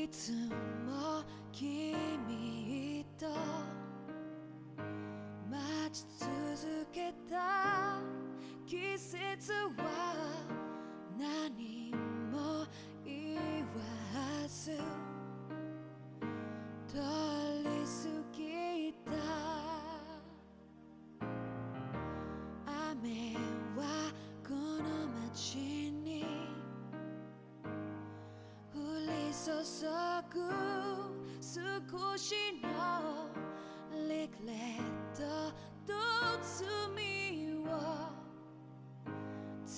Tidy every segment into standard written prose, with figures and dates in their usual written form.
つも君と待ち続けた季節は何も言わず通り過ぎた。雨はこの街に降り注ぐ少しのリグレットと罪を包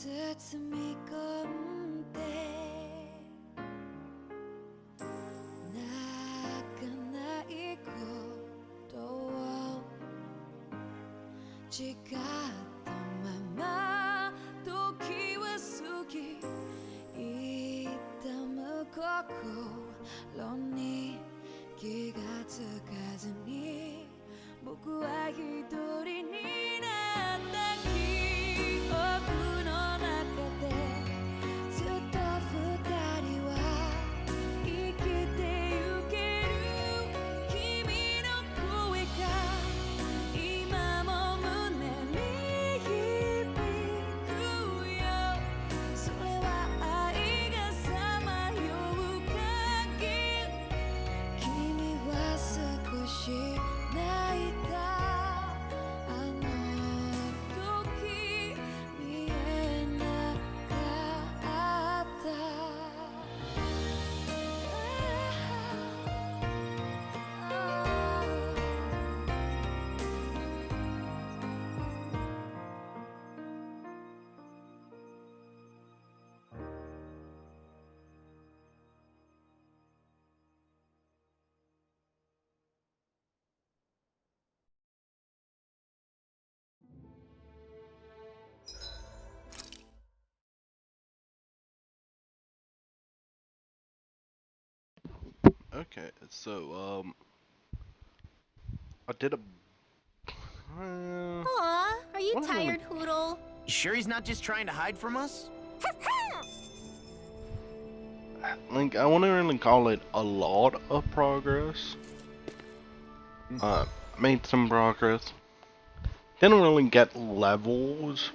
み込んで泣かないことを誓ったまま時は過ぎ痛む心に気がつかずに僕は一人になった記憶の中でずっと二人は生きてゆける君の声が今も胸に響くよ。それは愛がさまよう限り君は少し泣いた。あの時見えなかった。Okay, so I did a. Aw, are you What am I- tired, Hoodle? You sure he's not just trying to hide from us? Like, I wouldn't really call it a lot of progress. Made some progress. Didn't really get levels.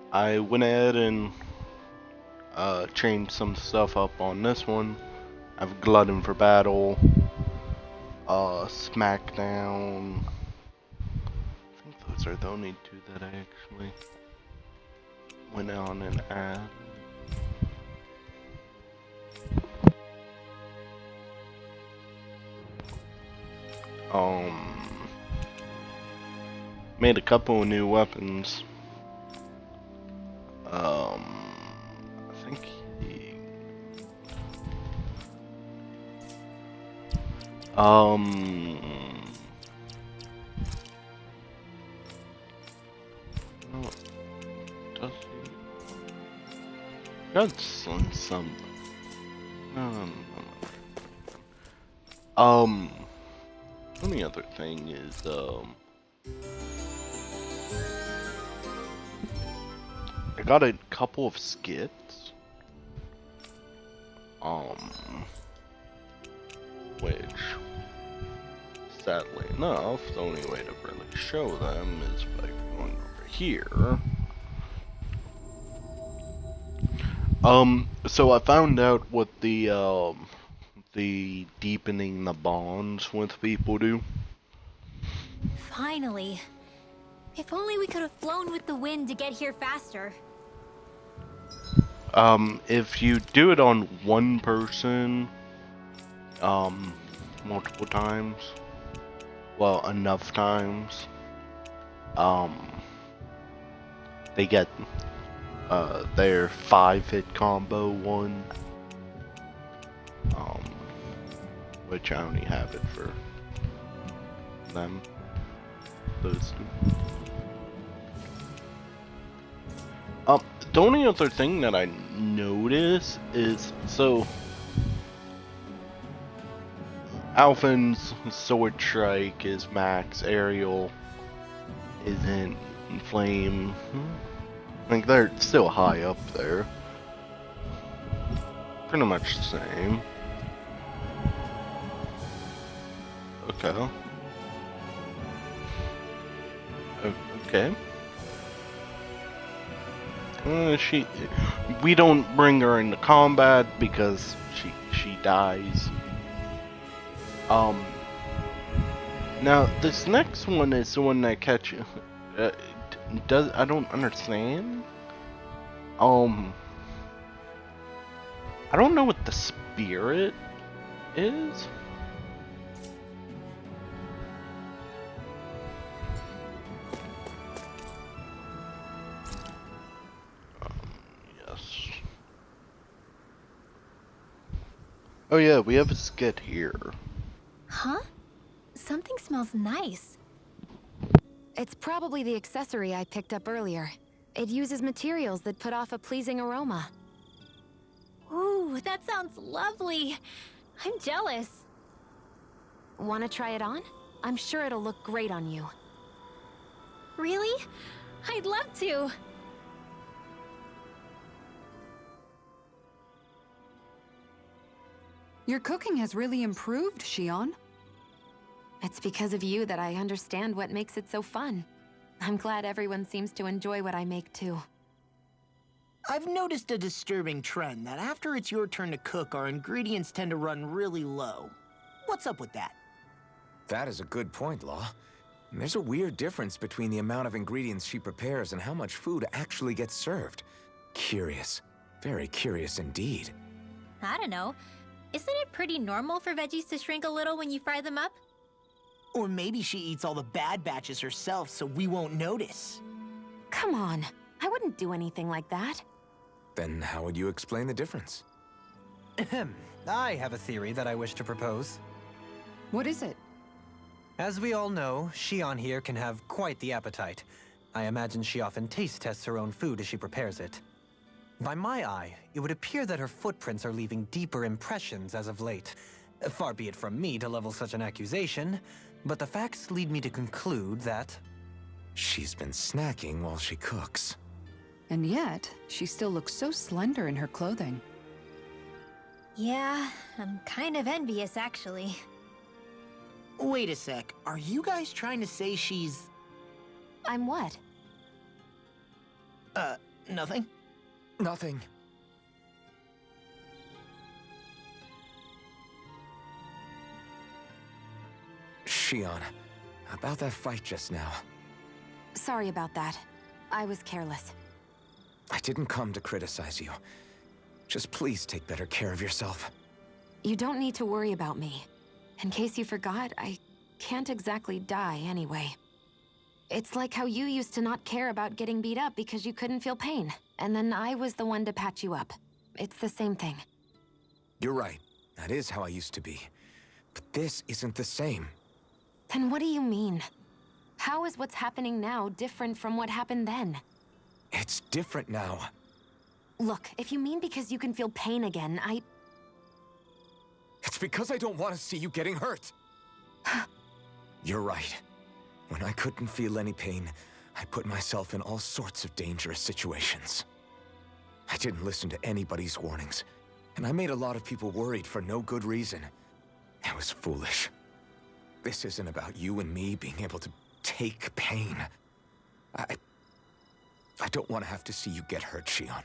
I went ahead and changed some stuff up on this one. I have Glutton for Battle, Smackdown. I think those are the only two that I actually went on and added. Made a couple of new weapons. I think he... No, does he? Got some. Only other thing is, I got a couple of skits, which, sadly enough, the only way to really show them is by going over here. So I found out what the deepening the bonds with people do. Finally. If only we could have flown with the wind to get here faster. If you do it on one person, multiple times, well, enough times, they get, their 5-hit combo one, which I only have it for them, those two. The only other thing that I notice is, so Alphen's Sword Strike is max, Aerial isn't, Flame Like, they're still high up there. Pretty much the same. Okay. Okay. We don't bring her into combat because she dies. Now this next one is the one that catches. I don't understand. I don't know what the spirit is. Yes. Oh yeah, we have a skit here. Huh? Something smells nice. It's probably the accessory I picked up earlier. It uses materials that put off a pleasing aroma. Ooh, that sounds lovely. I'm jealous. Want to try it on? I'm sure it'll look great on you. Really? I'd love to. Your cooking has really improved, Shion. It's because of you that I understand what makes it so fun. I'm glad everyone seems to enjoy what I make too. I've noticed a disturbing trend that after it's your turn to cook, our ingredients tend to run really low. What's up with that? That is a good point, Law. There's a weird difference between the amount of ingredients she prepares and how much food actually gets served. Curious. Very curious indeed. I don't know. Isn't it pretty normal for veggies to shrink a little when you fry them up? Or maybe she eats all the bad batches herself so we won't notice. Come on, I wouldn't do anything like that. Then how would you explain the difference? Ahem. I have a theory that I wish to propose. What is it? As we all know, Shion here can have quite the appetite. I imagine she often taste tests her own food as she prepares it. By my eye, it would appear that her footprints are leaving deeper impressions as of late. Far be it from me to level such an accusation, but the facts lead me to conclude that... She's been snacking while she cooks. And yet, she still looks so slender in her clothing. Yeah, I'm kind of envious, actually. Wait a sec, are you guys trying to say she's... I'm what? Nothing? Nothing. Shion, about that fight just now. Sorry about that. I was careless. I didn't come to criticize you. Just please take better care of yourself. You don't need to worry about me. In case you forgot, I can't exactly die anyway. It's like how you used to not care about getting beat up because you couldn't feel pain, and then I was the one to patch you up. It's the same thing. You're right. That is how I used to be. But this isn't the same. Then what do you mean? How is what's happening now different from what happened then? It's different now. Look, if you mean because you can feel pain again, It's because I don't want to see you getting hurt. You're right. When I couldn't feel any pain, I put myself in all sorts of dangerous situations. I didn't listen to anybody's warnings, and I made a lot of people worried for no good reason. It was foolish. This isn't about you and me being able to take pain. I don't want to have to see you get hurt, Shion.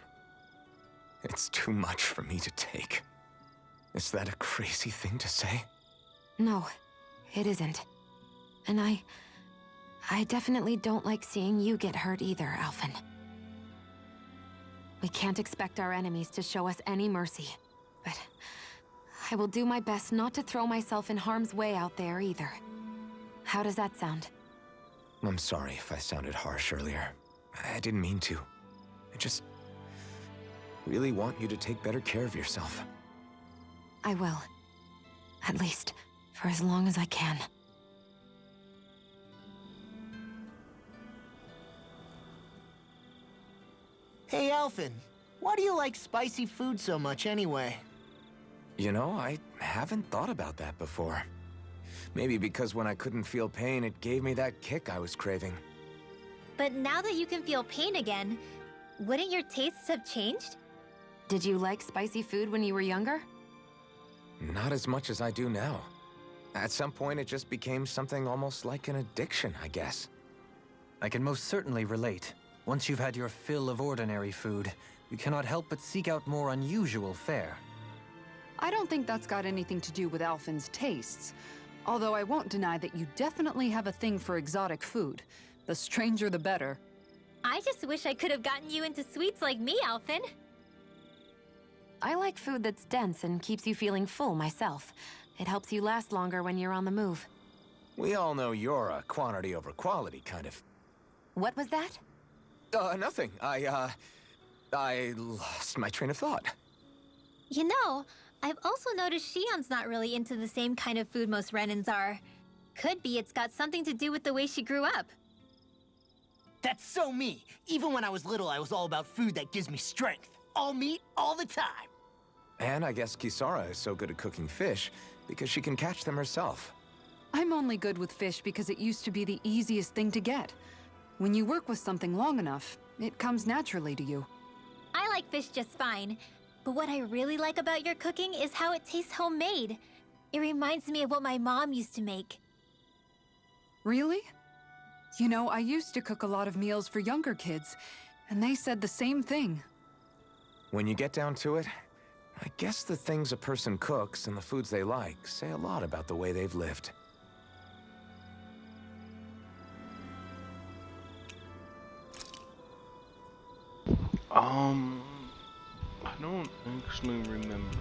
It's too much for me to take. Is that a crazy thing to say? No, it isn't. And I definitely don't like seeing you get hurt either, Alphen. We can't expect our enemies to show us any mercy, but I will do my best not to throw myself in harm's way out there either. How does that sound? I'm sorry if I sounded harsh earlier. I didn't mean to. I just really want you to take better care of yourself. I will. At least, for as long as I can. Hey, Alphen, why do you like spicy food so much anyway? You know, I haven't thought about that before. Maybe because when I couldn't feel pain, it gave me that kick I was craving. But now that you can feel pain again, wouldn't your tastes have changed? Did you like spicy food when you were younger? Not as much as I do now. At some point, it just became something almost like an addiction, I guess. I can most certainly relate. Once you've had your fill of ordinary food, you cannot help but seek out more unusual fare. I don't think that's got anything to do with Alphen's tastes. Although I won't deny that you definitely have a thing for exotic food. The stranger the better. I just wish I could have gotten you into sweets like me, Alphen. I like food that's dense and keeps you feeling full myself. It helps you last longer when you're on the move. We all know you're a quantity over quality kind of... What was that? Nothing. I lost my train of thought. You know, I've also noticed Shion's not really into the same kind of food most Renans are. Could be it's got something to do with the way she grew up. That's so me. Even when I was little, I was all about food that gives me strength. All meat, all the time. And I guess Kisara is so good at cooking fish because she can catch them herself. I'm only good with fish because it used to be the easiest thing to get. When you work with something long enough, it comes naturally to you. I like fish just fine, but what I really like about your cooking is how it tastes homemade. It reminds me of what my mom used to make. Really? You know, I used to cook a lot of meals for younger kids, and they said the same thing. When you get down to it, I guess the things a person cooks and the foods they like say a lot about the way they've lived. I don't actually remember.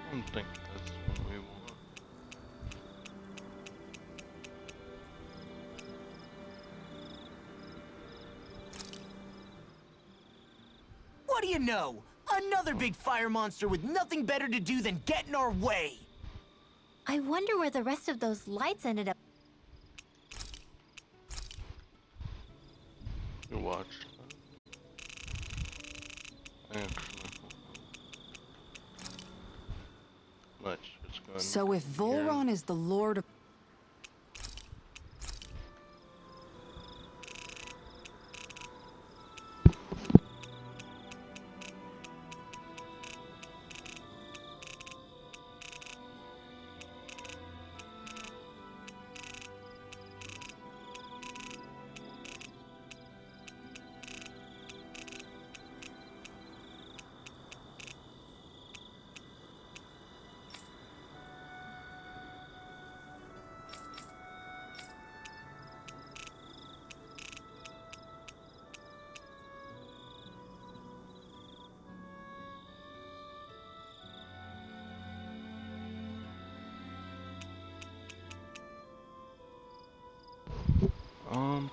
I don't think that's what we want. What do you know? Another big fire monster with nothing better to do than get in our way. I wonder where the rest of those lights ended up. You watch. Actually, let's just go. So if Volron is the lord of...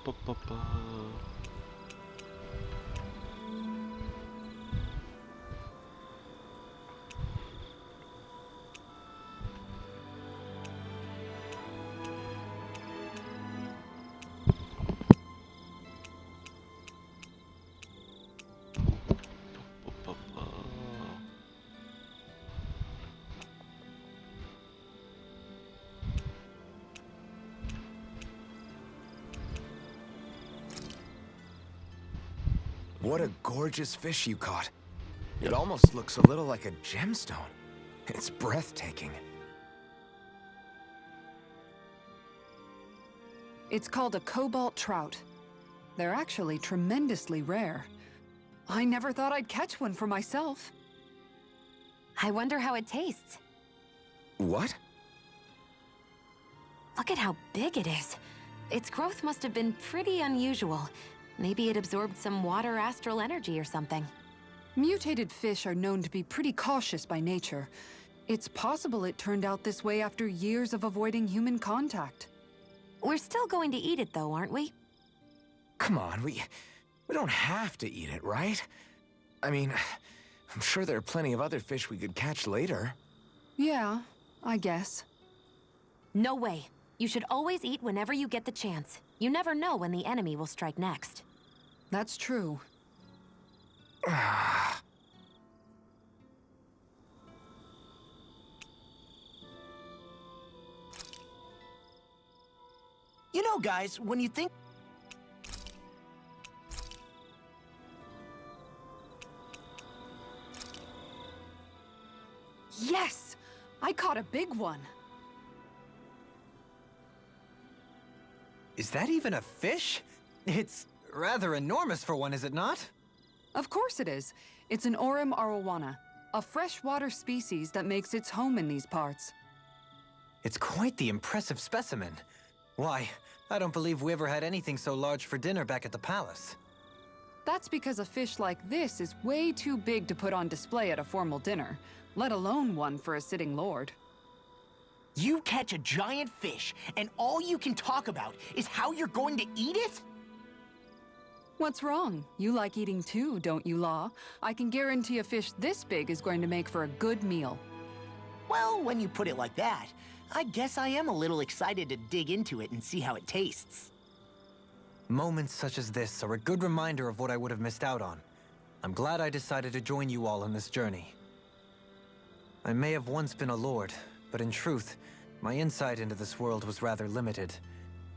Ba, ba, ba. Ba, ba, ba. What a gorgeous fish you caught. It Yep. almost looks a little like a gemstone. It's breathtaking. It's called a cobalt trout. They're actually tremendously rare. I never thought I'd catch one for myself. I wonder how it tastes. What? Look at how big it is. Its growth must have been pretty unusual. Maybe it absorbed some water astral energy or something. Mutated fish are known to be pretty cautious by nature. It's possible it turned out this way after years of avoiding human contact. We're still going to eat it though, aren't we? Come on, we don't have to eat it, right? I mean, I'm sure there are plenty of other fish we could catch later. Yeah, I guess. No way. You should always eat whenever you get the chance. You never know when the enemy will strike next. That's true. You know, guys, when you think... Yes! I caught a big one. Is that even a fish? It's rather enormous for one, is it not? Of course it is. It's an Orem arowana, a freshwater species that makes its home in these parts. It's quite the impressive specimen. Why, I don't believe we ever had anything so large for dinner back at the palace. That's because a fish like this is way too big to put on display at a formal dinner, let alone one for a sitting lord. You catch a giant fish, and all you can talk about is how you're going to eat it? What's wrong? You like eating too, don't you, Law? I can guarantee a fish this big is going to make for a good meal. Well, when you put it like that, I guess I am a little excited to dig into it and see how it tastes. Moments such as this are a good reminder of what I would have missed out on. I'm glad I decided to join you all on this journey. I may have once been a lord, but in truth, my insight into this world was rather limited.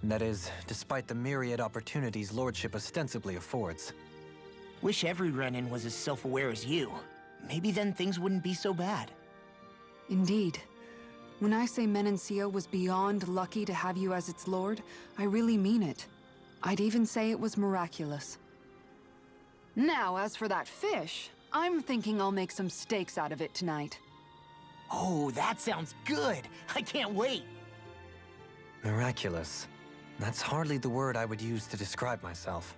And that is, despite the myriad opportunities lordship ostensibly affords. Wish every Renin was as self-aware as you. Maybe then things wouldn't be so bad. Indeed. When I say Menancia was beyond lucky to have you as its lord, I really mean it. I'd even say it was miraculous. Now, as for that fish, I'm thinking I'll make some steaks out of it tonight. Oh, that sounds good! I can't wait! Miraculous. That's hardly the word I would use to describe myself.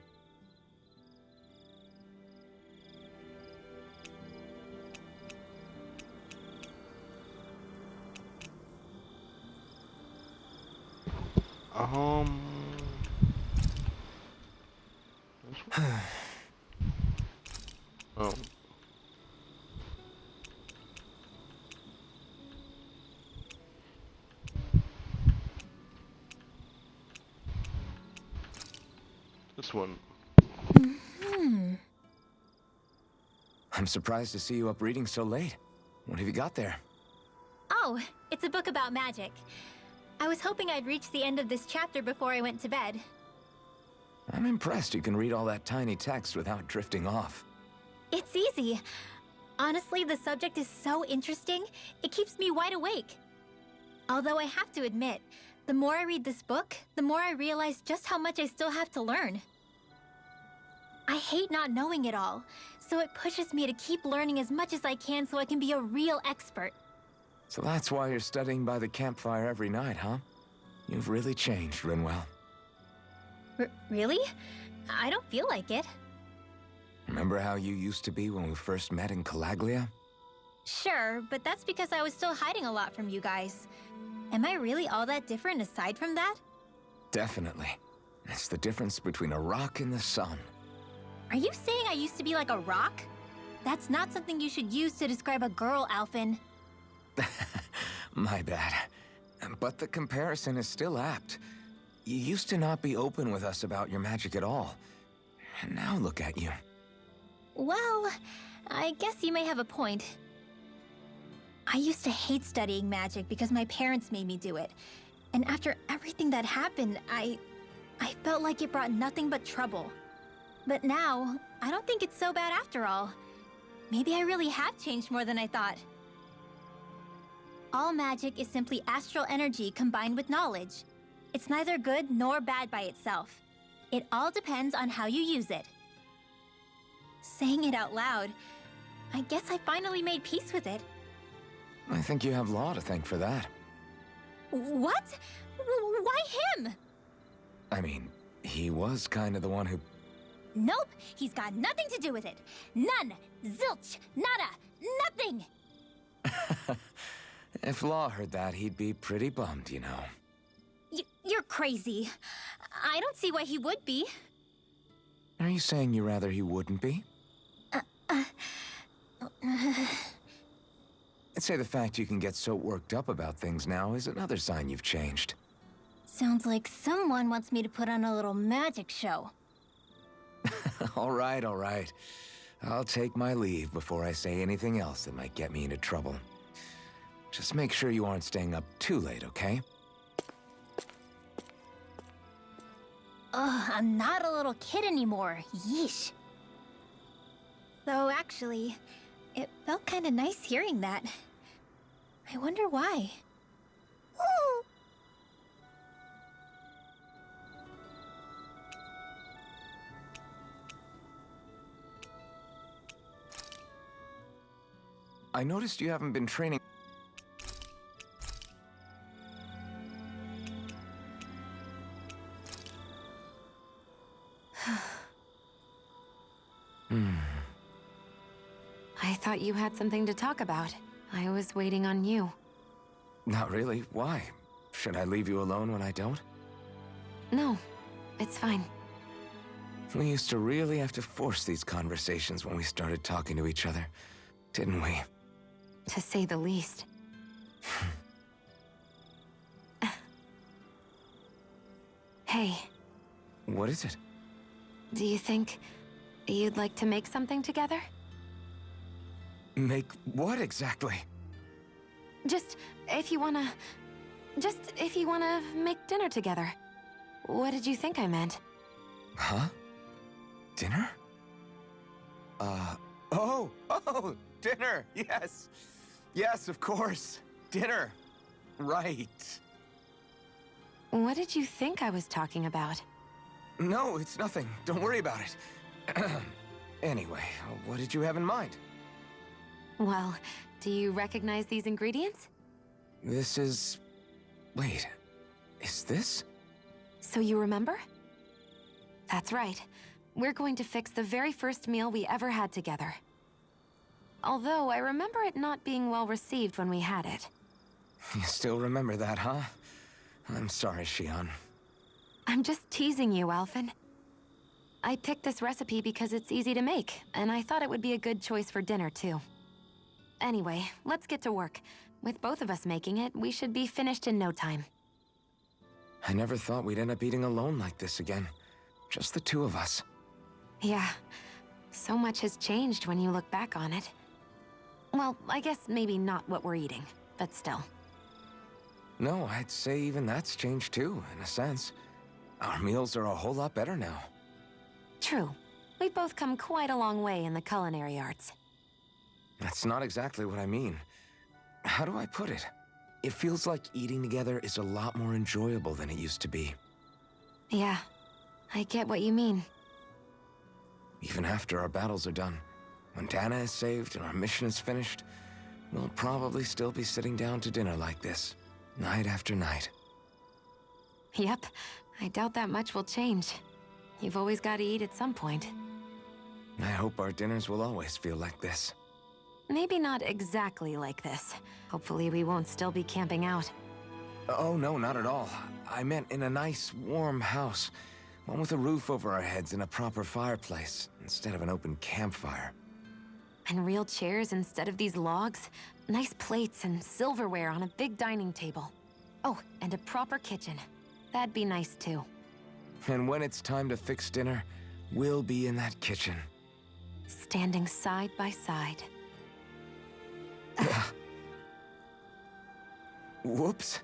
Oh. This one. I'm surprised to see you up reading so late. What have you got there? Oh, it's a book about magic. I was hoping I'd reach the end of this chapter before I went to bed. I'm impressed you can read all that tiny text without drifting off. It's easy. Honestly, the subject is so interesting, it keeps me wide awake. Although I have to admit, the more I read this book, the more I realize just how much I still have to learn. I hate not knowing it all, so it pushes me to keep learning as much as I can so I can be a real expert. So that's why you're studying by the campfire every night, huh? You've really changed, Rinwell. Really? I don't feel like it. Remember how you used to be when we first met in Calaglia? Sure, but that's because I was still hiding a lot from you guys. Am I really all that different aside from that? Definitely. It's the difference between a rock and the sun. Are you saying I used to be like a rock? That's not something you should use to describe a girl, Alphen. My bad. But the comparison is still apt. You used to not be open with us about your magic at all. And now look at you. Well, I guess you may have a point. I used to hate studying magic because my parents made me do it. And after everything that happened, I felt like it brought nothing but trouble. But now, I don't think it's so bad after all. Maybe I really have changed more than I thought. All magic is simply astral energy combined with knowledge. It's neither good nor bad by itself. It all depends on how you use it. saying it out loud. I guess I finally made peace with it. I think you have Law to thank for that. What? Why him? I mean, he was kind of the one who... Nope, he's got nothing to do with it. None. Zilch. Nada. Nothing. If Law heard that, he'd be pretty bummed, you know. You're crazy. I don't see why he would be. Are you saying you rather he wouldn't be? I'd say the fact you can get so worked up about things now is another sign you've changed. Sounds like someone wants me to put on a little magic show. All right, all right. I'll take my leave before I say anything else that might get me into trouble. Just make sure you aren't staying up too late, okay? Ugh, I'm not a little kid anymore. Yeesh. Though, actually, it felt kind of nice hearing that. I wonder why. Ooh. I noticed you haven't been training... I thought you had something to talk about. I was waiting on you. Not really. Why? Should I leave you alone when I don't? No, it's fine. We used to really have to force these conversations when we started talking to each other, didn't we? To say the least. Hey, What is it? do you think you'd like to make something together? Make what exactly? Just if you wanna make dinner together. What did you think I meant? Huh? Dinner? Oh, dinner! Yes! Yes, of course! Dinner! Right. What did you think I was talking about? No, it's nothing. Don't worry about it. Anyway, what did you have in mind? Well, do you recognize these ingredients? This is... Wait, is this? So you remember? That's right. We're going to fix the very first meal we ever had together. Although I remember it not being well received when we had it. You still remember that, huh? I'm sorry, Shion. I'm just teasing you, Alphen. I picked this recipe because it's easy to make, and I thought it would be a good choice for dinner, too. Anyway, let's get to work. With both of us making it, we should be finished in no time. I never thought we'd end up eating alone like this again. Just the two of us. Yeah, so much has changed when you look back on it. Well, I guess maybe not what we're eating, but still. No, I'd say even that's changed too, in a sense. Our meals are a whole lot better now. True. We've both come quite a long way in the culinary arts. That's not exactly what I mean. How do I put it? It feels like eating together is a lot more enjoyable than it used to be. Yeah, I get what you mean. Even after our battles are done, when Dana is saved and our mission is finished, we'll probably still be sitting down to dinner like this, night after night. Yep, I doubt that much will change. You've always got to eat at some point. I hope our dinners will always feel like this. Maybe not exactly like this. Hopefully we won't still be camping out. Oh, no, not at all. I meant in a nice, warm house. One with a roof over our heads and a proper fireplace, instead of an open campfire. And real chairs instead of these logs. Nice plates and silverware on a big dining table. Oh, and a proper kitchen. That'd be nice too. And when it's time to fix dinner, we'll be in that kitchen. Standing side by side. Whoops.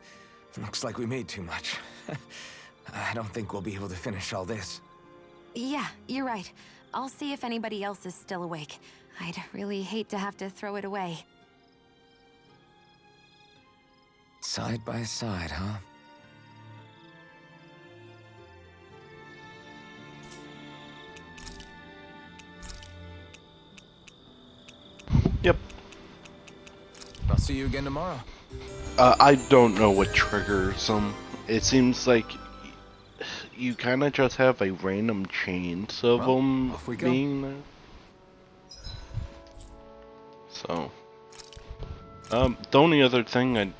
Looks like we made too much. I don't think we'll be able to finish all this. Yeah, you're right. I'll see if anybody else is still awake. I'd really hate to have to throw it away. Side by side, huh? see you again tomorrow. I don't know what triggers them. It seems like you kind of just have a random chance of Well, them off we go. being there. So, the only other thing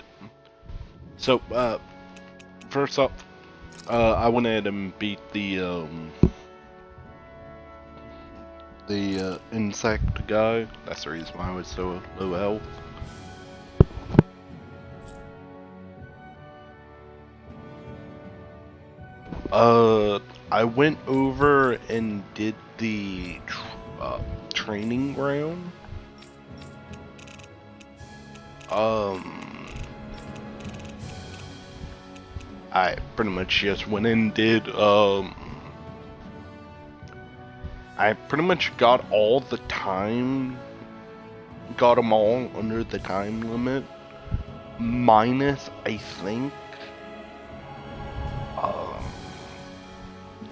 first up, I went ahead and beat the insect guy. That's the reason why I was so low health. I went over and did the training ground. I pretty much just went and did, I pretty much got all the time, got them all under the time limit, minus, I think,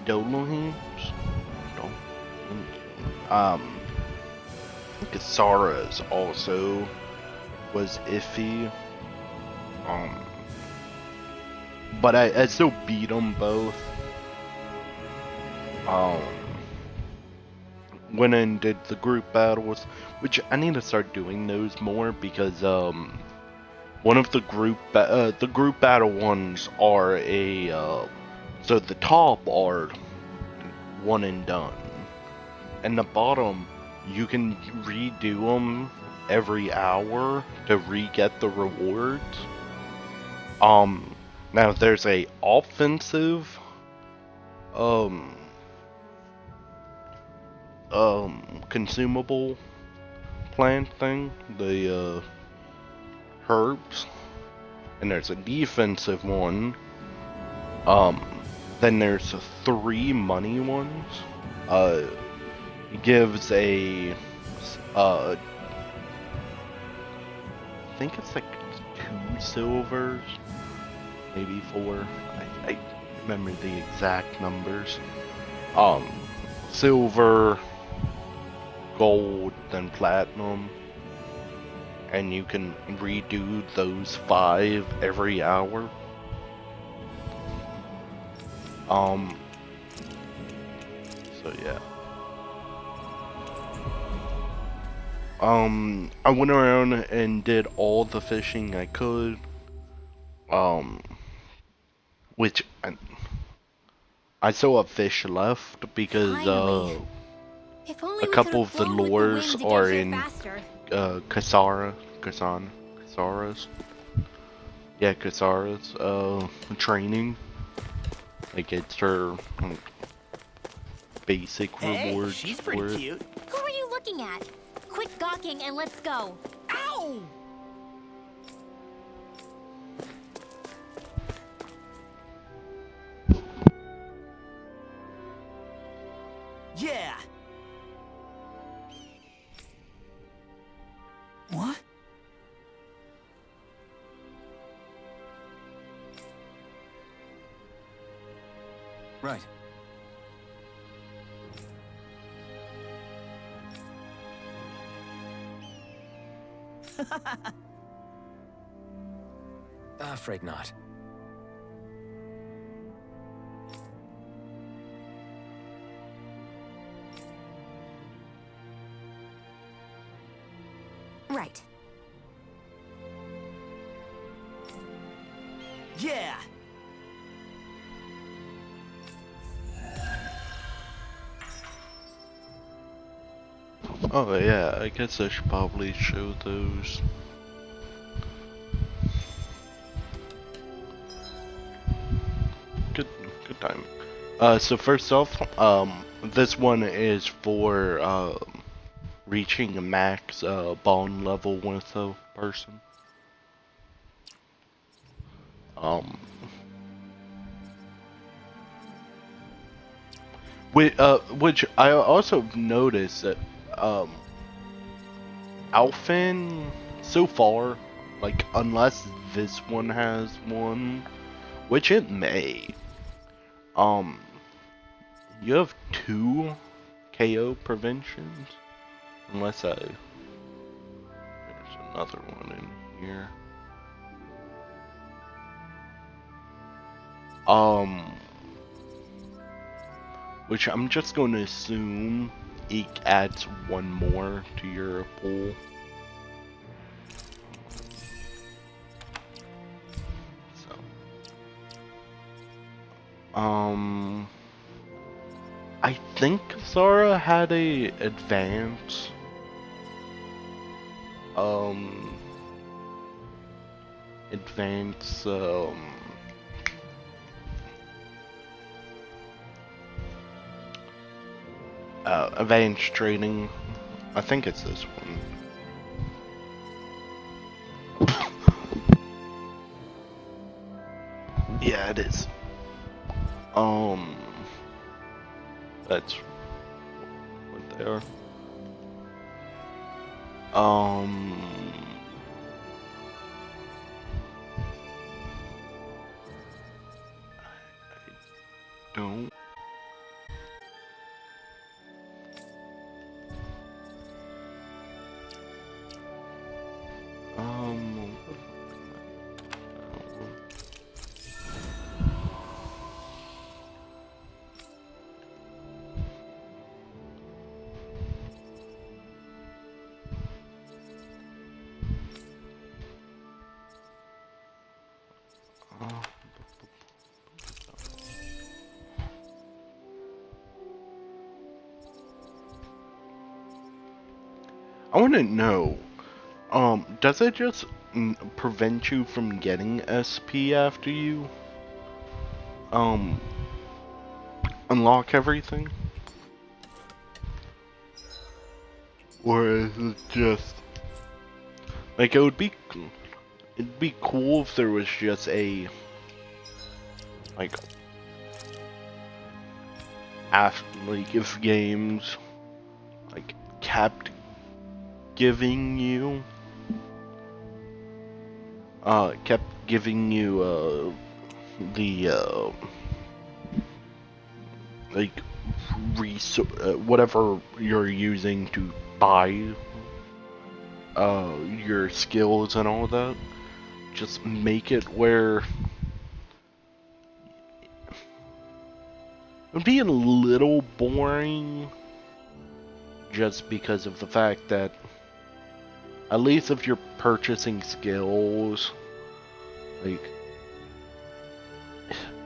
Dolohim's? Kasara's also was iffy, but I still beat them both. Went and did the group battles, which I need to start doing those more because one of the group battle ones are so the top are one and done, and the bottom you can redo them every hour to re-get the rewards. Now there's a offensive consumable plant thing, the herbs, and there's a defensive one. Then there's 3 money ones. It gives a I think it's like 2 silvers, maybe 4. I remember the exact numbers. Silver, gold, then platinum, and you can redo those 5 every hour. So yeah. I went around and did all the fishing I could. Which I still have fish left because Finally. If only a we couple could've of the flown with lures wind to get are here in faster. Kasara's. Yeah, Kasara's training. Like it's her basic Hey, reward she's for pretty it. cute. Who are you looking at? Quit gawking and let's go. Ow! Yeah. What? Right. Afraid not. Right. Yeah. Oh yeah, I guess I should probably show those. Good time. So first off, this one is for reaching a max bond level with a person. Which I also noticed that Alphen so far, like unless this one has one, which it may, you have 2 KO preventions, unless there's another one in here. Which I'm just going to assume it adds one more to your pool. So, I think Zara had a advance. Advance, advanced training. I think it's this one. Yeah, it is. That's what they are. I don't. Um. I want to know, does it just prevent you from getting SP after you, unlock everything? Or is it just, like, it'd be cool if there was just a, like, after, like, if games, like, kept giving you the like whatever you're using to buy your skills and all that. Just make it where it would be a little boring, just because of the fact that at least if you're purchasing skills, like,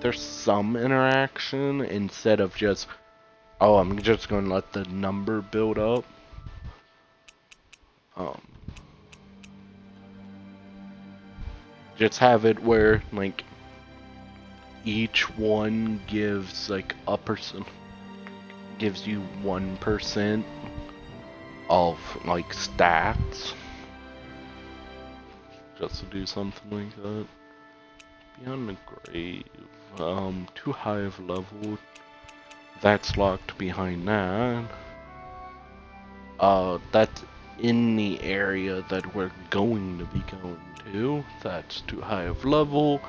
there's some interaction instead of just, oh, I'm just going to let the number build up. Just have it where, like, each one gives, like, gives you 1% of, like, stats. Just to do something like that. Beyond the grave, too high of level. That's locked behind that. That's in the area that we're going to be going to. That's too high of level.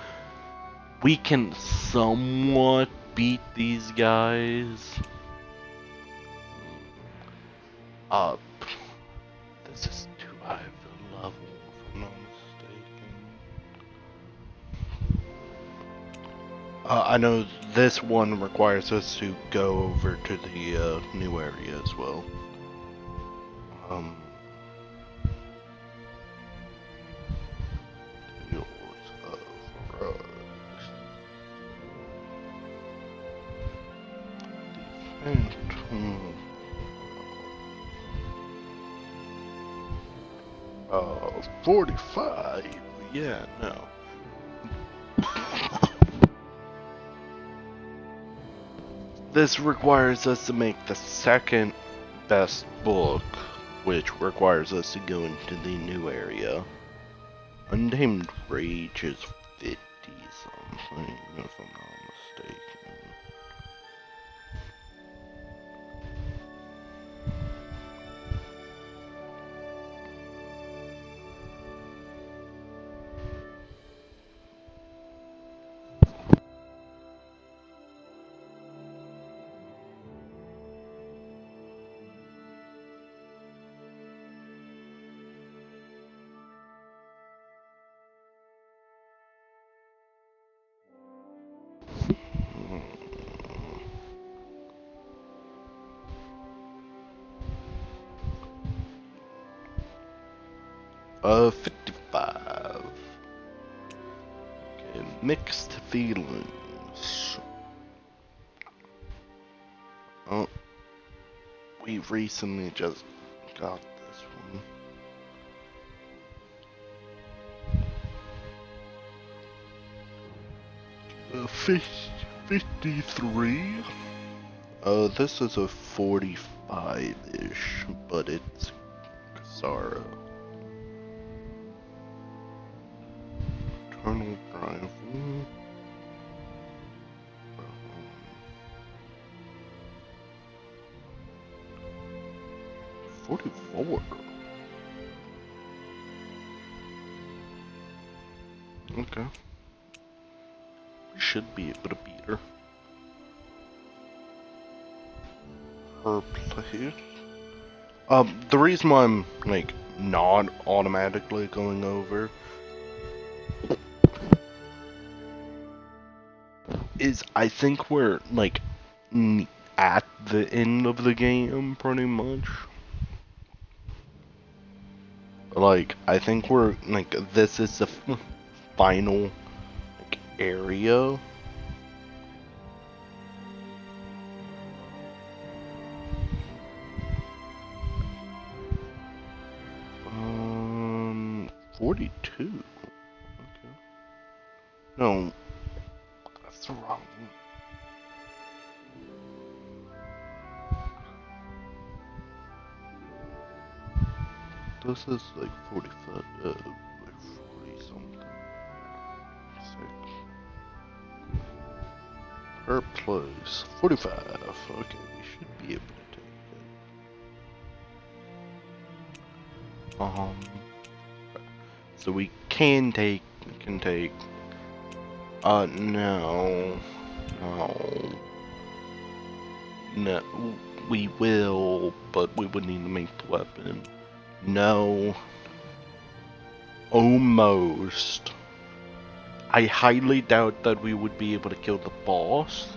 We can somewhat beat these guys. This is too high of a level, if I'm not mistaken. I know this one requires us to go over to the new area as well. Oh, 45. Yeah, no. This requires us to make the second best book, which requires us to go into the new area. Untamed Rage is 50 something, if I'm not mistaken. 55. Okay, mixed feelings. Oh, we recently just got this one. 53. This is a 45-ish, but it's Kisara. Eternal Rival. 44. Okay. We should be able to beat her. Her place. The reason why I'm like not automatically going over is I think we're like at the end of the game pretty much. Like I think we're like this is the final like area. Um, 42. Okay. No, that's the wrong one. This is like 45, like 40 something. 6. Her place, 45. Okay, we should be able to take it. So we can take, no, we will, but we would need to make the weapon. No. Almost. I highly doubt that we would be able to kill the boss,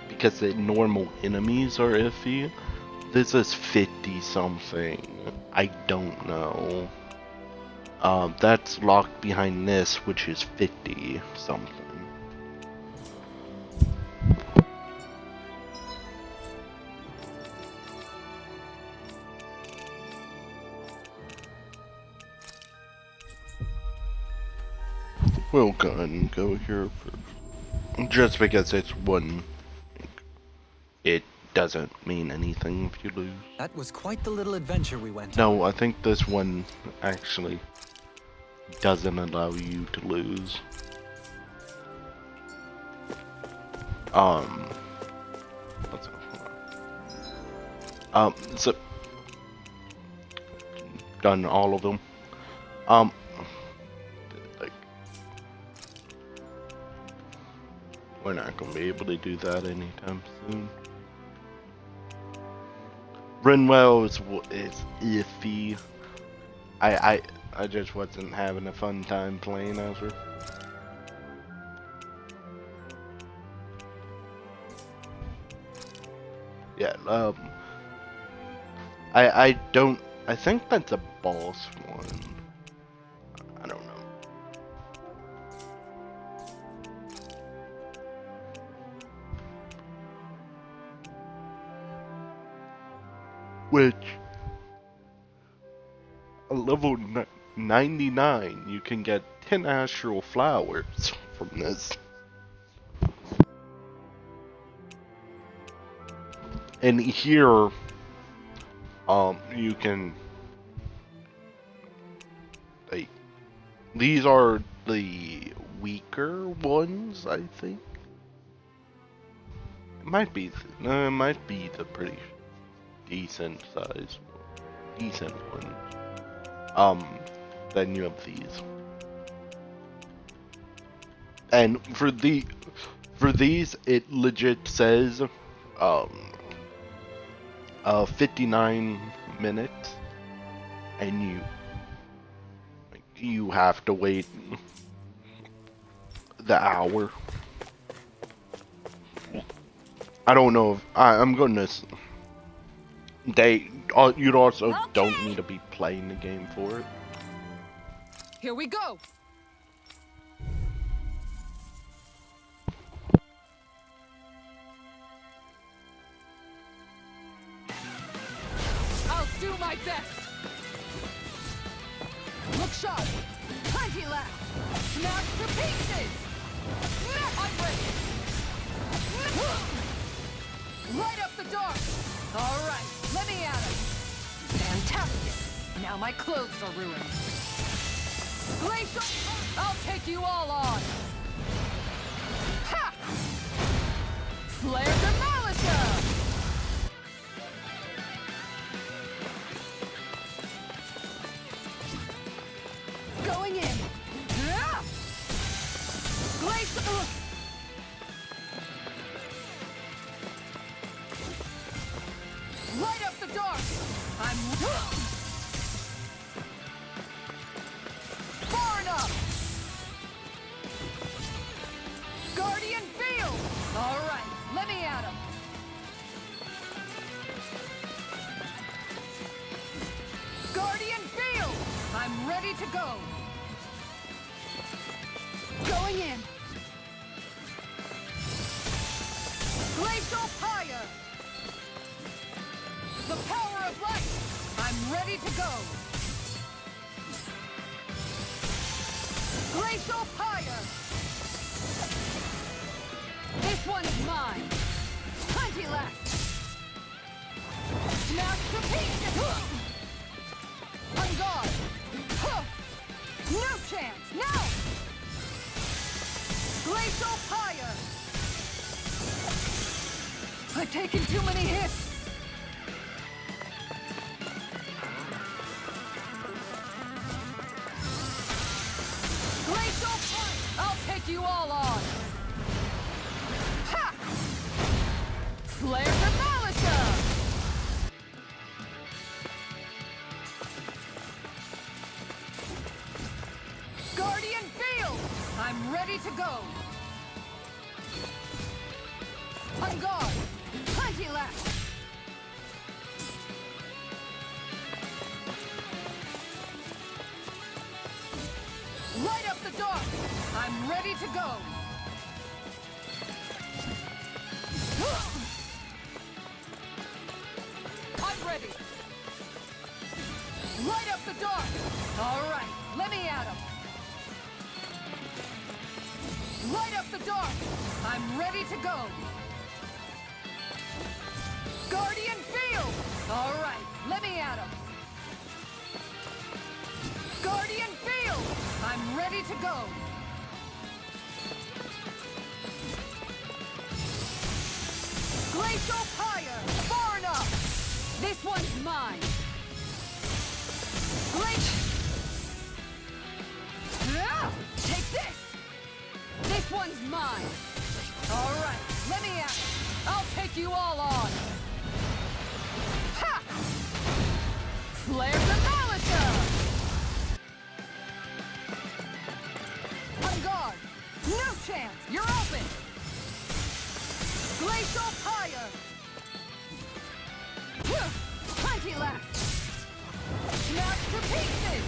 because the normal enemies are iffy. This is 50 something. I don't know. That's locked behind this, which is 50 something. We'll go ahead and go here first. Just because it's one, it doesn't mean anything if you lose. That was quite the little adventure we went on. No, I think this one actually doesn't allow you to lose. What's up? So done all of them. Like, we're not gonna be able to do that anytime soon. Rinwell is iffy. I just wasn't having a fun time playing as her. Yeah, I think that's a boss one. I don't know. Which, at level 99, you can get 10 astral flowers from this. And here, you can, like, these are the weaker ones, I think. It might be the pretty decent size, decent ones. Then you have these. And for these, it legit says, 59 minutes, and you have to wait the hour. I don't know if I'm gonna. You also don't need to be playing the game for it. Here we go! I'll do my best! Look sharp! Plenty left! Smash to pieces! I'm ready! Light up the dark! All right, let me at him! Fantastic! Now my clothes are ruined. Glacial! I'll take you all on! Ha! Flare the Malika! Going in! Ah! Glacial! Light up the dark! I'm... Far enough! Guardian Field! All right, let me at him! Guardian Field! I'm ready to go! Going in! Glacial Pyre! The power of light! I'm ready to go! Glacial Pyre! This one's mine! Plenty left! Smash to pieces! On guard! Huh. No chance! Now! Glacial Pyre! I've taken too many hits! Glacial Pyre! I'll take you all on! Ha! Flare the Malika! Guardian Field! I'm ready to go! On guard! Plenty left! Light up the dark! I'm ready to go! I'm ready! Light up the dark! All right, let me at him! Light up the dark! I'm ready to go! Guardian Field! All right, let me at him! Guardian Field! I'm ready to go! Glacial Pyre! Far enough! This one's mine! Glacial... Ah! Take this! This one's mine! All right, let me at it! I'll take you all on! Ha! Flare the Malika! On guard! No chance! You're open! Glacial Pyre! Plenty left! Smash to pieces!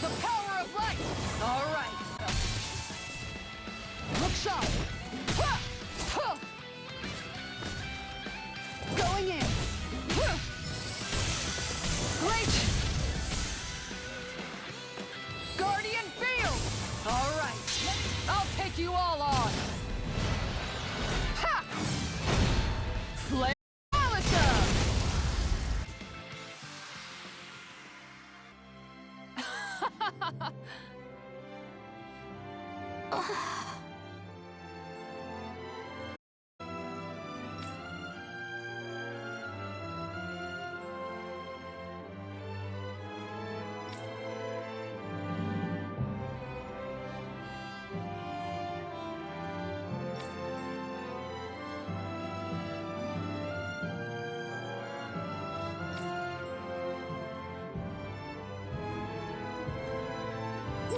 The power of light! All right! Look sharp! Ha! Ha! Going in! Ha! Great! Guardian Field! All right! I'll take you all on! Ha! Flare Malika!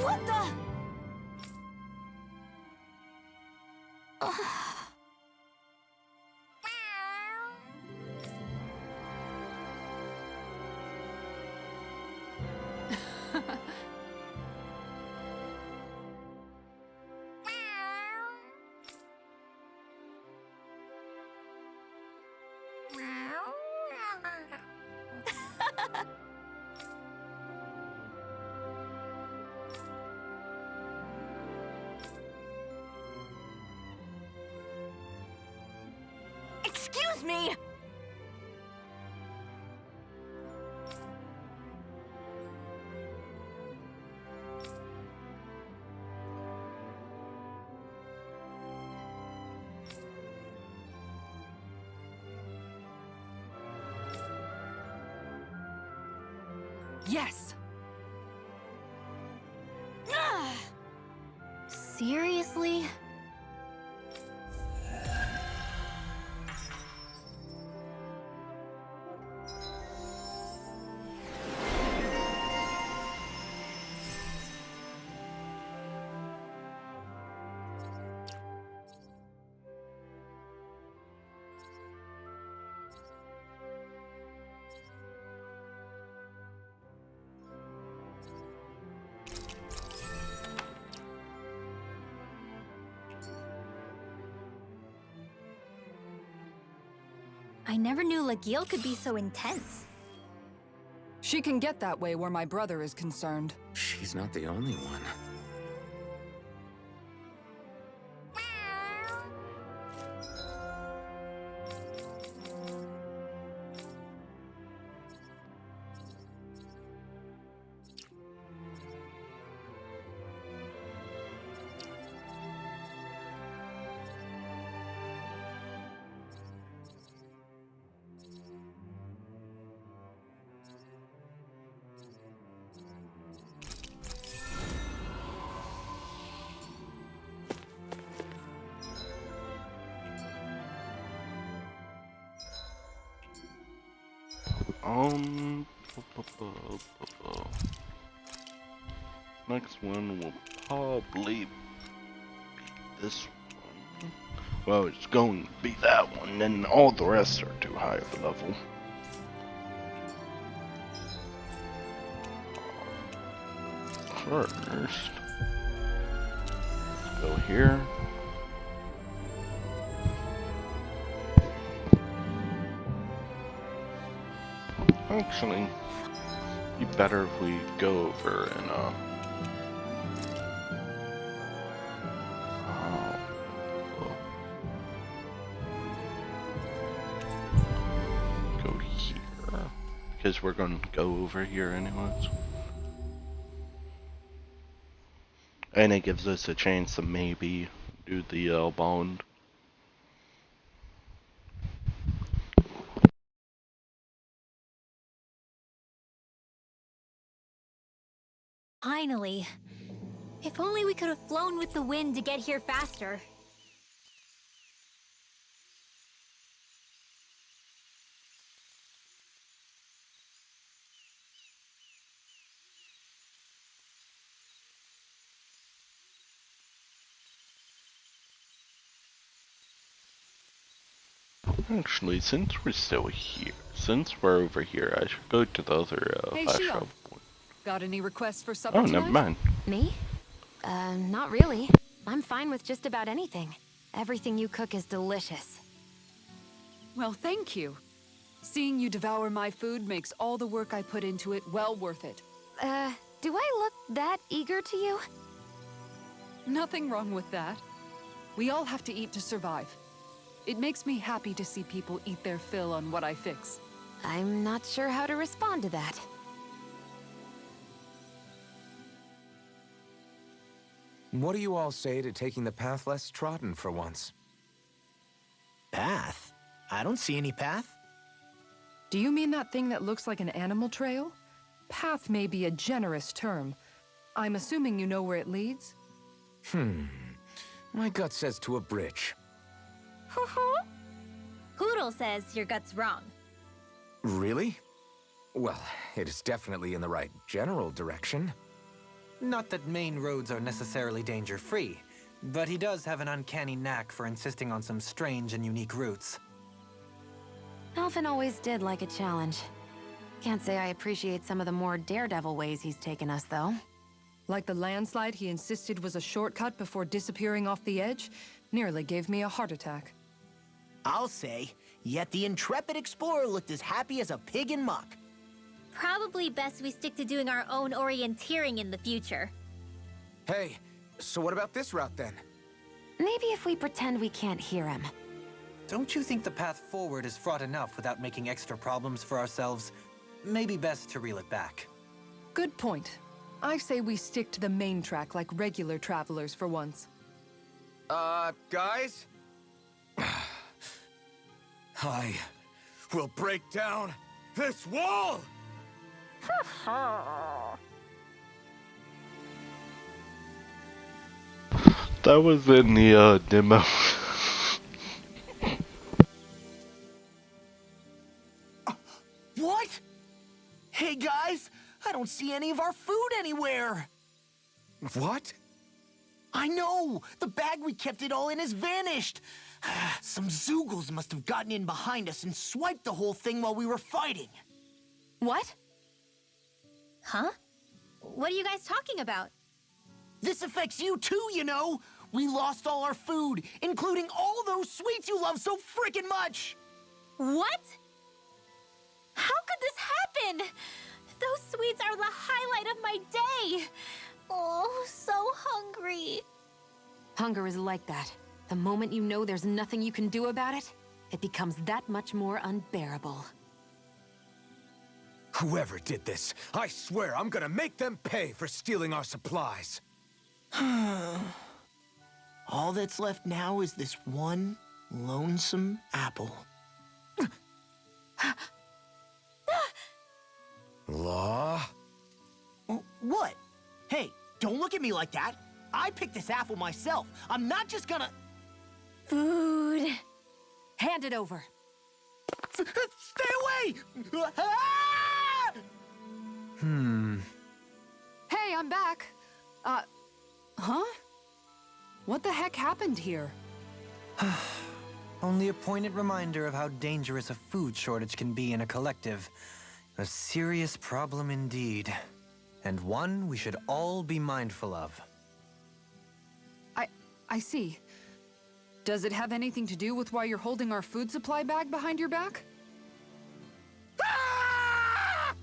What the? Excuse me! Yes! Seriously? I never knew Lagiel could be so intense. She can get that way where my brother is concerned. She's not the only one. Next one will probably be this one. Well, it's going to be that one, and all the rest are too high of a level. First, let's go here. Actually, it'd be better if we go over and go here, because we're gonna go over here anyways. And it gives us a chance to maybe do the bond. Finally. If only we could have flown with the wind to get here faster. Actually, since we're over here, I should go to the other Hey, fast Shion. travel point. Got any requests for supper Oh, tonight? never mind. Me? Not really. I'm fine with just about anything. Everything you cook is delicious. Well, thank you. Seeing you devour my food makes all the work I put into it well worth it. Do I look that eager to you? Nothing wrong with that. We all have to eat to survive. It makes me happy to see people eat their fill on what I fix. I'm not sure how to respond to that. What do you all say to taking the path less trodden for once? Path? I don't see any path. Do you mean that thing that looks like an animal trail? Path may be a generous term. I'm assuming you know where it leads? My gut says to a bridge. Poodle says your gut's wrong. Really? Well, it is definitely in the right general direction. Not that main roads are necessarily danger-free, but he does have an uncanny knack for insisting on some strange and unique routes. Alphen always did like a challenge. Can't say I appreciate some of the more daredevil ways he's taken us, though. Like the landslide he insisted was a shortcut before disappearing off the edge? Nearly gave me a heart attack. I'll say, yet the intrepid explorer looked as happy as a pig in muck. Probably best we stick to doing our own orienteering in the future. Hey, so what about this route then? Maybe if we pretend we can't hear him. Don't you think the path forward is fraught enough without making extra problems for ourselves? Maybe best to reel it back. Good point. I say we stick to the main track like regular travelers for once. Guys? I will break down this wall! That was in the demo. What? Hey guys, I don't see any of our food anywhere. What? I know! The bag we kept it all in has vanished! Some Zoogles must have gotten in behind us and swiped the whole thing while we were fighting. What? Huh? What are you guys talking about? This affects you too, you know! We lost all our food, including all those sweets you love so frickin' much! What? How could this happen? Those sweets are the highlight of my day! Oh, so hungry. Hunger is like that. The moment you know there's nothing you can do about it, it becomes that much more unbearable. Whoever did this, I swear I'm gonna make them pay for stealing our supplies. All that's left now is this one lonesome apple. Law? What? Hey, don't look at me like that. I picked this apple myself. I'm not just gonna... Food. Hand it over. Stay away! Ah! Hey, I'm back. Huh? What the heck happened here? Only a poignant reminder of how dangerous a food shortage can be in a collective. A serious problem indeed. And one we should all be mindful of. I see. Does it have anything to do with why you're holding our food supply bag behind your back? Ah!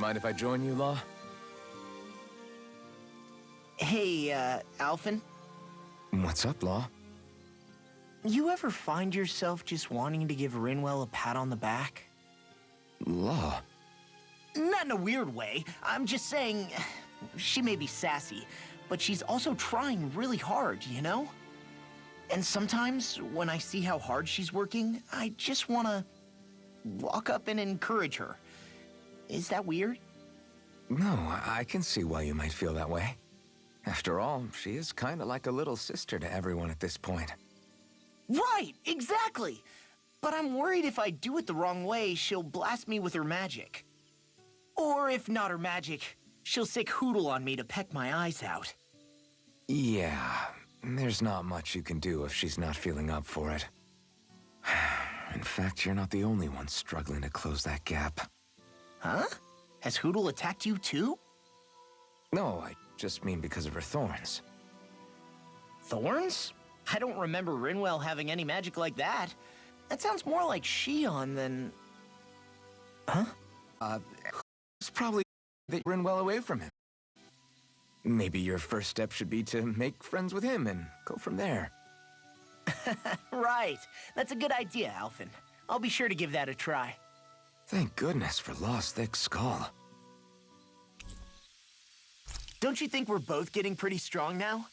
Mind if I join you, Law? Hey, Alphen? What's up, Law? You ever find yourself just wanting to give Rinwell a pat on the back? Law? Not in a weird way. I'm just saying, she may be sassy, but she's also trying really hard, you know? And sometimes, when I see how hard she's working, I just want to walk up and encourage her. Is that weird? No, I can see why you might feel that way. After all, she is kind of like a little sister to everyone at this point. Right, exactly! But I'm worried if I do it the wrong way, she'll blast me with her magic. Or if not her magic, she'll sick Hootle on me to peck my eyes out. Yeah, there's not much you can do if she's not feeling up for it. In fact, you're not the only one struggling to close that gap. Huh? Has Hootle attacked you too? No, I just mean because of her thorns. Thorns? I don't remember Rinwell having any magic like that. That sounds more like Shion than... Huh? It's probably that you're well away from him. Maybe your first step should be to make friends with him and go from there. Right. That's a good idea, Alphen. I'll be sure to give that a try. Thank goodness for Law's thick skull. Don't you think we're both getting pretty strong now?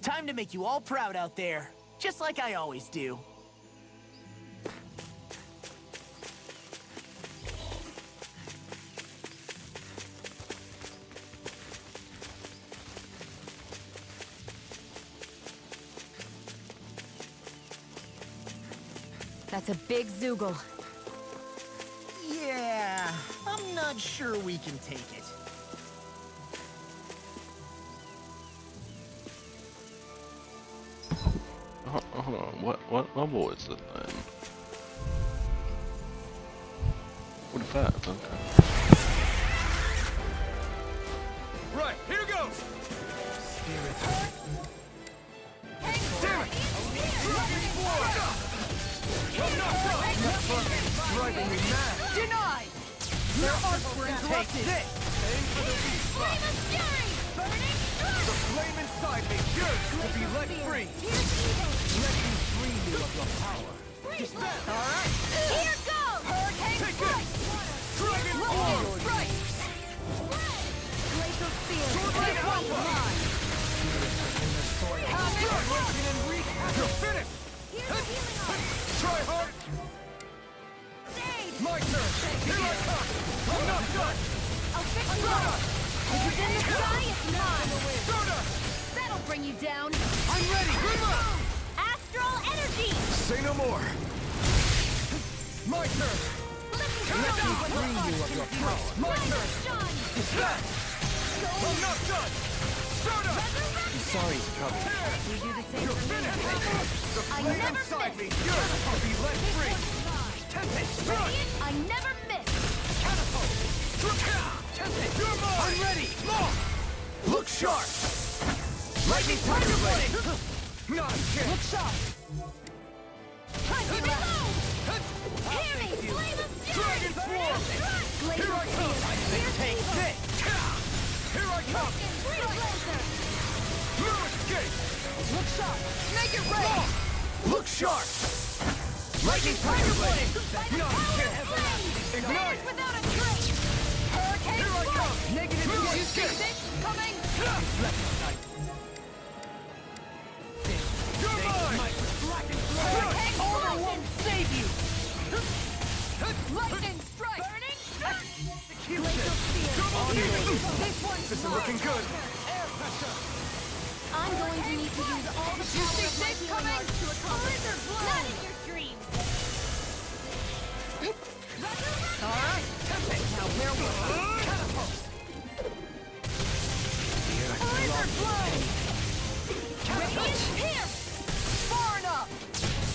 Time to make you all proud out there, just like I always do. That's a big Zoogle. Yeah, I'm not sure we can take it. Hold on, what level is it then? 45, okay. Right, here goes! Damn it! driving me mad. Denied! Their arcs were interrupted! This! Aim for the weak spot. The flame inside me yearns to be let free. Let me free you of your power. Dispel! Alright! Here goes! Hurricane Take it! Dragon Lightning Ball! strike! Glacial Spear! Sword Alpha! Havoc! You're finished! Try hard! My turn! Here I come! I'm not done! I'll fix you up! If it's in the sky, it's mine! Soda! That'll bring you down! I'm ready! Astral Energy! Say no more! My turn! Let me free you of your power! My turn! That! I'm not done! Soda! Sorry to trouble you. We do the same You're for me. finished! The I flame never inside me miss. yearns to be let free! Tempest strike! I never miss! Catapult! Tempest! You're mine! I'm ready! Lock! Look sharp! Lightning Tiger Blade! Not a chance! Look sharp! Hear me! Flame of Dragon Swarm! Here I come! Take this! Here I come! No escape! Look sharp! Make it rain! Look sharp! Lightning Tiger Blade! Not a chance! Ignite! Without a trace! Hurricane Here I come! Negative No you escape! see this coming? You're mine! Hurricane armor won't save you! Lightning strike! Burning This one's This is looking good! I'm going to need to use all the You see this coming? to accomplish not in your dreams! Alright! Now where will Laser blow! Radiant pierce! Far enough!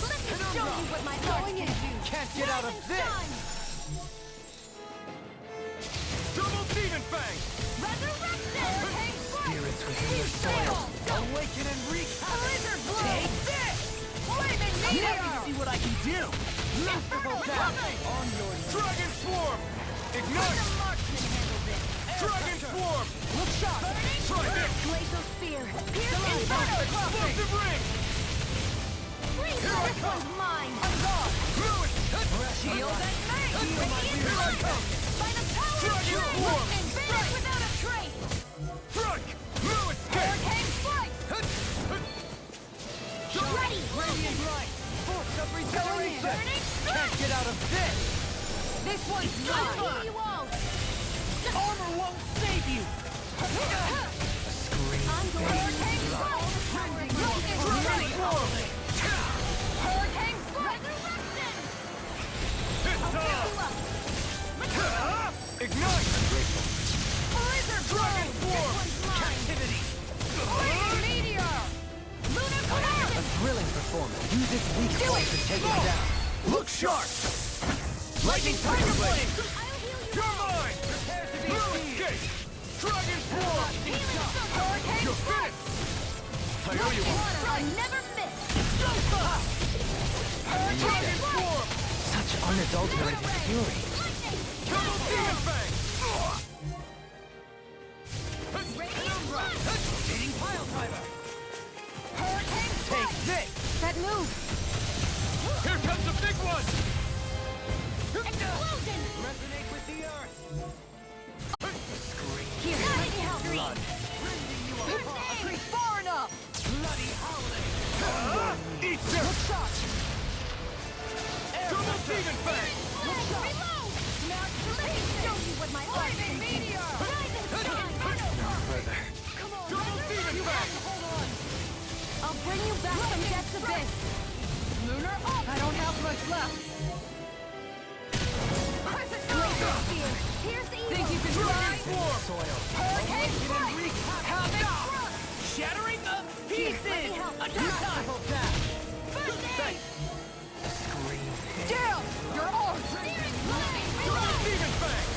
Let me show you what my heart can do! Can't get out of this! Double Demon Fang! Resurrection! Spirits within your soil! Awaken and wreak havoc! Laser blow! Take this! Flaming meteor! See what I can do! Masterful dash! On your Dragon Swarm! Ignite! Dragon Swarm! Look sharp! Try this! Glacial Spear! Explosive Ring! Here I this come. one's mine! Throw it! Shield and mace! Here I come! By the power of Dragon truth! Swarm! Finish without a trace! Strike! No escape! Hurricane strike! Ready! Radiant Light! Force of Going in! regeneration! Can't get out of this! This one's I'll mine! heal you all! Armor won't save you! I'm going to Hurricane use all the power of Lightning truth! strike! Hurricane strike! Resurrection! It's Fill up! you up! Ignite! Laser Dragon blow! Swarm! This one's mine! Captivity! Flaming meteor! Lunar Polaris! A thrilling performance. Use its weak Do point it! to take him down. Look sharp! Lightning Tiger Blade! I'll heal you You're all! mine! Prepare to be escape! Dragon Swarm! Hurricane You're strike! finished! I owe you one! I never miss! Dragon Swarm! Such unadulterated fury. Double Demon Fang! Radiant Rush! Eating Pile Driver! Hurricane Take strike! this! That move! Here comes the big one! Explosion! Resonate with the earth! Here, let me help me! Far enough! Bloody howling! Eat this! Look sharp! Double Demon Fang! Reload! Now let me show you what my heart can do! Meteor! Rising sun! Further. Come on! Double Demon Fang! Hold on! I'll bring you back from death's abyss! Lunar up! I don't have much left! Glacial Spear! Here's evil! Think you can try? Soil. Hurricane strike! Havoc! Shattering the Let me help! Masterful dash! First aid! Down! Your arms! Searing flame! Double Reload! Demon Fang!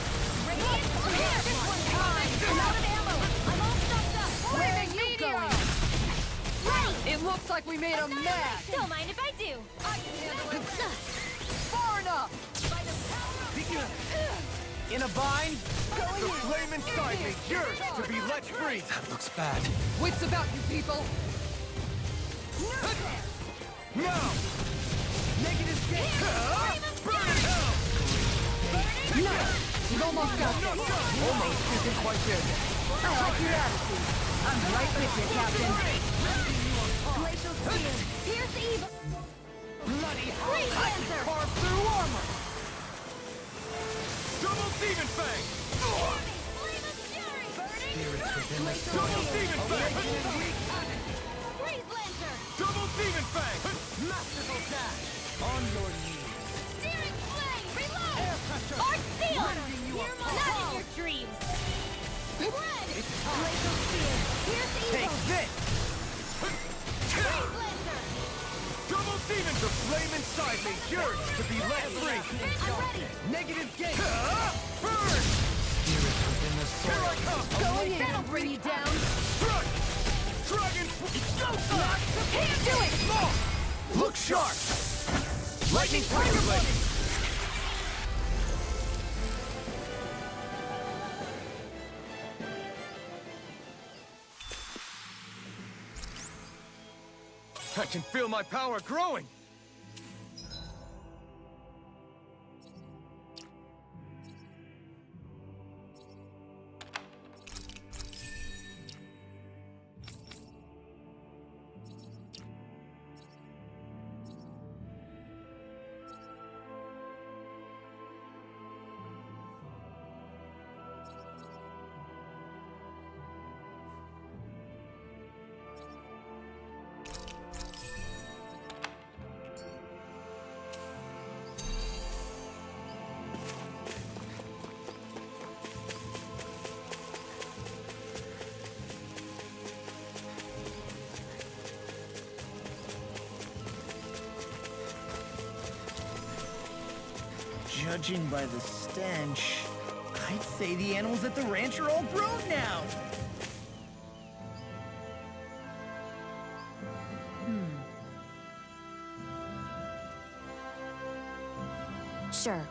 Radiant Spear! This one's mine! I'm out of ammo! I'm all stuffed up! Flaming meteor! Ready! It looks like we made a mess! Don't mind if I do! I can handle it! Far enough! In a bind? The flame inside me yearns to be let free! That looks bad. Wits about you people! No! Negative gate! Burn in hell! You've almost got this. Almost isn't quite there yet. I like your attitude. I'm right with you, Captain. Glacial Spear. Pierce evil. Bloody hell! Freeze I can Lancer. carve through armor! Double Demon Fang! Flame of Fury. Glacial Double Spear. Demon Fang! Freeze Lancer. Double Demon Fang! Masterful dash! On your knees! Searing Flame. Reload. Air pressure! Arc Seal. You are Not in your dreams. Red. Glacial Spear. Pierce Take evil. this! Freeze Lancer. Double Demon! The flame inside me yearns to be let free! I'm ready. Negative gate! Burn! Spirit within the soul! Here I come! Going in. That'll bring you down. Strike! Dragon! It's showtime! Can't do it. Look sharp! Lightning Tiger Blade! I can feel my power growing! Judging by the stench, I'd say the animals at the ranch are all grown now. Sure.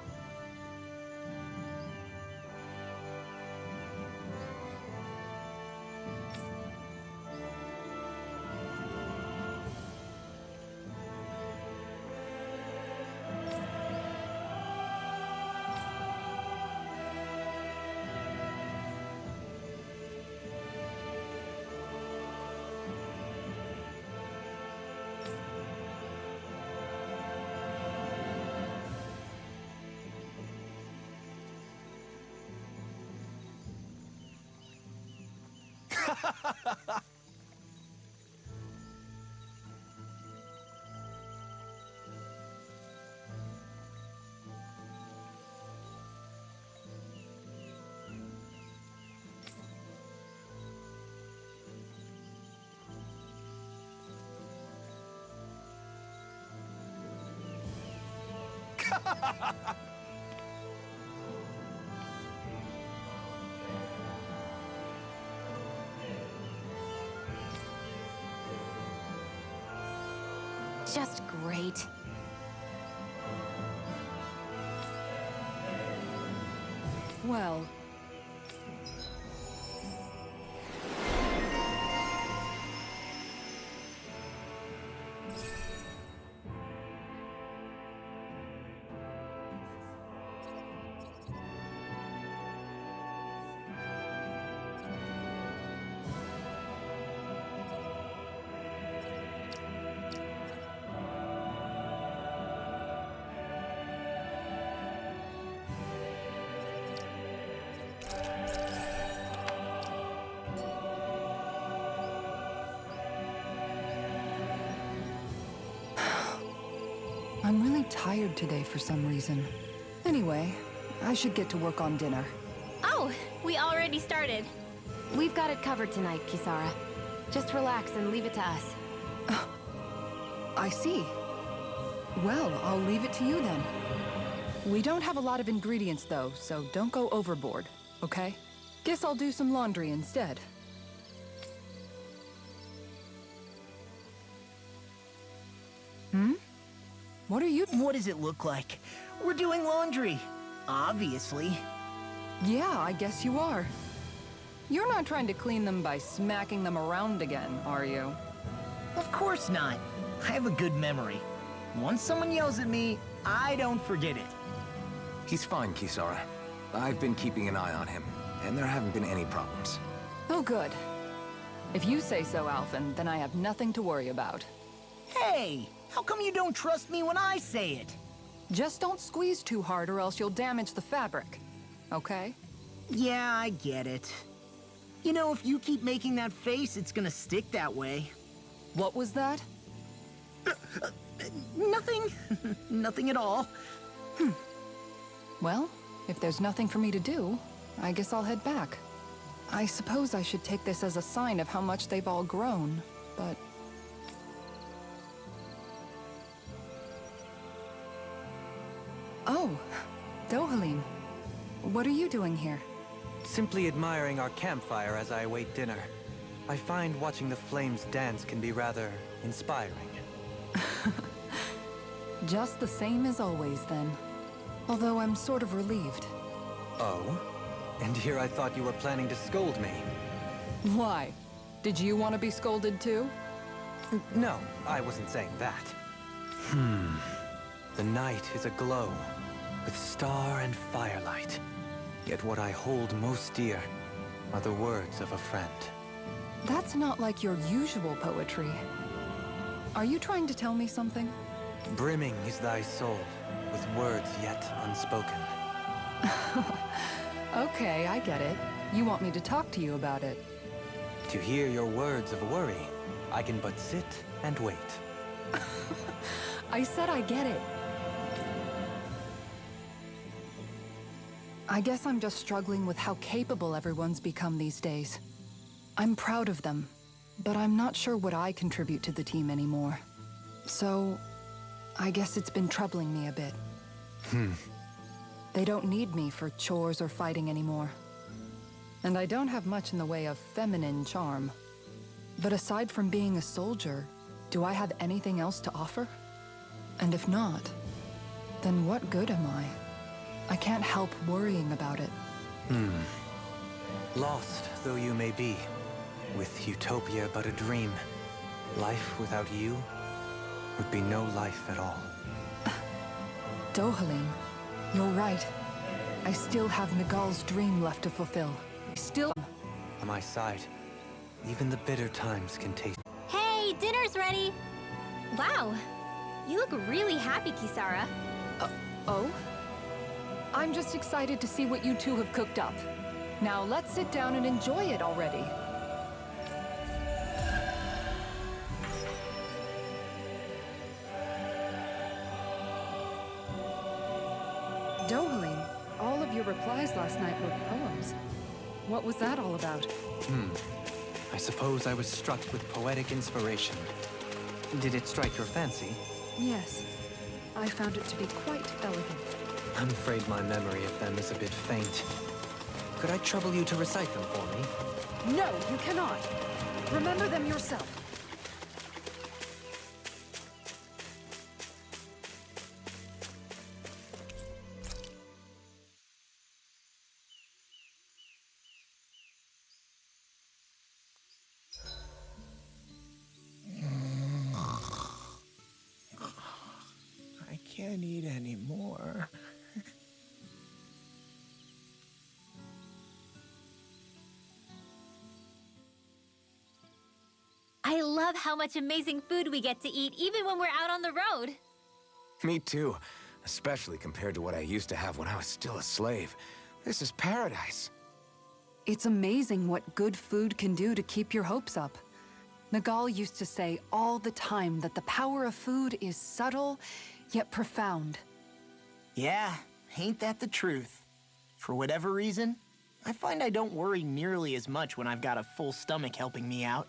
Just great. Well, I'm really tired today for some reason. Anyway, I should get to work on dinner. Oh, we already started. We've got it covered tonight, Kisara. Just relax and leave it to us. I see. Well, I'll leave it to you then. We don't have a lot of ingredients though, so don't go overboard, okay? Guess I'll do some laundry instead. What does it look like? We're doing laundry. obviously. Yeah, I guess you are. You're not trying to clean them by smacking them around again, are you? Of course not. I have a good memory. Once someone yells at me, I don't forget it. He's fine, Kisara. I've been keeping an eye on him, and there haven't been any problems. Oh, good. If you say so, Alphen, then I have nothing to worry about. Hey, how come you don't trust me when I say it? Just don't squeeze too hard or else you'll damage the fabric. Okay? Yeah, I get it. You know, if you keep making that face, it's gonna stick that way. What was that? Nothing. Nothing at all. Well, if there's nothing for me to do, I guess I'll head back. I suppose I should take this as a sign of how much they've all grown, but... Oh, Dohalim. What are you doing here? Simply admiring our campfire as I await dinner. I find watching the flames dance can be rather inspiring. Just the same as always, then. Although I'm sort of relieved. Oh? And here I thought you were planning to scold me. Why? Did you want to be scolded too? No, I wasn't saying that. The night is aglow with star and firelight. Yet what I hold most dear are the words of a friend. That's not like your usual poetry. Are you trying to tell me something? Brimming is thy soul with words yet unspoken. Okay, I get it. You want me to talk to you about it. To hear your words of worry, I can but sit and wait. I said I get it. I guess I'm just struggling with how capable everyone's become these days. I'm proud of them, but I'm not sure what I contribute to the team anymore. So, I guess it's been troubling me a bit. They don't need me for chores or fighting anymore. And I don't have much in the way of feminine charm. But aside from being a soldier, do I have anything else to offer? And if not, then what good am I? I can't help worrying about it. Lost though you may be, with utopia but a dream, life without you would be no life at all. Dohalim, you're right. I still have Nagal's dream left to fulfill. Still... On my side, even the bitter times can taste. Hey, dinner's ready! Wow, you look really happy, Kisara. Oh? I'm just excited to see what you two have cooked up. Now let's sit down and enjoy it already. Dohalim, all of your replies last night were poems. What was that all about? I suppose I was struck with poetic inspiration. Did it strike your fancy? Yes. I found it to be quite elegant. I'm afraid my memory of them is a bit faint. Could I trouble you to recite them for me? No, you cannot. Remember them yourself. I can't eat anymore. I love how much amazing food we get to eat even when we're out on the road. Me too, especially compared to what I used to have when I was still a slave. This is paradise. It's amazing what good food can do to keep your hopes up. Nagal used to say all the time that the power of food is subtle, yet profound. Yeah, ain't that the truth? For whatever reason, I find I don't worry nearly as much when I've got a full stomach helping me out.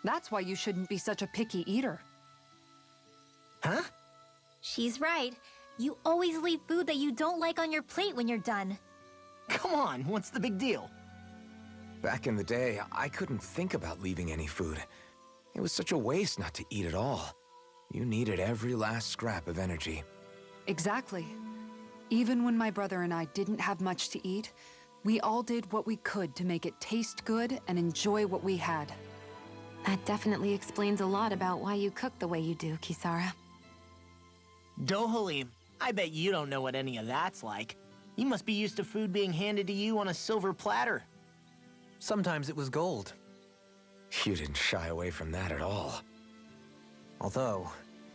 That's why you shouldn't be such a picky eater. Huh? She's right. You always leave food that you don't like on your plate when you're done. Come on, what's the big deal? Back in the day, I couldn't think about leaving any food. It was such a waste not to eat at all. You needed every last scrap of energy. Exactly. Even when my brother and I didn't have much to eat, we all did what we could to make it taste good and enjoy what we had. That definitely explains a lot about why you cook the way you do, Kisara. Dohalim, I bet you don't know what any of that's like. You must be used to food being handed to you on a silver platter. Sometimes it was gold. You didn't shy away from that at all. Although,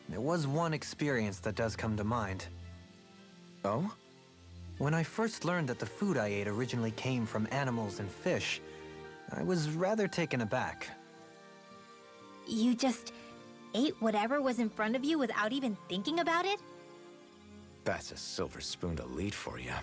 there was one experience that does come to mind. Oh? When I first learned that the food I ate originally came from animals and fish, I was rather taken aback. You just ate whatever was in front of you without even thinking about it? That's a silver-spooned elite for you.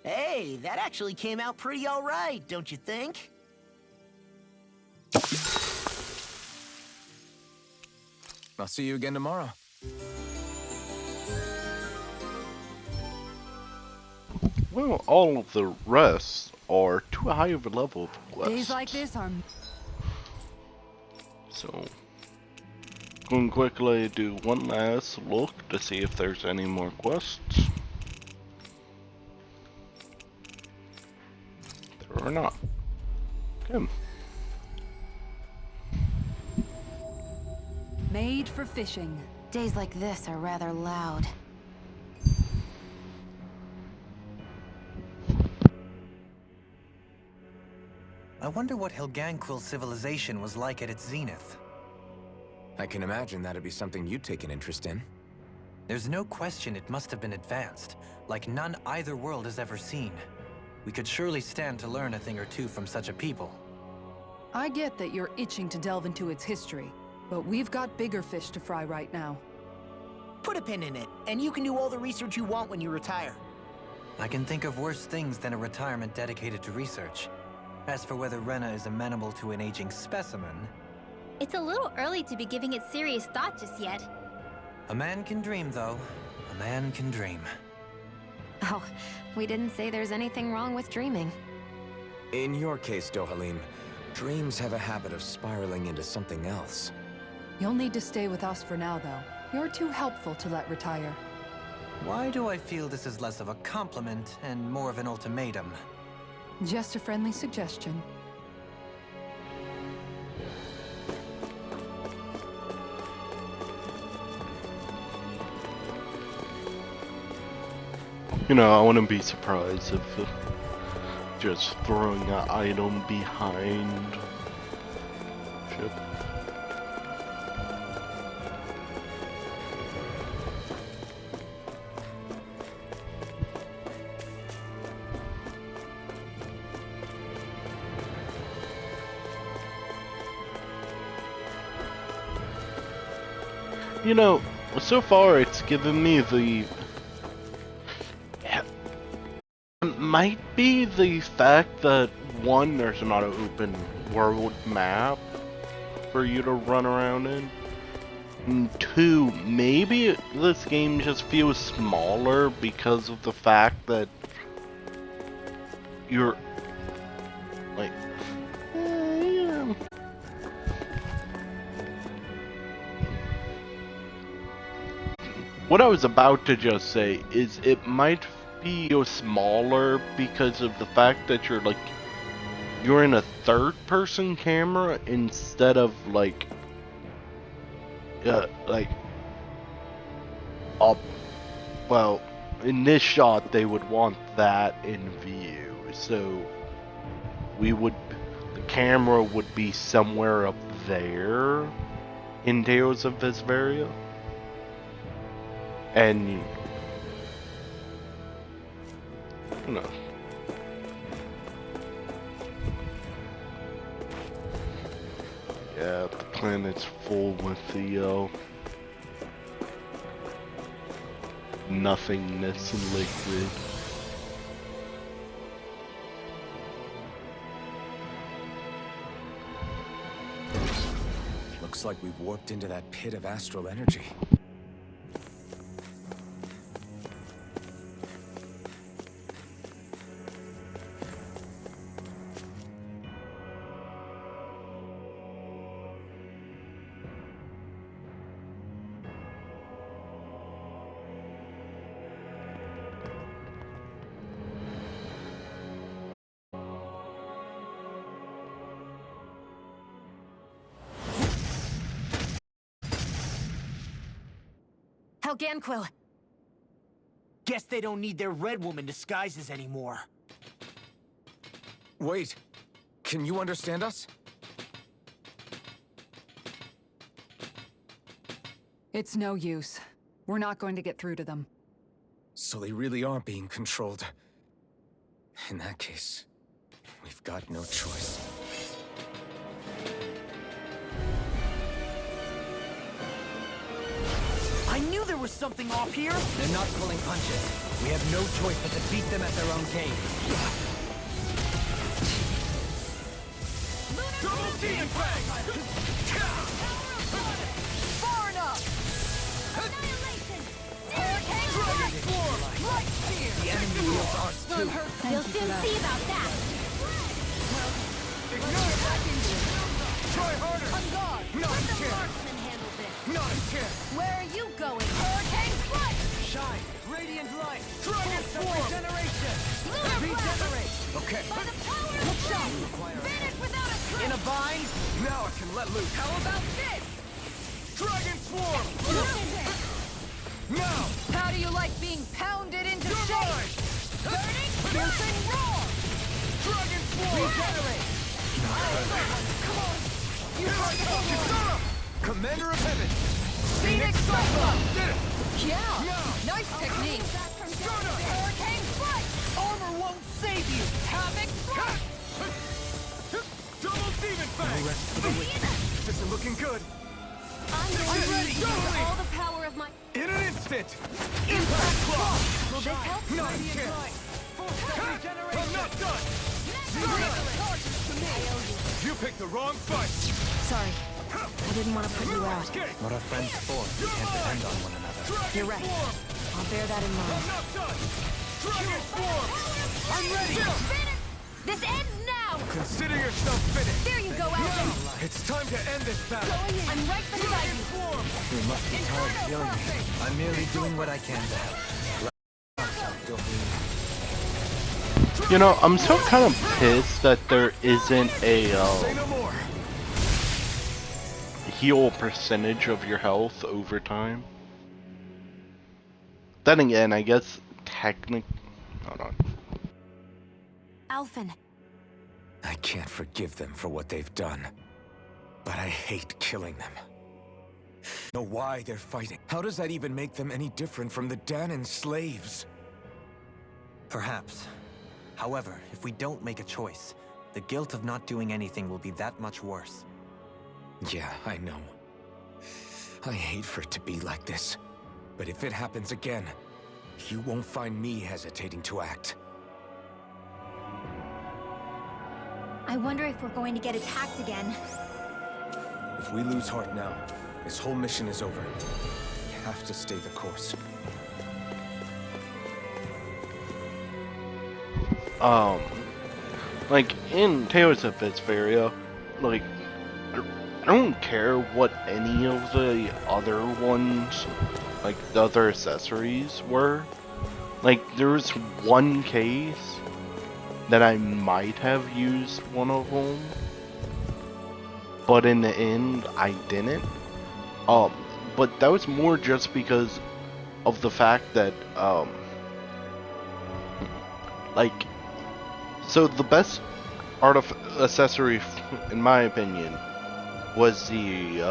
Hey, that actually came out pretty all right, don't you think? I'll see you again tomorrow. Well, all of the rest are too high of a level of quests. Days like this are... So, going to quickly do one last look to see if there's any more quests. There are not. Okay. Made for fishing. Days like this are rather loud. I wonder what Helganquil civilization was like at its zenith. I can imagine that'd be something you'd take an interest in. There's no question it must have been advanced, like none either world has ever seen. We could surely stand to learn a thing or two from such a people. I get that you're itching to delve into its history, but we've got bigger fish to fry right now. Put a pin in it, and you can do all the research you want when you retire. I can think of worse things than a retirement dedicated to research. As for whether Rena is amenable to an aging specimen... It's a little early to be giving it serious thought just yet. A man can dream, though. A man can dream. Oh, we didn't say there's anything wrong with dreaming. In your case, Dohalim, dreams have a habit of spiraling into something else. You'll need to stay with us for now, though. You're too helpful to let retire. Why do I feel this is less of a compliment and more of an ultimatum? Just a friendly suggestion. You know, I wouldn't be surprised if just throwing an item behind ship. You know, so far it's given me the... It might be the fact that, one, there's not an open world map for you to run around in. And two, maybe this game just feels smaller because of the fact that you're... like... yeah. What I was about to just say is it might feel smaller because of the fact that you're in a third-person camera instead of like well, in this shot they would want that in view, so the camera would be somewhere up there in Tales of Vesperia. And no. Yeah, the planet's full with the nothingness and liquid. Looks like we've warped into that pit of astral energy. Helganquil. Guess they don't need their Red Woman disguises anymore. Wait, can you understand us? It's no use. We're not going to get through to them. So they really are being controlled. In that case, we've got no choice. I knew there was something off here! They're not pulling punches. We have no choice but to beat them at their own game. Double Demon Fang! Far enough! Dragon Form! The enemy wields arts too. You'll soon see about that. Try harder! On guard! Not a chance! Marksman handle this. Not a chance! Where are you going? Hurricane Strike! Shine! Radiant light! Dragon Form! Regeneration! Lunar Blast! Regenerate! Okay, By the power of shot! Finish without a In a trick! bind! now I can let loose. How about this? Dragon Swarm! Lunar Whip! Now! How do you like being pounded into You're shape? mine! Burning, piercing roar! Dragon Swarm! Regenerate! Come on! You heard the Kisara! Commander of Heaven! Phoenix Cyclone! Did it! Yeah! Now! Nice technique! Hurricane Strike! Armor won't save you! Havoc Strike! Double Demon Fang! This is looking good. I'm I'm ready! all the power of my... In an instant! Impact Claw! Will this help? Not a chance! I'm not done! You picked the wrong fight! Sorry, I didn't want to put you out. Escape! What are friends for? We can't depend on one another. Dragon You're right. Swarm! I'll bear that in I'm mind. not done! Dragon Swarm! I'm ready! This ends now! Consider yourself finished! There you go, Alvin! It's time to end this battle! I'm right beside you! Swarm! You must be tired of healing me. I'm merely doing what I can to help. You know, I'm still kind of pissed that there isn't a Say no more! heal percentage of your health over time. Then again, I guess hold on. Alphen. I can't forgive them for what they've done. But I hate killing them. Know why they're fighting. How does that even make them any different from the Dahnan slaves? Perhaps. However, if we don't make a choice, the guilt of not doing anything will be that much worse. Yeah, I know. I hate for it to be like this. But if it happens again, you won't find me hesitating to act. I wonder if we're going to get attacked again. If we lose heart now, this whole mission is over. We have to stay the course. Like in Tales of Vesperia, like I don't care what any of the other ones, like the other accessories were. Like there was one case that I might have used one of them, but in the end I didn't. But that was more just because of the fact that like, so the best accessory, in my opinion, was the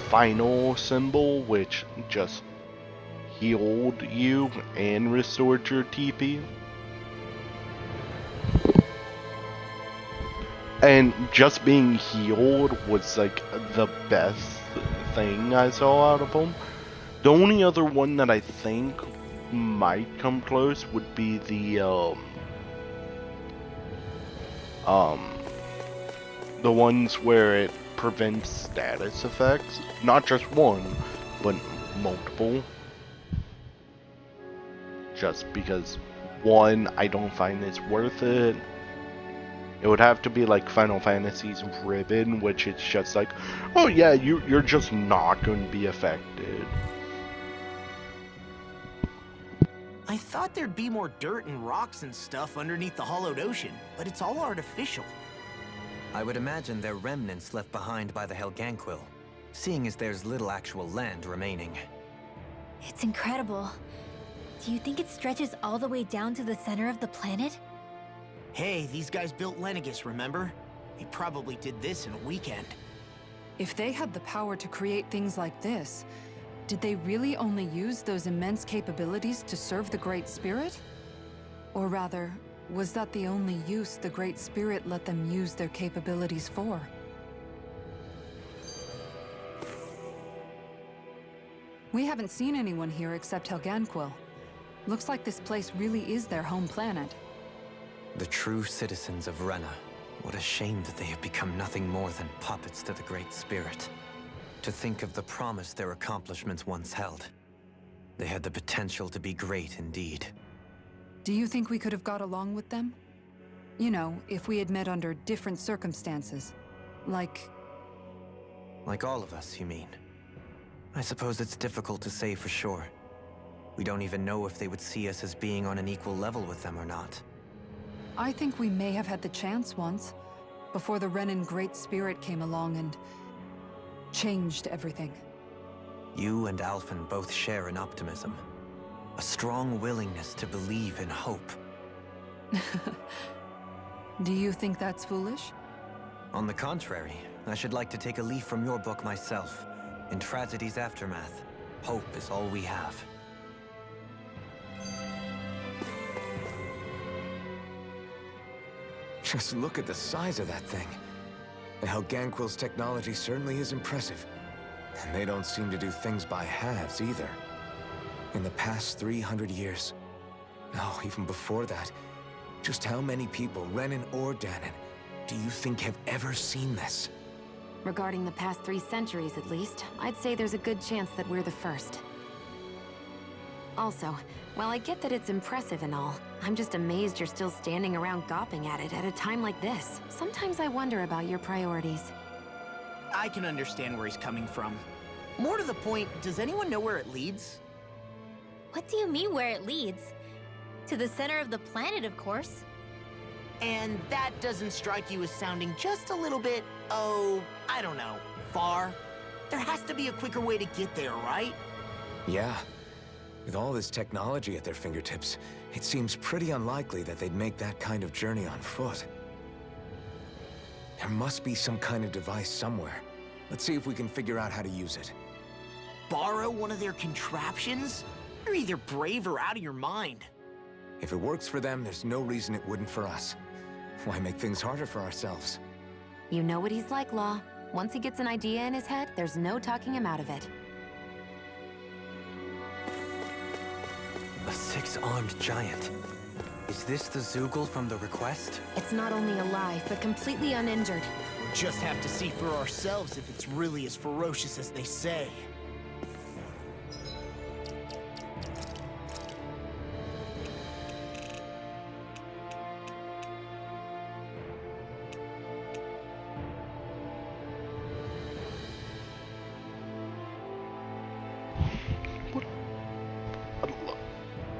final symbol, which just healed you and restored your TP. And just being healed was like the best thing I saw out of them. The only other one that I think might come close would be the ones where it prevents status effects. Not just one, but multiple. Just because one, I don't find it's worth it. It would have to be like Final Fantasy's Ribbon, which it's just like, oh yeah, you're just not going to be affected. I thought there'd be more dirt and rocks and stuff underneath the hollowed ocean, but it's all artificial. I would imagine they're remnants left behind by the Helganquil, seeing as there's little actual land remaining. It's incredible. Do you think it stretches all the way down to the center of the planet? Hey, these guys built Lenegis, remember? He probably did this in a weekend. If they had the power to create things like this, did they really only use those immense capabilities to serve the Great Spirit? Or rather, was that the only use the Great Spirit let them use their capabilities for? We haven't seen anyone here except Helganquil. Looks like this place really is their home planet. The true citizens of Rena. What a shame that they have become nothing more than puppets to the Great Spirit. To think of the promise their accomplishments once held. They had the potential to be great indeed. Do you think we could have got along with them? You know, if we had met under different circumstances. Like all of us, you mean? I suppose it's difficult to say for sure. We don't even know if they would see us as being on an equal level with them or not. I think we may have had the chance once, before the Renan Great Spirit came along and changed everything. You and Alphen both share an optimism. A strong willingness to believe in hope. Do you think that's foolish? On the contrary, I should like to take a leaf from your book myself. In tragedy's aftermath, hope is all we have. Just look at the size of that thing. The Helganquil's technology certainly is impressive. And they don't seem to do things by halves either. In the past 300 years, no, even before that, just how many people, Renan or Dahnan, do you think have ever seen this? Regarding the past 3 centuries at least, I'd say there's a good chance that we're the first. Also, while I get that it's impressive and all, I'm just amazed you're still standing around gawping at it at a time like this. Sometimes I wonder about your priorities. I can understand where he's coming from. More to the point, does anyone know where it leads? What do you mean where it leads? To the center of the planet, of course. And that doesn't strike you as sounding just a little bit, oh, I don't know, far? There has to be a quicker way to get there, right? Yeah. With all this technology at their fingertips, it seems pretty unlikely that they'd make that kind of journey on foot. There must be some kind of device somewhere. Let's see if we can figure out how to use it. Borrow one of their contraptions? You're either brave or out of your mind. If it works for them, there's no reason it wouldn't for us. Why make things harder for ourselves? You know what he's like, Law. Once he gets an idea in his head, there's no talking him out of it. A 6-armed giant. Is this the Zeugl from the Request? It's not only alive, but completely uninjured. We'll just have to see for ourselves if it's really as ferocious as they say.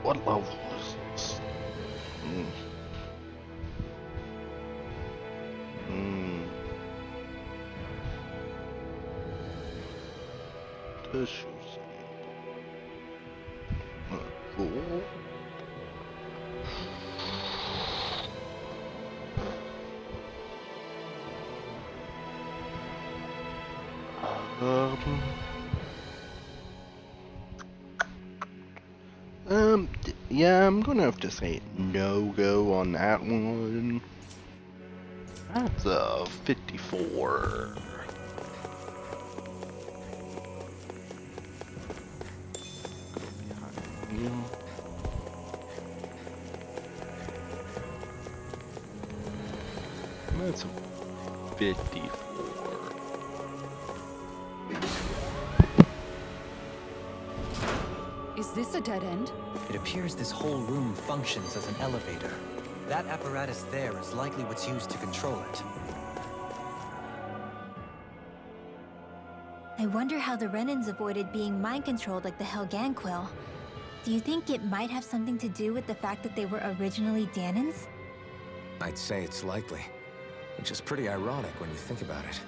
What level is this? Tissue sample. Cool. Yeah, I'm gonna have to say no-go on that one. That's a 54. That's a 54. Is this a dead end? It appears this whole room functions as an elevator. That apparatus there is likely what's used to control it. I wonder how the Renans avoided being mind-controlled like the Helganquil. Do you think it might have something to do with the fact that they were originally Dahnans? I'd say it's likely. Which is pretty ironic when you think about it.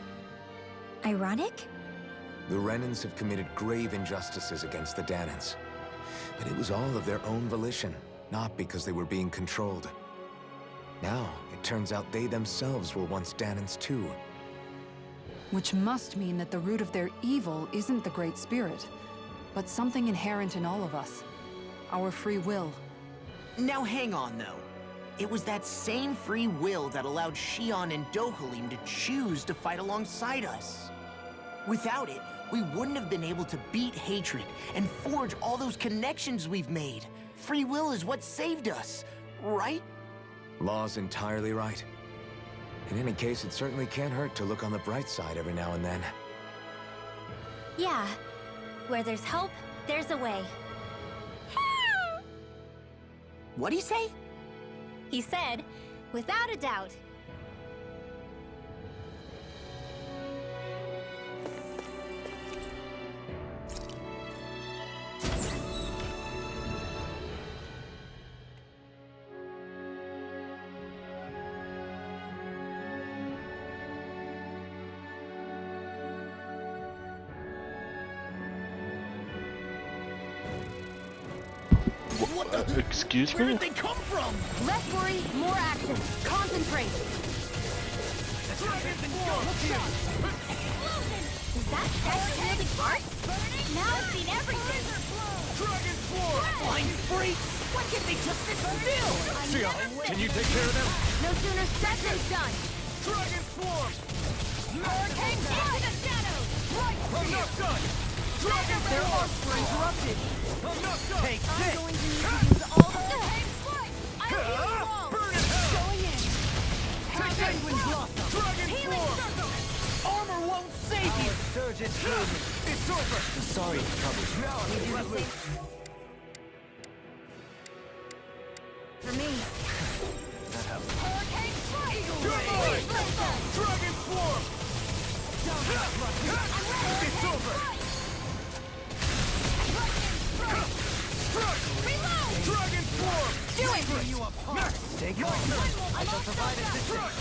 Ironic? The Renans have committed grave injustices against the Dahnans. but it was all of their own volition, not because they were being controlled. Now, it turns out they themselves were once Dahnans too. Which must mean that the root of their evil isn't the Great Spirit, but something inherent in all of us. Our free will. Now hang on, though. It was that same free will that allowed Xion and Dohalim to choose to fight alongside us. Without it, we wouldn't have been able to beat hatred and forge all those connections we've made. Free will is what saved us, right? Law's entirely right. In any case, it certainly can't hurt to look on the bright side every now and then. Yeah. Where there's hope, there's a way. What'd he say? He said, without a doubt. Excuse Where me? did they come from? Less worry, more action. Concentrate. Is that really hard? Now I've seen everything. Flying freak! Why can't they just sit still? Xion, can you take care of them? No sooner said than done. Dragon Swarm! Hurricane into the shadows. Right. I'm not done! Dragon Their arcs were interrupted. I'm not done! Take I'm this! going to need to use all the hurricane strike. I'm healing walls. Burn in hell! Going in. Penguin Blossom! Dragon Healing Swarm! circle. Armor won't save you! Surge is closing. It's over! Sorry, trouble. Now I'm in the loop. For me. Hurricane strike. You're mine! Dragon Swarm! It's over! Struck! Reload. Dragon Swarm! Do it. You apart. Next! Take mine. I shall provide assistance.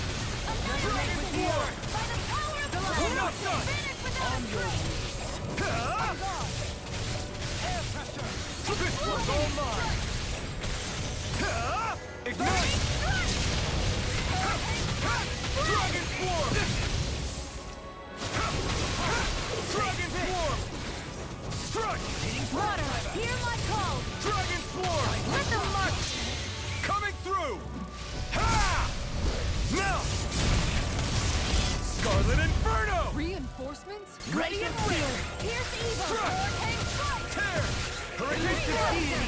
Dragon Swarm! By the power of the I'm not done! finish without a break. Air pressure! This one's all mine! Ignite! Dragon Swarm! Dragon Swarm! Strike! Water, hear my call. Dragon Swarm! Let them march. Coming through! Ha! Now! Scarlet Inferno! Reinforcements? Ready and will. Pierce evil. Strike. Hurricane strike. Tear! Hurricane Deity!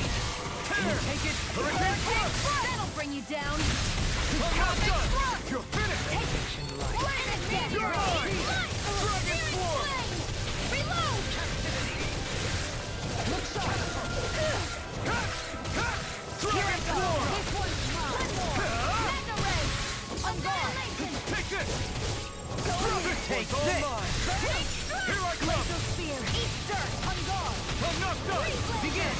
Tear! Take it. Hurricane Hurricane Thrust! strike. That'll bring you down. I'm not done! You're finished! Finish. You're mine! Dragon Searing Swarm! flame. Reload. Look sharp! Dragon Swarm! This one's mine. Mega ray. Annihilation. Take this! Take All this. mine! Here I come! Laser spear. Eat dirt. On guard. I'm not done! Begin!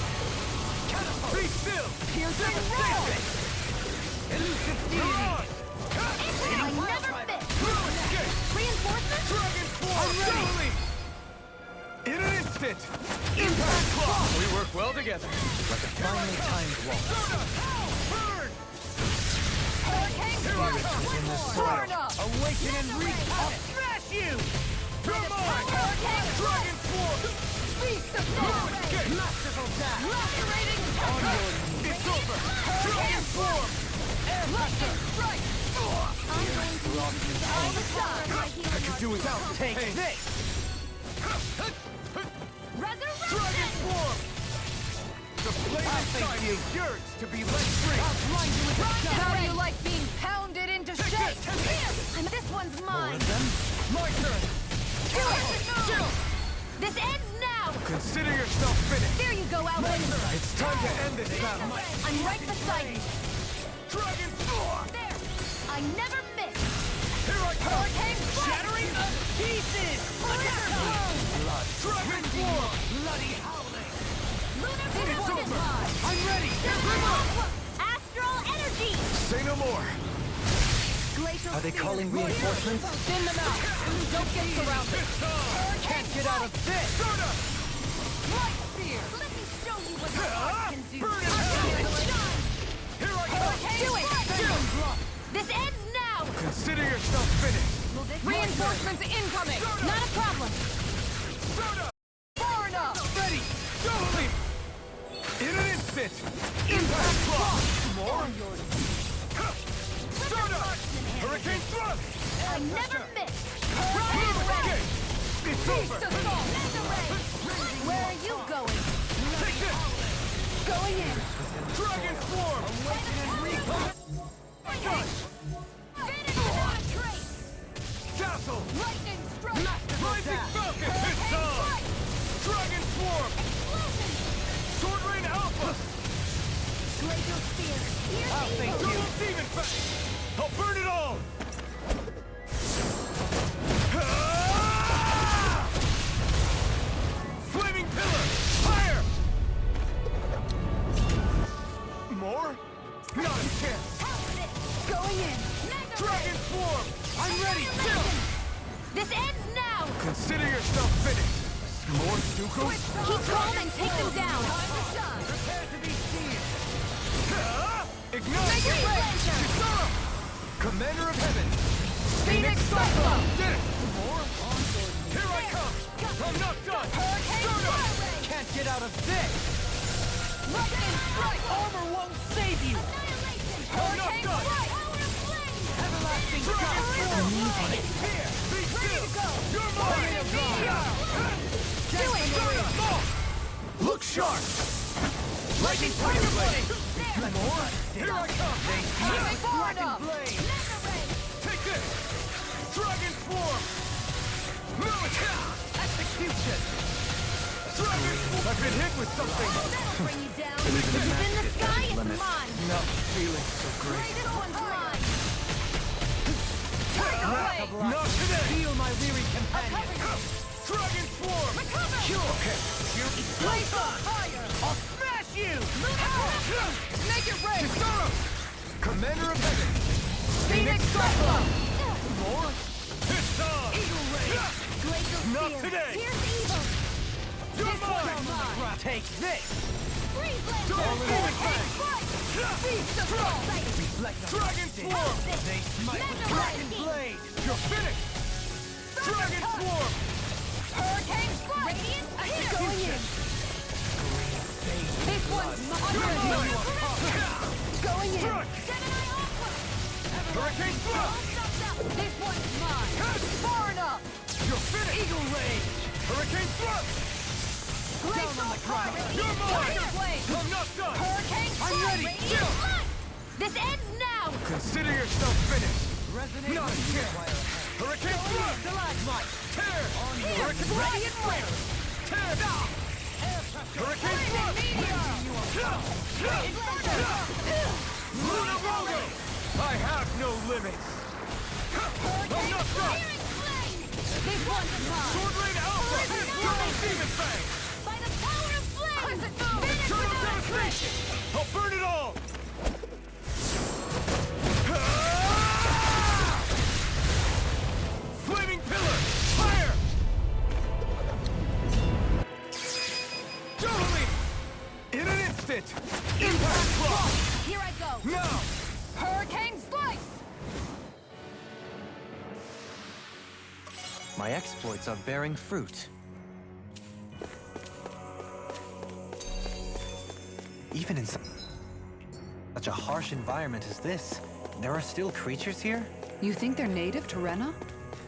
Be still! Piercing roll. Elusive You're deity! on! I never miss. Escape! Reinforcements. Dragon Swarm! Doubly! In an instant! Impact Claw! We work well together. Like a finely timed waltz. Soda! Burn! Hurricane Here I come! In the Burn soil. up. Awaken and Mega wreak ray. havoc! Smash you! You're mine! Hurricane Dragon Swarm! Beast of Mega ray. Escape! Masterful dash! Lacerating On temper. your It's over! Dragon Swarm! Lightning strike. I'm going to use all the stars. My healing Do without Take pain. this! Resurrection. Dragon Swarm! The flame inside you yearns to be let free. How do you like being pounded into shape? Here. And this one's mine. My turn. Do it. This ends now. Consider yourself finished. There you go, Alvin. It's time to end this battle. I'm right beside you. Dragon Swarm! There. I never miss. Here I come! Hurricane strike. Shattering of pieces! Laser blow. Dragon Swarm! Bloody howling! Lunar It's Pinpoint. over! I'm ready! Astral energy. Say no more! Glacial Are they spear. calling reinforcements? Thin them out. Don't get surrounded. This time! Can't get out of this. Soda! Light spear! Let me show you what my art can do. Burn it! Here I come! Do it! This ends now! Consider yourself finished! Reinforcements incoming! Not a problem. Soda! Far enough! Ready! Go, Leap! In an instant! Impact block! More? Soda! Hurricane thrust! I never miss! Okay! It's over! Where are you going? Take this! Going in! Dragon Swarm! Castle! Lightning strike! Rising Falcon! It's on! Dragon Swarm! Sword Rain Alpha! Glacial spear! Here's evil! Double Demon Fang! I'll burn it all! Ah! Flaming Pillar! Fire! More? Not a chance! Going in! Dragon Swarm! I'm ready! Kill! This ends now! Consider yourself finished! More Dooku's? Keep calm and take them down! Prepare to be seen! Ignite! Make it rain! Kisara! Commander of Heaven! Phoenix Cyclone! Did it! More? Here I come! I'm not done! Stardust! Can't get out of this! Lightning strike! Armor won't save you! I'm not done! Everlasting Dragon God! Swarm! Here! Be still! You're mine! Do it! Look sharp! Lightning Tiger Blade! More? Here I come! Far enough! Take this! Dragon Swarm! Execution! Dragon Swarm! I've been hit with something! That'll bring you down! It's in the sky, it's mine! Not feeling so great. This one's mine! Not today! Feel my weary companion! Dragon Swarm! Cure! Blaze of fire! I'll smash you! Make it rain! Kisara! Commander of Heaven! Phoenix Cyclone! More? It's on! Eagle Ray! Glacial Not spear! today! Here's evil! You're mine! Take this! Freeze blade! Double Demon Fang! Beast of Frost! Dragon Swarm! They smite with Magna Dragon Blade! Blade! You're finished! Dragon Swarm! Hurricane strike! Radiant Going in! This one's You're mine! going in! Strike! Hurricane Thrust! This one's mine! Far enough! You're finished! Eagle Rage! Hurricane Thrust! Glacial fire! You're mine! Tiger Blade! I'm not done! Hurricane I'm strike! ready! Radiant Chill! blood! This ends now! Consider yourself finished! Resonate Not with yet! fire. Hurricane Thrust! Stalagmite! Tear! Hurricane Radiant flare! Tear! Hurricane Thrust! Luna Rogo! I have no limits! I'm not done! This one's mine! Sword Rain Alpha! Double Demon Fang! By the power of flame! Eternal Devastation! I'll burn it all! Ah! Flaming Pillar! Fire! Totally! In an instant! Impact block! Here I go! Now! Hurricane slice! My exploits are bearing fruit. Even in such a harsh environment as this, there are still creatures here? You think they're native to Rena?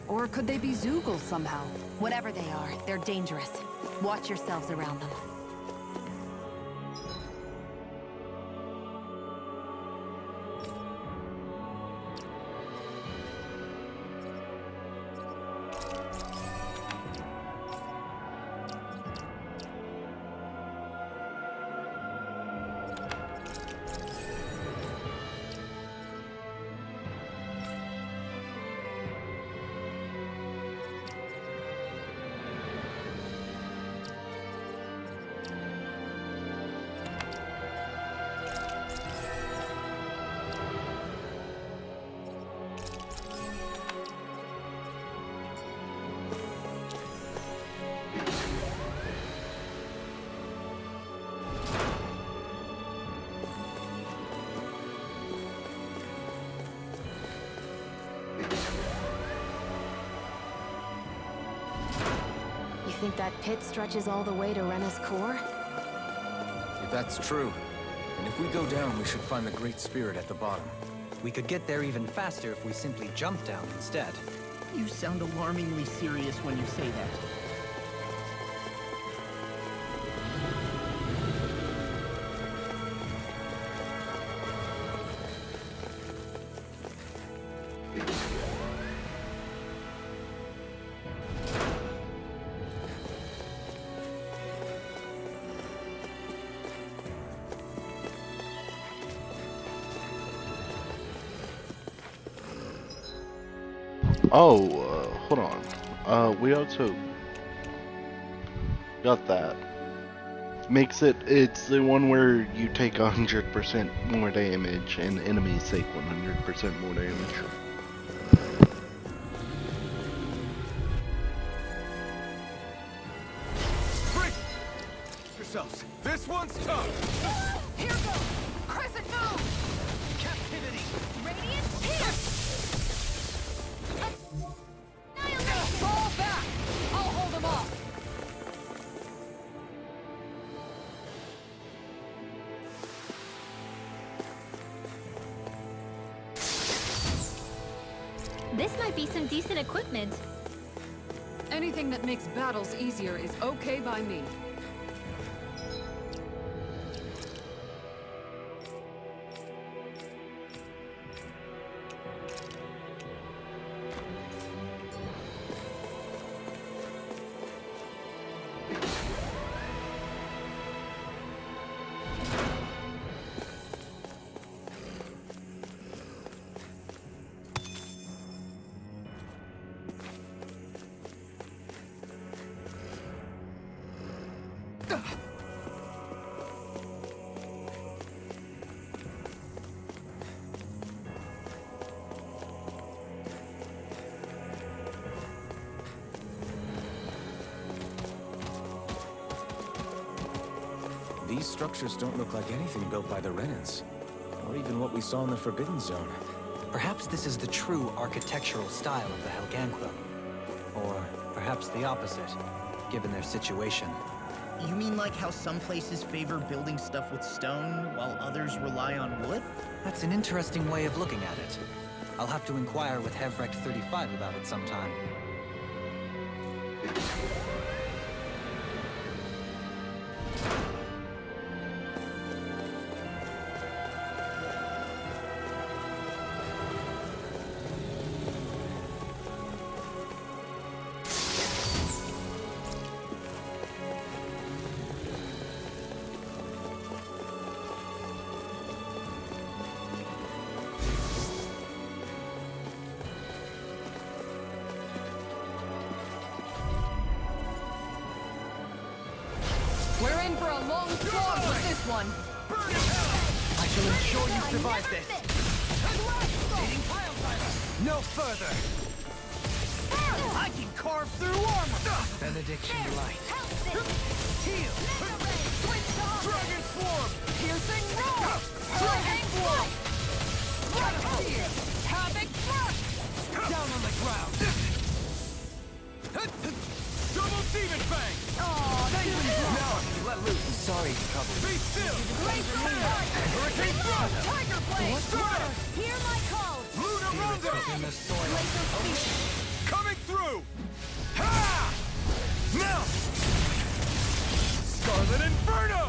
Or could they be Zoogle somehow? Whatever they are, they're dangerous. Watch yourselves around them. think that pit stretches all the way to Rena's core? If that's true, and if we go down, we should find the Great Spirit at the bottom. We could get there even faster if we simply jump down instead. You sound alarmingly serious when you say that. Oh, hold on. We also got that. It's the one where you take 100% more damage and enemies take 100% more damage. Break yourselves. This one's tough. Here goes! Crescent moon! Captivity! Radiant pierce! Fall back! I'll hold them off! This might be some decent equipment. Anything that makes battles easier is okay by me. These structures don't look like anything built by the Renans, or even what we saw in the Forbidden Zone. Perhaps this is the true architectural style of the Helganquil. Or perhaps the opposite, given their situation. You mean like how some places favor building stuff with stone, while others rely on wood? That's an interesting way of looking at it. I'll have to inquire with Hevrecht 35 about it sometime. We're in for a long slog with this one. I shall ensure you survive this. No further. I can carve through armor! Benediction light. Heal! Dragon Swarm! Piercing roar! Dragon blow! Right here! Havoc thrust! Down on the ground! Double Demon Fang! Now I can let loose. Sorry to trouble you. Be still! Laser strike! Hurricane Thrust! Tiger blade! Strike! Hear my call! Luna Rondo! In the soil. Laser speed! Coming through! Ha! Now! Scarlet Inferno!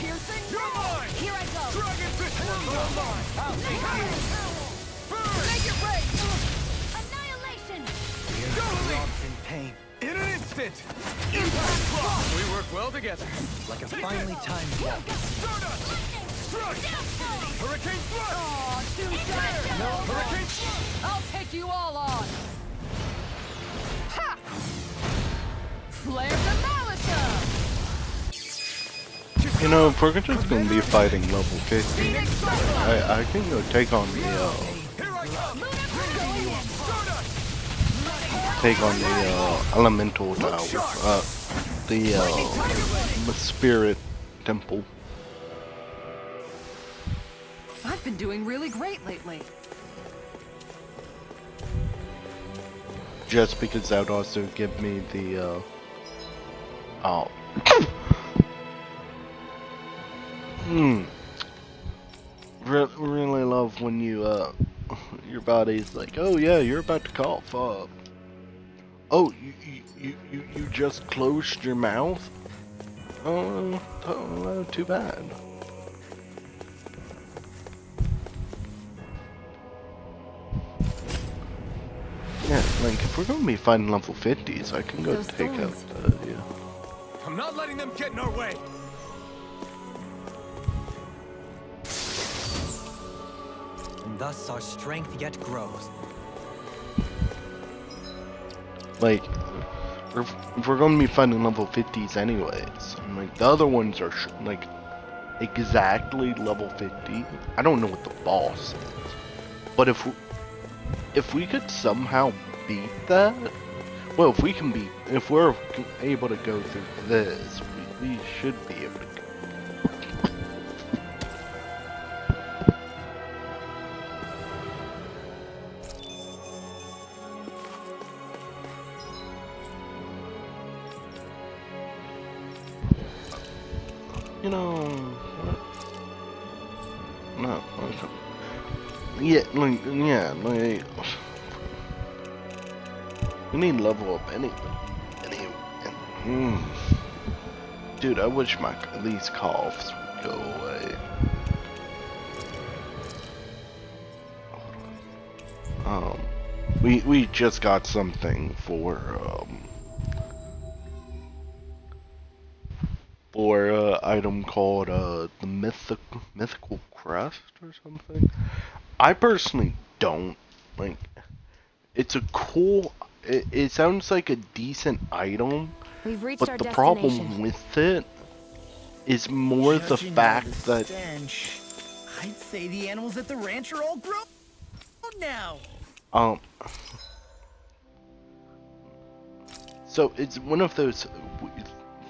Piercing You're roar! mine! Here I go! Dragon Fish You're mine! I'll take you! Burn! Make it rain! Annihilation! Robs in pain. In an instant! Impact Block! We work well together. Like a finely timed walk. Stardust! Strike! Hurricane Thrust! Aw, too shattered! No! Hurricane Thrust! I'll take you all on! Ha! Flare the Malisa! You know, if we're just gonna be fighting level 50, I can go take on the Here I come! Stardust! elemental tower, the spirit temple. I've been doing really great lately. just because that would also give me the, oh. Really love when you, your body's like, oh yeah, you're about to cough. Oh, you just closed your mouth? Oh, too bad. Yeah, like, if we're gonna be fighting level 50s, I can go Those take out thorns. yeah. I'm not letting them get in our way. And thus our strength yet grows. Like, if we're gonna be fighting level 50s anyways, and like, the other ones are, like, exactly level 50. I don't know what the boss is. But if we could somehow beat that, well, if we're able to go through this, we should be able to go. You know, what? No, yeah, we need to level up anything. Dude, I wish these coughs would go away. We just got something for item called the mythical crest or something. I personally don't like. It's a cool. It sounds like a decent item, We've reached but our the destination. problem with it is more the Judging by fact the that stench, I'd say the animals at the ranch are all grown now. So it's one of those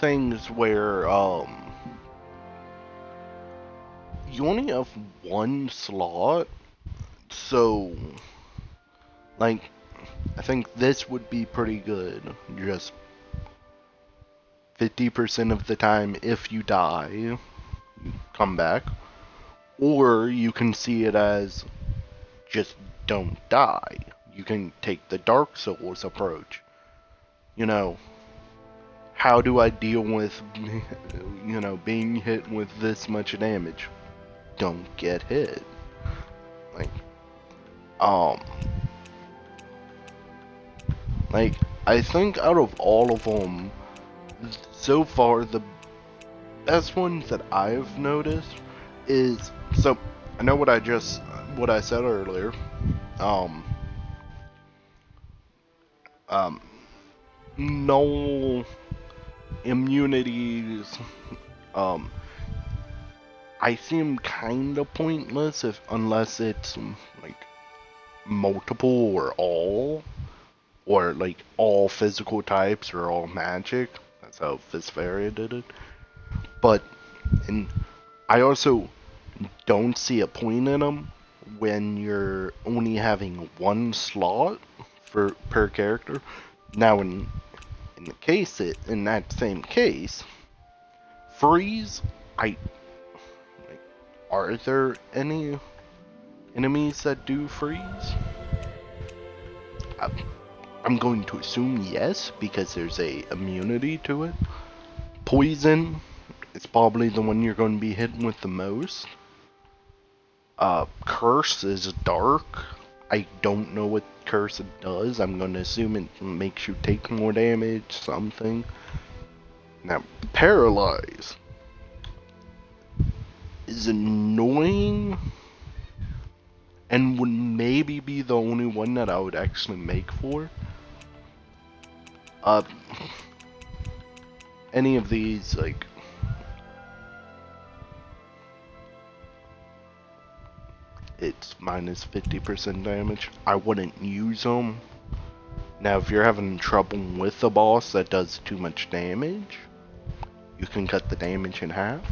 things where you only have one slot, so like I think this would be pretty good. Just 50% of the time, if you die, you come back, or you can see it as just don't die. You can take the Dark Souls approach. You know, how do I deal with, you know, being hit with this much damage? Don't get hit. Like, I think out of all of them, so far the best ones that I've noticed is, so I know what I said earlier. No immunities. I seem kind of pointless unless it's like multiple or all, or like all physical types or all magic. That's how Fisfaria did it. But I also don't see a point in them when you're only having one slot per character. Now in that same case, freeze. Are there any enemies that do freeze? I'm going to assume yes, because there's a immunity to it. Poison is probably the one you're going to be hitting with the most. Curse is dark. I don't know what curse does. I'm going to assume it makes you take more damage, something. Now, paralyze is annoying and would maybe be the only one that I would actually make for. Any of these, like, it's minus 50% damage. I wouldn't use them. Now, if you're having trouble with a boss that does too much damage, you can cut the damage in half.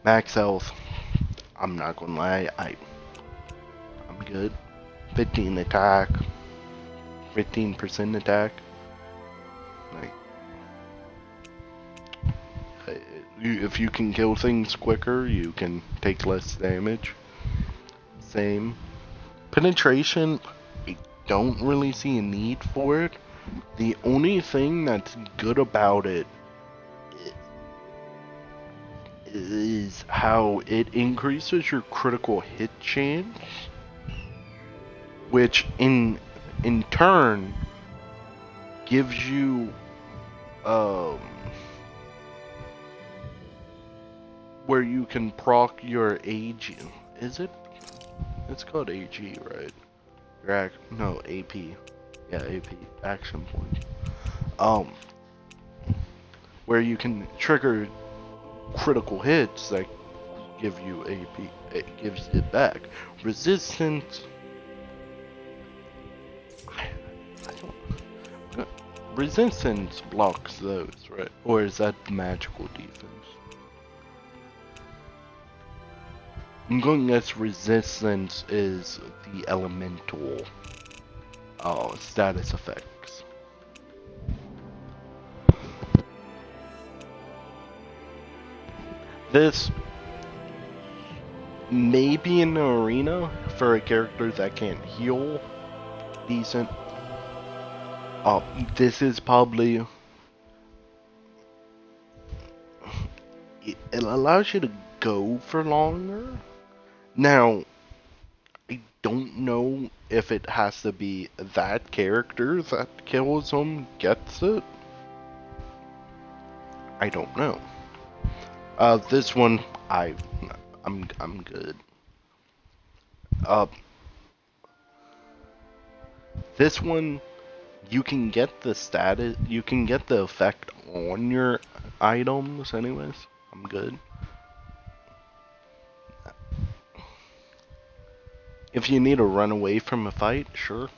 Max health, I'm not gonna lie, I'm good. 15 attack, 15% attack. Like, if you can kill things quicker, you can take less damage. Same. Penetration, I don't really see a need for it. The only thing that's good about it is how it increases your critical hit chance, which in turn gives you where you can proc your AG. Is it? It's called AG, right? No, AP. Yeah, AP. Action point. Where you can trigger critical hits that give you AP. It gives it back. Resistance. I don't. Resistance blocks those, right? Or is that magical defense? I'm going to guess resistance is the elemental status effects. This may be in the arena for a character that can't heal decent. This is probably... It allows you to go for longer. Now, I don't know if it has to be that character that kills him gets it. I don't know. This one, I'm good. This one, you can get the status, you can get the effect on your items anyways. I'm good. If you need to run away from a fight, sure.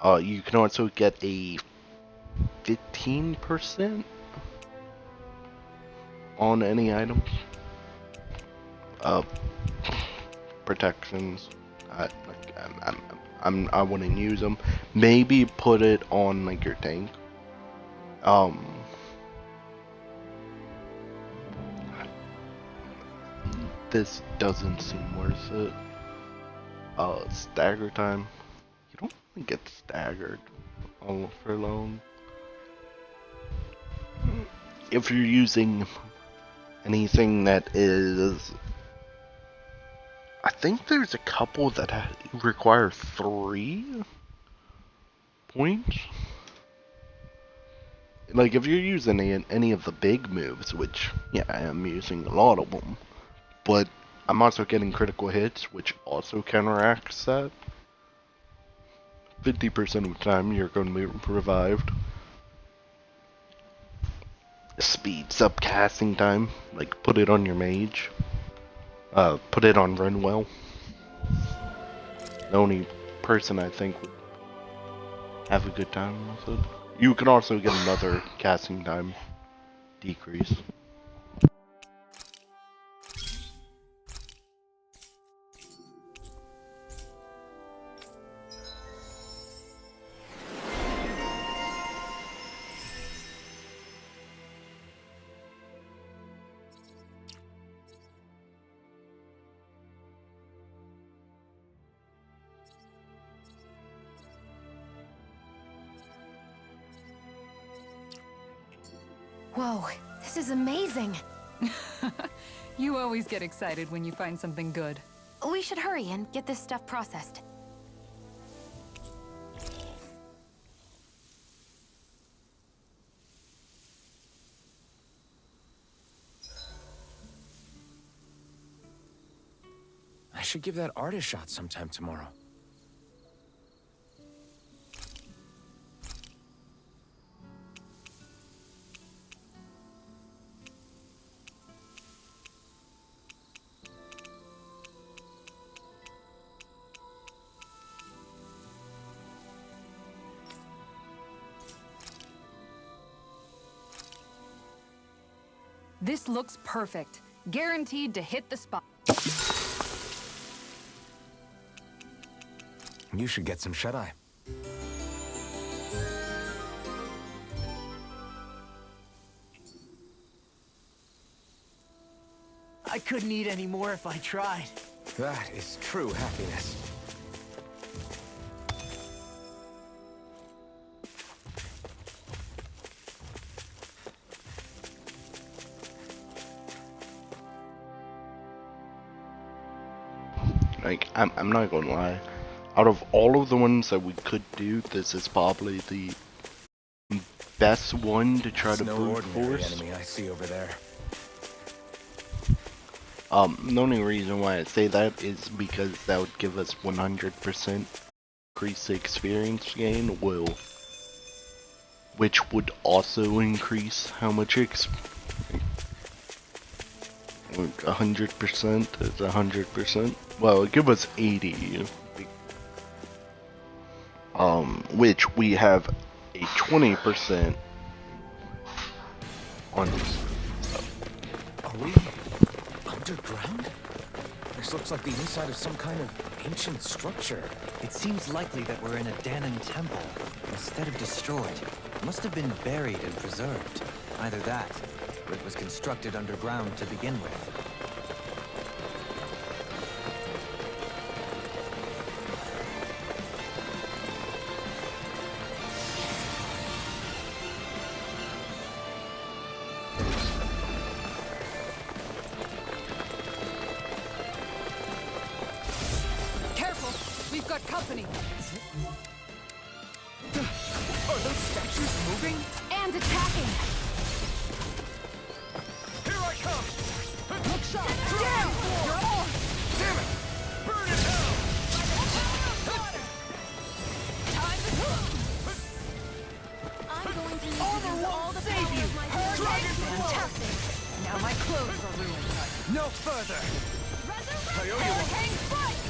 You can also get a 15% on any items. Protections. I wouldn't use them. Maybe put it on like your tank. This doesn't seem worth it. Stagger time. You don't really get staggered all for long. If you're using anything that is... I think there's a couple that require 3 points. Like if you're using any of the big moves, which, yeah, I am using a lot of them. But I'm also getting critical hits, which also counteracts that. 50% of the time you're going to be revived. Speeds up casting time, like put it on your mage. Put it on Renwell. The only person I think would have a good time with it. You can also get another casting time decrease. Whoa, this is amazing. You always get excited when you find something good. We should hurry and get this stuff processed. I should give that art a shot sometime tomorrow. This looks perfect. Guaranteed to hit the spot. You should get some shut-eye. I couldn't eat any more if I tried. That is true happiness. Like, I'm not gonna lie. Out of all of the ones that we could do, this is probably the best one to try It's to no brute ordinary force. enemy I see over there. The only reason why I say that is because that would give us 100% increase the experience gain, which would also increase how much 100% is 100%. Well, it'd give us 80. Which we have a 20% on. Are we underground? This looks like the inside of some kind of ancient structure. It seems likely that we're in a Dahnan temple. Instead of destroyed, it must have been buried and preserved. Either that, or it was constructed underground to begin with. Careful! We've got company! Are those statues moving? And attacking! Here I come! Look sharp! Down! Damn it! Burn in hell! I'm going to need Armor to use all won't the save power you! of my Hurricane! Fantastic! Now my clothes are ruined. No further! I owe you one. Hurricane strike!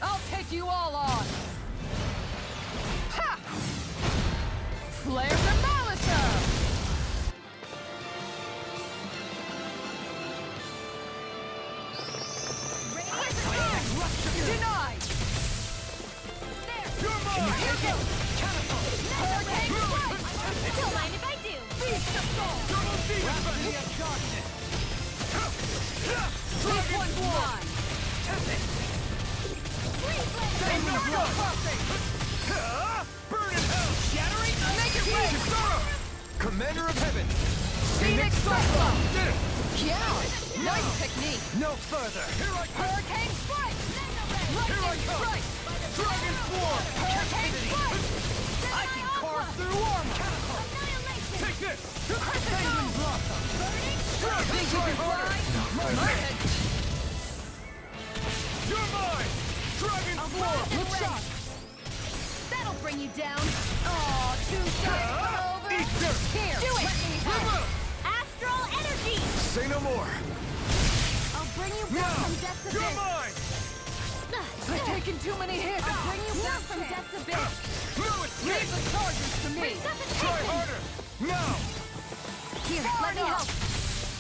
I'll take you all on! Ha! Flare the Malisa! Denied! You're mine! Hurricane strike! Don't mind if I do. Beast of Soul! Double demon! This one's mine! Burn in hell! Shattering! Make it rain! Commander of Heaven! Phoenix Cyclone! Did it! Yeah! Nice technique! No further! Here I come! Hurricane strike! Here I come! Strike! Dragon Swarm! Hurricane strike! I can carve through armor! Take this! Penguin Blossom! Think you can fly? My head! You're mine! Dragon Swarm! Look sharp! That'll bring you down! Aw, two shots over! Eat dirt! Here! Do it! Let me have it! Astral energy! Say no more! I'll bring you back Now! from death's You're abyss! mine! I've taken too many hits! I'll bring you back from death's abyss! No escape! Leave the charges to me! Try harder! Now! Here, let me help!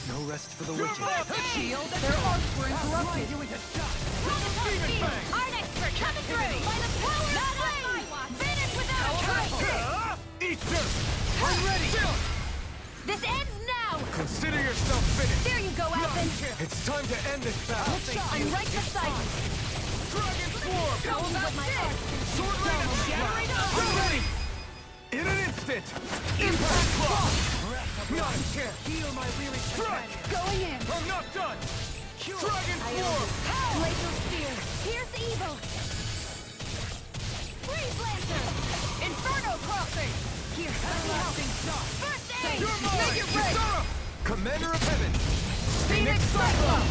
No rest for the You're wicked. mine! Shield, their arcs were interrupted! Demon Fang! Our expert coming through! By the power of flame! Finish without trying! Eat dirt! I'm ready! This ends now! Consider yourself finished! There you go, Alvin! It's time to end this battle! I'm right beside you! Dragon Swarm! Show me what my art can do! Sword Rain! Shattering I'm ready! In an instant! Impact Block! Not a chance! Heal my weary Strike! Going in! I'm not done! Dragon Swarm! Laser spear! Pierce evil! Freeze lancer! Inferno crossing! Here, let me help! First aid! You're mine! Make it rain! Kisara! Commander of Heaven! Phoenix Cyclone!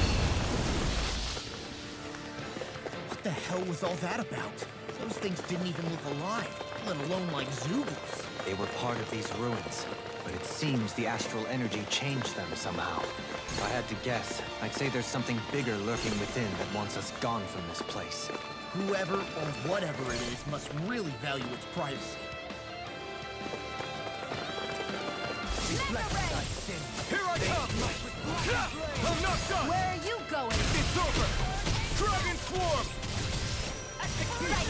What the hell was all that about? Those things didn't even look alive, let alone like Zoobles. They were part of these ruins, but it seems the astral energy changed them somehow. If I had to guess, I'd say there's something bigger lurking within that wants us gone from this place. Whoever or whatever it is must really value its privacy. Here I come! I'm not done! Where are you going? It's over! Dragon Swarm! Right!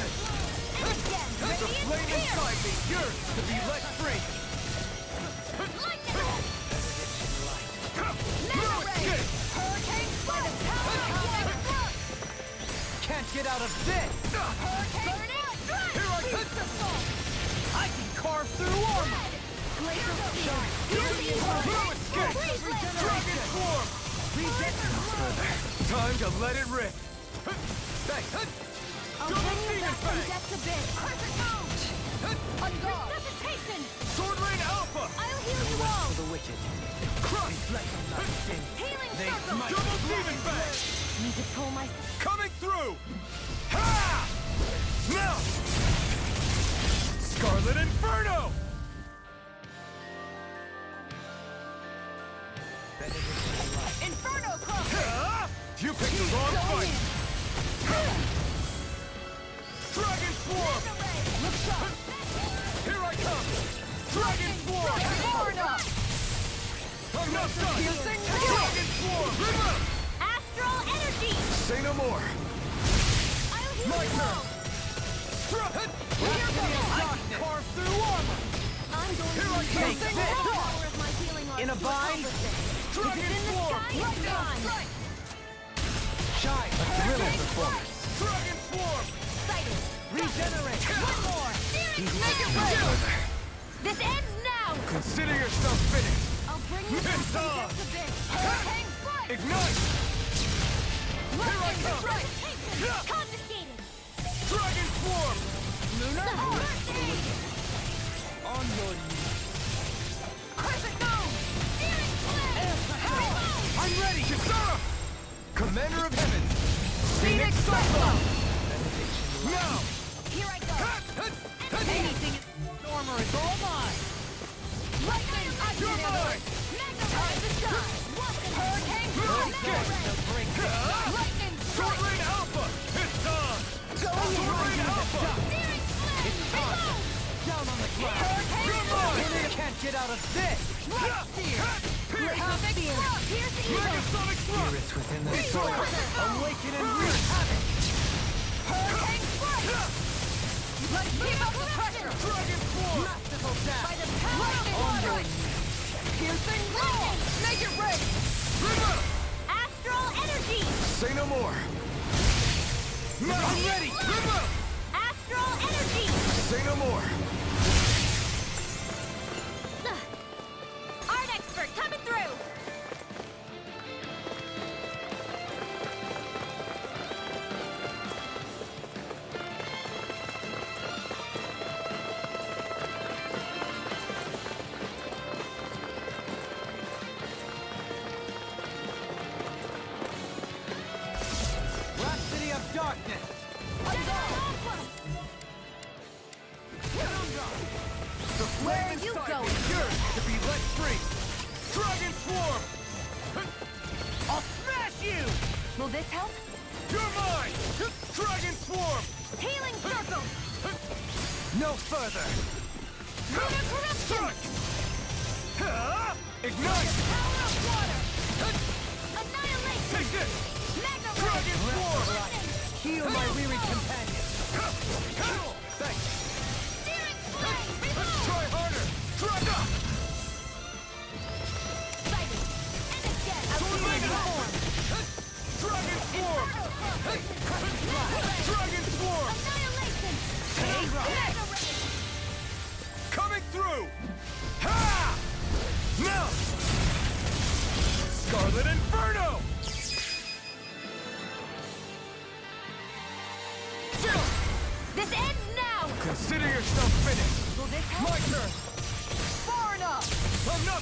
And again! The Radiant flame spear! inside me yearns to be let free! Lightning! No escape! out of this! Burning strike! Here I come! I can carve through armor! Glacial Steel! No escape! Dragon Form! Time to let it rip! Thanks! I'll bring you back from depths abyss! Perfect move! On guard! Resuscitation! Sword Rain Alpha! I'll heal you all! For the wicked. Crush! Healing They circle! double demon bang! Need to pull my... Coming through! Ha! Now! Scarlet Inferno! Inferno Cross! Ha! You picked the wrong fight! Dragon Swarm! Look sharp! Here I come! Dragon Swarm! Inferno! I'm not done! Dragon Swarm! Astral Energy! Say no more! I'll heal My you turn! all! Here goes! Carve through armor! I'm going Here to I come! use the power of my healing arts In a to bind? accomplish this. Dragon If it's in the Swarm! sky, it's gone! Shine! A thrilling performance! Dragon Swarm! Excited! Regenerate! One more! Make it right! This ends now! Consider yourself finished! I'll bring you back from Missile! depths abyss! Hurricane Strike! Ignite! Here I come! Resuscitation! Confiscated! Dragon Swarm! Lunar Hurricane! On your knees! Crescent Moon! Steering Flare! I'm ready! Kisara! Commander of Heavens! Phoenix Cyclo! Now! Here I go! Anything Armor is all mine! Lightning You're mine! Magnify the sky! Hurricane Break! Lightning Sword Rain Alpha! It's on! Sword Rain Alpha! Steering Flare! Down on the ground! Hurricane You're mine! You can't get out of this! Havoc Thrust! Here's the evil! Megasonic Thrust! Spirits within the Soul! Awaken and wreak havoc! Hurricane Strike! Let's keep up the pressure! Dragon Swarm! Masterful dash! By the power of water! Piercing roll! Make it rain! Astral Energy! Say no more! Now I'm ready! Astral Energy! Say no more! Art expert coming through! Rhapsody of Darkness! The Where flame are you inside going? is yours to be let free! Dragon Swarm! I'll smash you! Will this help? You're mine! Dragon Swarm! Healing Circle! No further! Lunar Corruption! Strike! Ignite! Power of water! Annihilation! Take this! Mega Dragon Ray! Swarm! Heal my weary companion! Thanks! Steering Flame! Let's Reload! try harder! Dragon! Sighted! And again! Sword Rain Form! Dragon Swarm! Dragon Swarm! Annihilation! Mega Ray! Coming through! Ha! Now! Scarlet Inferno! This ends now! Consider yourself finished! Will this help? My turn! Far enough! I'm not...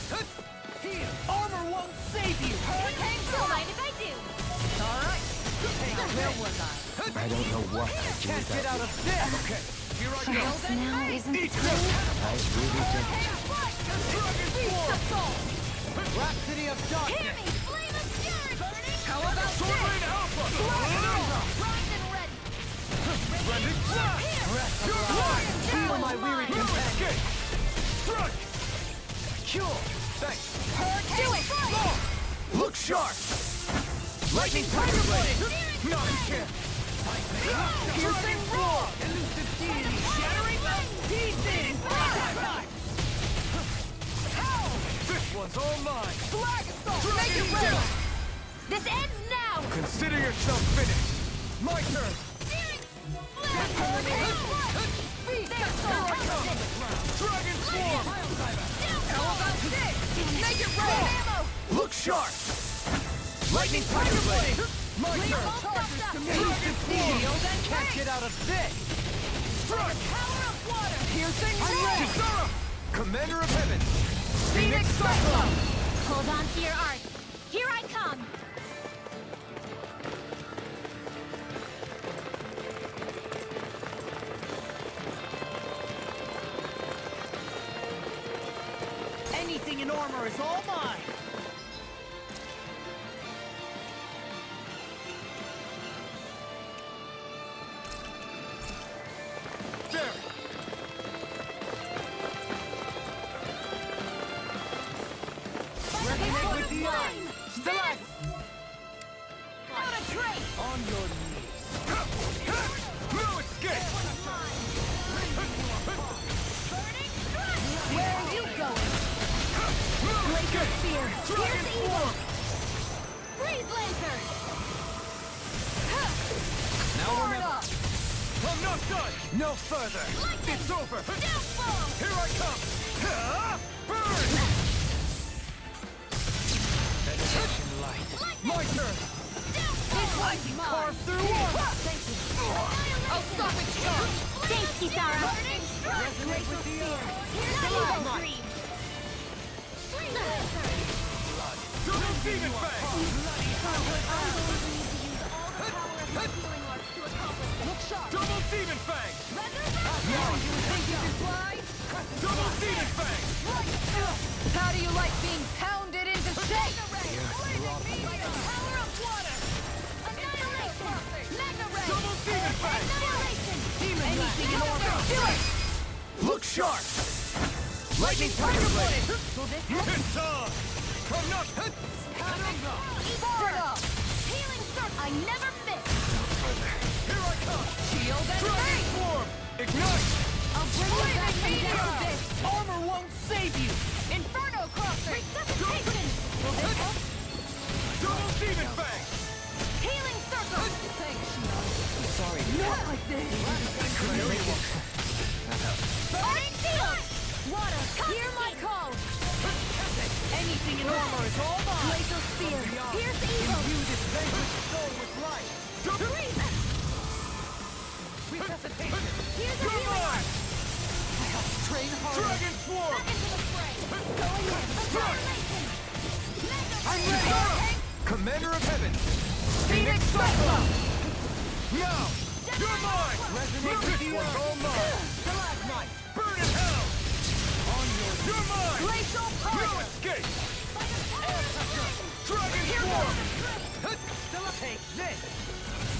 Here! Armor won't save you! Hurricane Don't mind if I do! Alright! Where was I? I don't know what I'd do Can't get without out you. of this! Okay, here I go! Perhaps now isn't the Eat time. this! I really don't. Hurricane Strike! Dragon Reach the Swarm! soul! Rhapsody of Hear Darkness! me! Flame of Fury! Burning! How about Sword this? Rain Alpha! Primed and ready! Blending Flash! You're mine! Feel my weary Escape! Strike! Cure! Thanks! Do it! Look sharp! Lightning Tiger Blade! No, you can't! Piercing Roar! Elusive Deity! Shattering Pieces! This one's all mine! Flag Assault! Make it Dragon ready! This ends now! Consider yourself finished! My turn! Steering Dragon Swarm! Make it rain! Look sharp! Lightning Tiger Blade! My turn! Dragon Swarm! Can't get out of this! Strike! Power of water! Piercing Kisara! Commander of Heaven! Phoenix Cyclone! Hold on to your art. Here I come! Anything in armor is all mine! There! Resonate with the eye! Still on a train! On your knees. No escape! Where are you going? Laser Spear! Dragon Here's evil! Swarm! Freeze laser! Now or never! I'm not done! No further! Lightning! It's over! Downfall! Here I come! Burn! Federation light. My turn! Downfall! I can carve through armor! Thank you! I'll stop it short! Thanks, Kisara. Burning strike! Resonate with the eye. Here's Still evil! on mine. Freeze laser! Double Demon Fang! Look sharp! Double Demon Fang! Now you think you can fly? Double Demon Fang! How do you like being pounded into shape? Power of water! Annihilation! Mega Ray! Double Demon Fang! Annihilation! Anything in order! Do it! Look sharp! Lightning Tiger Blade! It's on! Come not! Inferno! Healing circle! I never miss! Here I come! Shield and Dragon rain! Swarm! Ignite! I'll bring you back from death! Armor won't save you! Inferno crosser! Resuscitation! Will this help? Double Demon Fang! Healing circle! Thanks, Shion. Sorry. Not like this! Burning shield! Water, hear my call! Anything in armor is all mine! Laser spear! Here's evil! Imbue this vanquished soul with life! Breathe! Resuscitation! Here's a You're healing mine! art! I have to train harder! Dragon Swarm! Back into the fray! Going in! Annihilation! I'm ready! Commander of Heaven! Phoenix Cyclone! Now! You're mine! Resonate with the eye! All mine! Stalagmite! Burn in hell! On your... You're mine! Glacial No power! escape! By the power of flame! Dragon Swarm! Take this!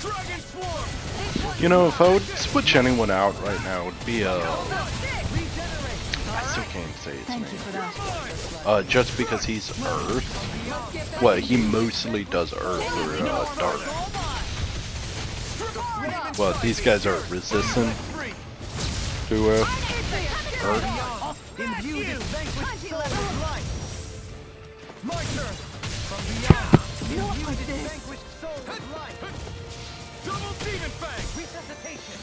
Dragon Swarm! You know, if I would switch anyone out right now, it would be I still can't say his name. Just because he's Earth. Well, he mostly does Earth or Dark. Well, these guys are resistant to Earth. Imbue this vanquished soul with life! My turn! From beyond! Imbue this vanquished soul with life! Double Demon Fang! Resuscitation!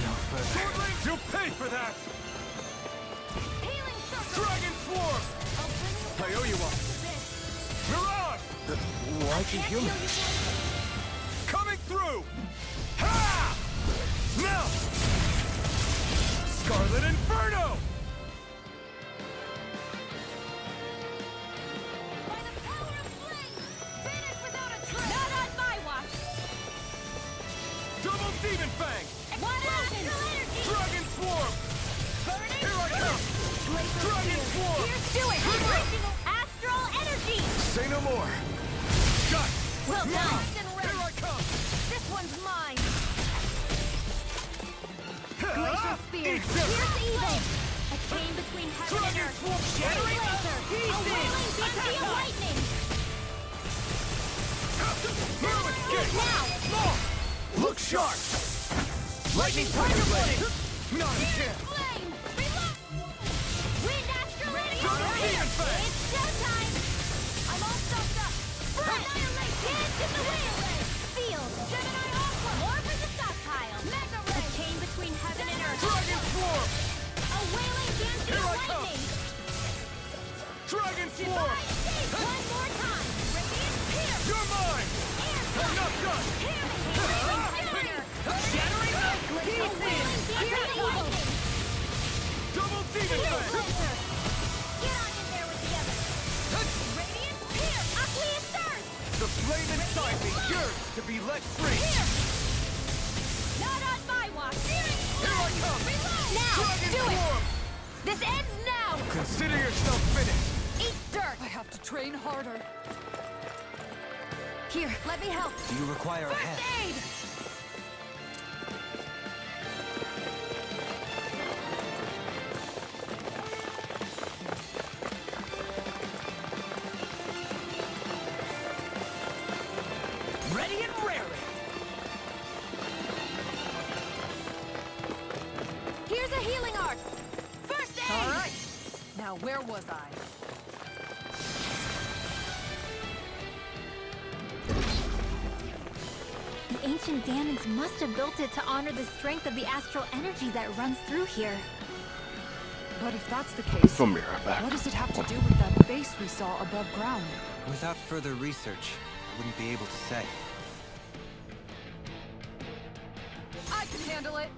No further. Sword Link, you'll pay for that! Healing circle! Dragon Swarm! I owe you one! Mirage! Why'd you heal me? Coming through! Ha! Now! Scarlet Inferno! By the power of flame! Finish without a trace! Not on my watch! Double Demon Fang! Explosion! Dragon Swarm! Burning Here I come! Dragon Swarm! Here's to it! Astral energy! Say no more! Shut! Well Now! done! Here I come! This one's mine! Glacial Spear! Here's evil! A chain between heaven and Dragon earth! Swarm! Shattering! Laser! A whirling beam of lightning! No escape! Now! Look sharp! Lightning Tiger Blade! Not a chance! Flame! Reload! Wind astral energy! Double Demon Fang! It's showtime! I'm all stuffed up! Annihilate! Dance in the wind! Field! Gemini Aqua! Dragon Swarm! One more time! Radiant Pierce! You're mine! I'm not done! Shattering Double Demon Fang! Get on in there with the others! Radiant Pierce! Aqueous Thirst! The flame inside me yearns to be let free! Not on my watch! Here I come! Now! Dragon Do it! Swarm! This ends now! Consider yourself finished! Eat dirt! I have to train harder. Here, let me help! Do you require a hand? Aid! Ready and raring. Here's a healing art! First aid! All right. Now, where was I? The ancient Daemons must have built it to honor the strength of the astral energy that runs through here. But if that's the case, We'll be right back. what does it have to do with that face we saw above ground? Without further research, I wouldn't be able to say. I can handle it.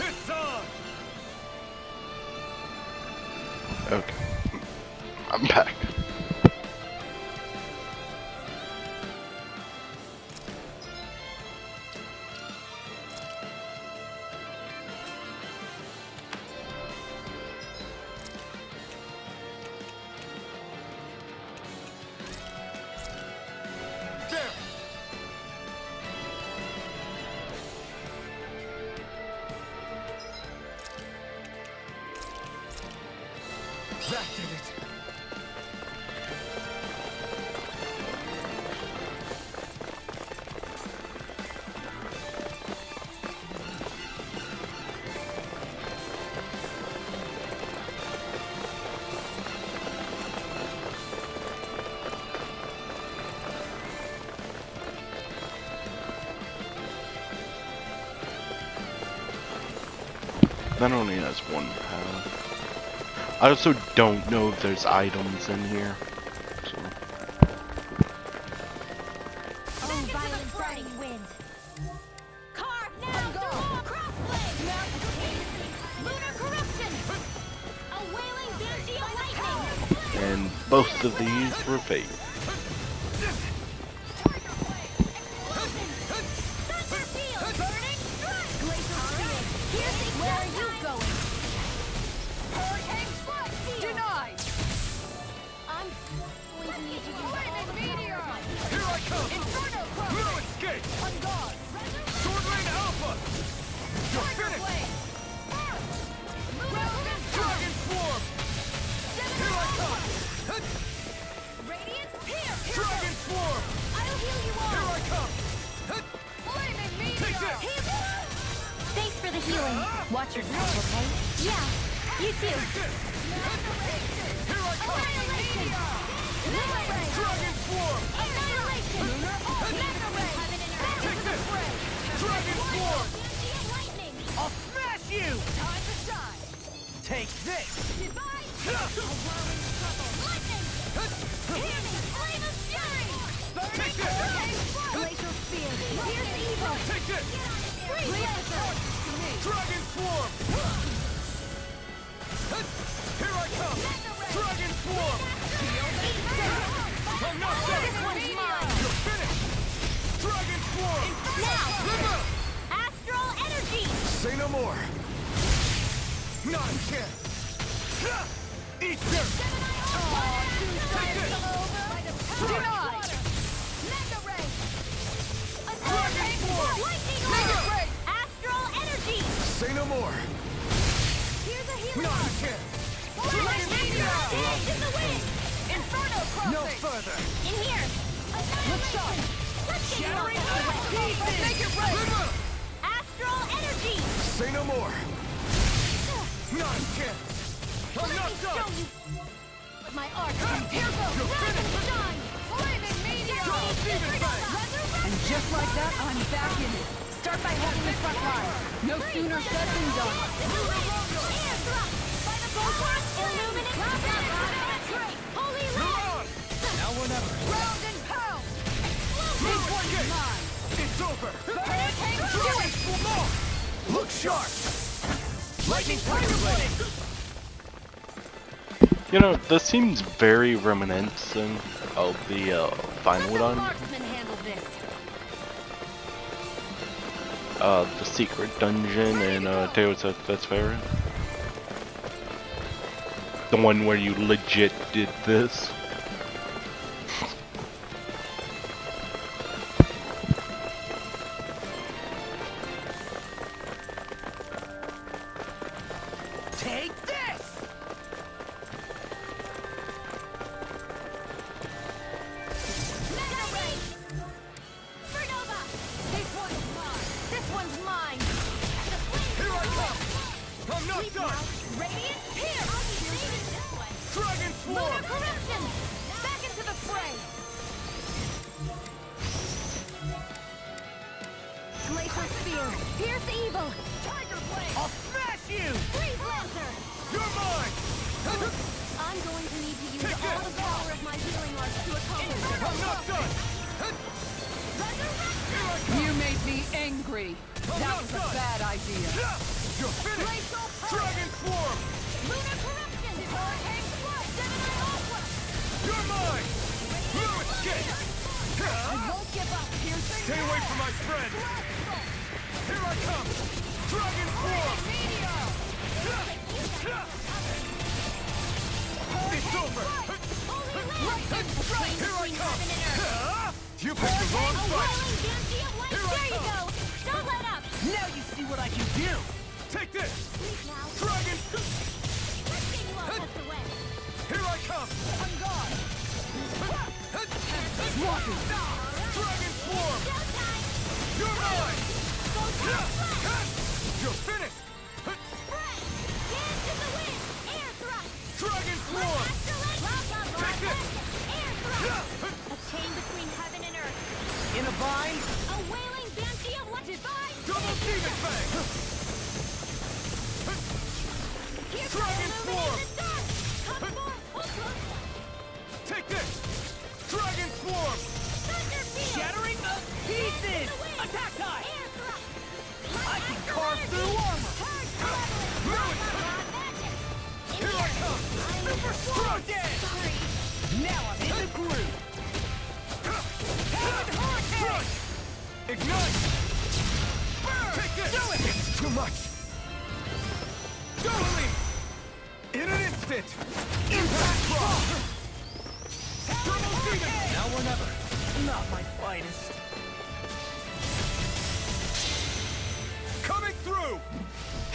It's on! Okay. I'm back. There! That did it! That only has one path. I also don't know if there's items in here. So. Oh, violent burning wind! Carve now! Crossblade! Lunar corruption! A wailing banshee of lightning! And both of these were fake. Thunder field! Burning strike! Glacial field! Piercing where are you going? Hurricane strike field! Denied! I'm going to need to use all the Here meteor! I come! Inferno cross! No escape! On guard! Sword Lane Alpha! You're finished! Dragon Swarm! Here I come! Radiant Pierce! Dragon Swarm! I'll heal you all! Here I come! Flaming meteor! Take this! Thanks for the healing. Watch yourself, okay? Yeah, you too. Here I come! Dragon Swarm! Annihilation! Mega ray! Take this! Dragon Swarm! Lightning! I'll smash you! Time to shine! Take this! Divine! Lightning! Healing! Flame of fury! Take this! Glacial spear! Here's the evil! Take this! Freeze! Dragon Swarm! Here I come! Dragon Swarm! I'm not done! This one's mine! You're finished! Dragon Swarm! Now! Astral energy! Say no more! Not a chance! Eat dirt! Take this! Denied! Mega ray! Dragon Swarm! Lightning Mega orb! ray! Astral energy! Say no more! Here's a healing Not a orb! chance! Lightning meteor! Dance in the wind! Inferno crossing! No further! In here! Annihilation! Shattering pieces! Make it right! Astral energy! Say no more! Not a chance! I'm not done! With my art, here goes! Rise and shine! Flaming meteor! And just like that, I'm back in it. Start by holding the front line. No sooner said than done. Air thrust! By the Voltron Illuminate! Holy light! Now or never! Round and pound! This one's mine! It's over! Do it! Look sharp! Lightning Tiger Blade! You know, this seems very reminiscent of the final one. Marksman handle this. The secret dungeon in Deus Ex Vesperia. The one where you legit did this. Take this! Mega Ray! Supernova! This one's mine! The flame Here I come! I'm not done! Radiant, here! I'll be saving this one! Dragon Lunar Swarm! corruption! Back into the fray! Glacier Spear! Pierce evil! Tiger Blade! I'll smash you! Freeze Lancer! You're mine! I'm going to need to use all the power of my healing arts to accomplish this. I'm not done! Resurrection! You made me angry. That was a bad idea. You're finished! Glacial Pulse! Dragon Swarm! Lunar corruption! Hurricane Flood! Gemini Ultra! You're mine! No escape! I won't give up! Piercing Stay away from my friend! Here I come! Dragon Swarm! Meteor! It's over! Holy Lightning Strike! Here I Between come! heaven and earth! You picked the wrong A fight! whirling Banshee of light! Here I There you come. go! Don't let up! Now you see what I can do! Take this! Please now. Dragon! Letting you all tucked away. Here I come! On guard! Dragon Swarm! Showtime! You're mine! Photon Flash! You're finished! Spread! Dance in the wind! Air thrust! Dragon Swarm! Astrolite! Take this! Air thrust! A chain between heaven and earth. In a bind? A wailing Banshee of light! Divine! Double Demon Fang! Here's Dragon the Swarm! illuminated dark! Come forth! Ultra! Take this! Dragon Swarm! Thunder field! Shattering of pieces! Attack time! Air thrust! I can carve through armor! Here I come! Super strong dead! Sorry. Now I'm in the groove! Heaven Hurricane! Ignite! Take this! Do it! It's too much! Double In an instant! Impact Rock! Double Demon! Now or never. Not my finest. Coming through!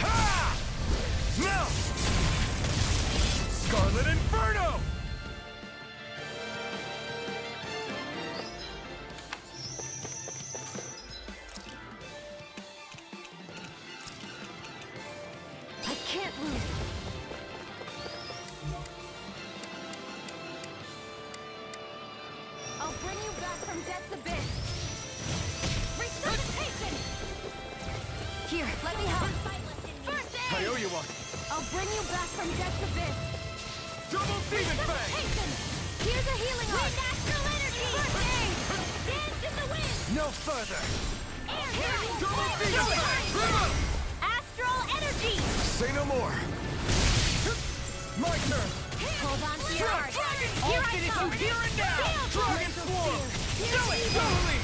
Ha! Now! Scarlet Inferno! I can't lose. I'll bring you back from death's abyss. Resuscitation! Here, let me help. First I aid! owe you one! I'll bring you back from death's abyss. Double Demon Fang! Resuscitation! Here's a healing art. Wind astral energy! First aid! Dance in the wind! No further. Air thrust! Double Demon Fang! River! Astral energy! Say no more! My turn! Hold on to your heart. I'll Here I finish come. you here and now. Dragon Swarm! Do it! Double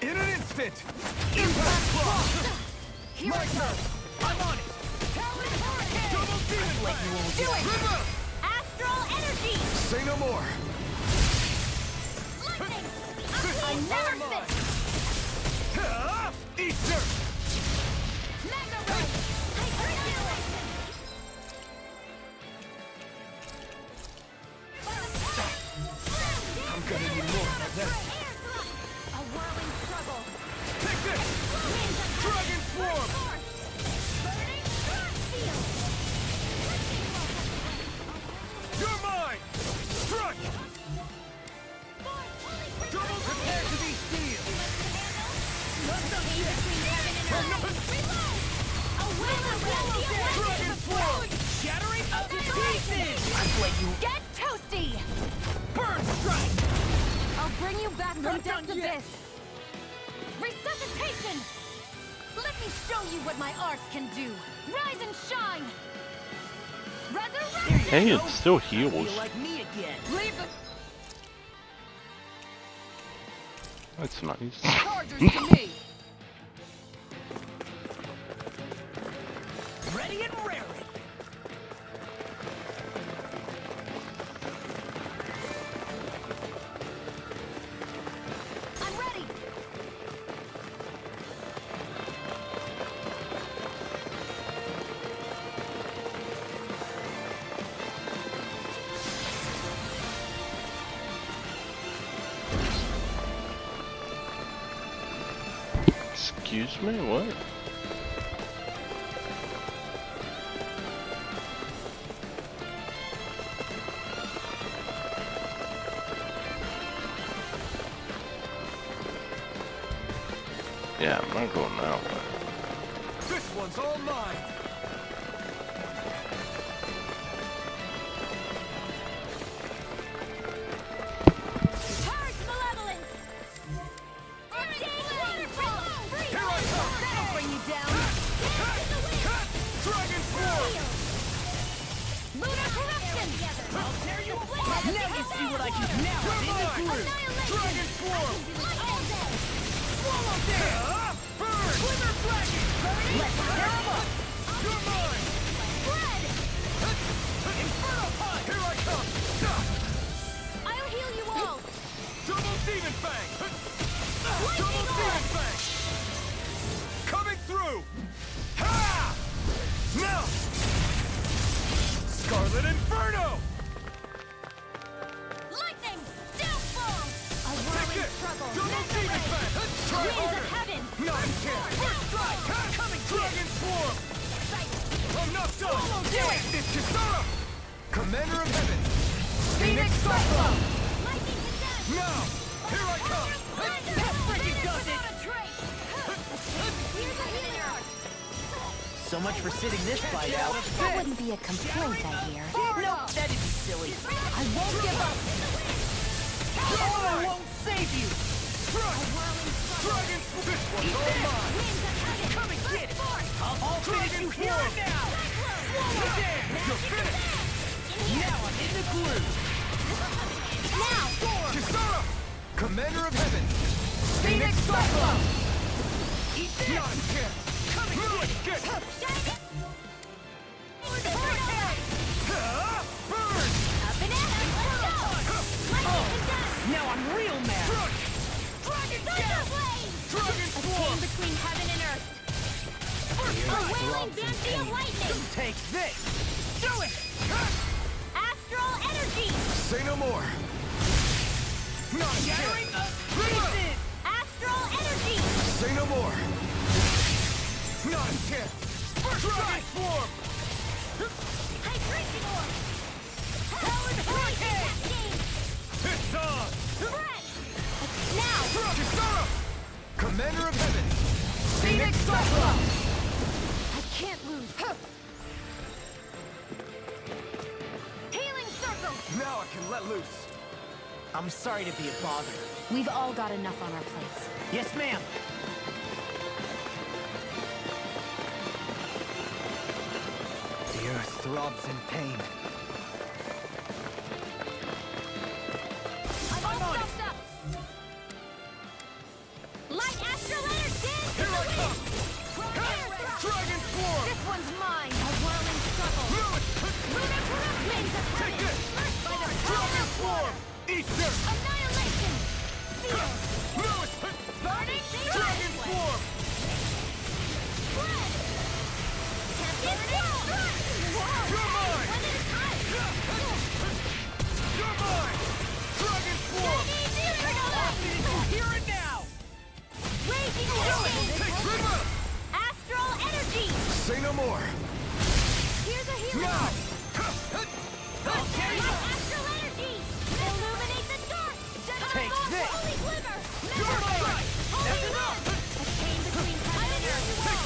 In an instant! Impact Rock! Here I come. I'm on it. Double Demon Fang! Do it! River! Astral energy! Say no more! Lightning! I never miss! Eat dirt! Mega Ray! Annihilation! I'm gonna need more of that. A Shattering up to pieces! I'll let you Get toasty! burn strike! I'll bring you back from Not done death's yet. abyss! Resuscitation! Let me show you what my arts can do! Rise and shine! Resurrection! Hey, it still I heals. feel like me again. Leave the That's nice. chargers to me! Ready and raring. I'm ready! Excuse me, what? Yeah, I'm not going that way. This one's all mine! Purge malevolence! Here I come! That'll bring you down! Dragon Swarm! Lunar corruption! I'll tear you apart. Now you see what I can do. Now I'm in the groove. Dragon Swarm! Swallow there! Burn! Glimmer dragon. Let's tear 'em up. You're mine! Spread! Inferno punch. Here I come! I'll heal you all! Double Demon Fang! Lightning Double Demon orb! Fang! Coming through! Ha! Now! Scarlet Inferno! Lightning! Downfall! A Take whirling it! struggle! Double Demon Fang! Try Winds harder! of heaven! Not here! First strike. Coming Dragon Swarm! I'm not done! Do it. This Kisara! Commander of Heaven! Phoenix Cyclone. Lightning condemned! Now! Here I come! That freaking does it. Here's a healer! So much for sitting this fight out. That wouldn't be a complaint, I hear. Nope, that is silly. I won't give up. Honor won't save you. Dragon! This one's all mine! Come and get it. I'll finish you here and now. Swallow there. You're finished! Now I'm in the groove. Kisara! Commander of Heaven! Phoenix Cyclone. Eat this. Not here! Come and get it. Get! Burn! Up and at 'em! Let's go! Lightning condemned! Now I'm real mad. Dragon Blade! Dragon A Swarm! chain between heaven and earth! A wailing banshee of lightning! Take this. Do it. Astral energy! Say no more! Not Shattering here! up pieces. Astral energy! Say no more! Not here! Dragon Swarm! Hydration orb! Talon Hurricane. Cascade! It's on! Spread! Now! Kisara! Commander of Heaven! Phoenix Cyclone. I can't lose! Healing circle! Now I can let loose! I'm sorry to be a bother. We've all got enough on our plates. Yes, ma'am. The earth throbs in pain. I'm all stuffed up! Light astral energy! Here I come! Dragon Swarm! This one's mine! A whirling struggle! Lunar corruption! Winds of Take heaven! this! By the Dragon power of Swarm! Eat this! annihilation! Seal! Lewis! Burning Dragon Swarm! Spread! Tempest Whirl! You're mine! When it is hot! You're mine! Dragon Swarm! Here and now. Raging Take Hurricane! this! Astral energy! Say no more! Here's a hero! Now! I'll carry Light you. astral energy! Illuminate the dark! Take this. Holy glimmer! You're Never mine! Holy wind! A chain between heaven and earth!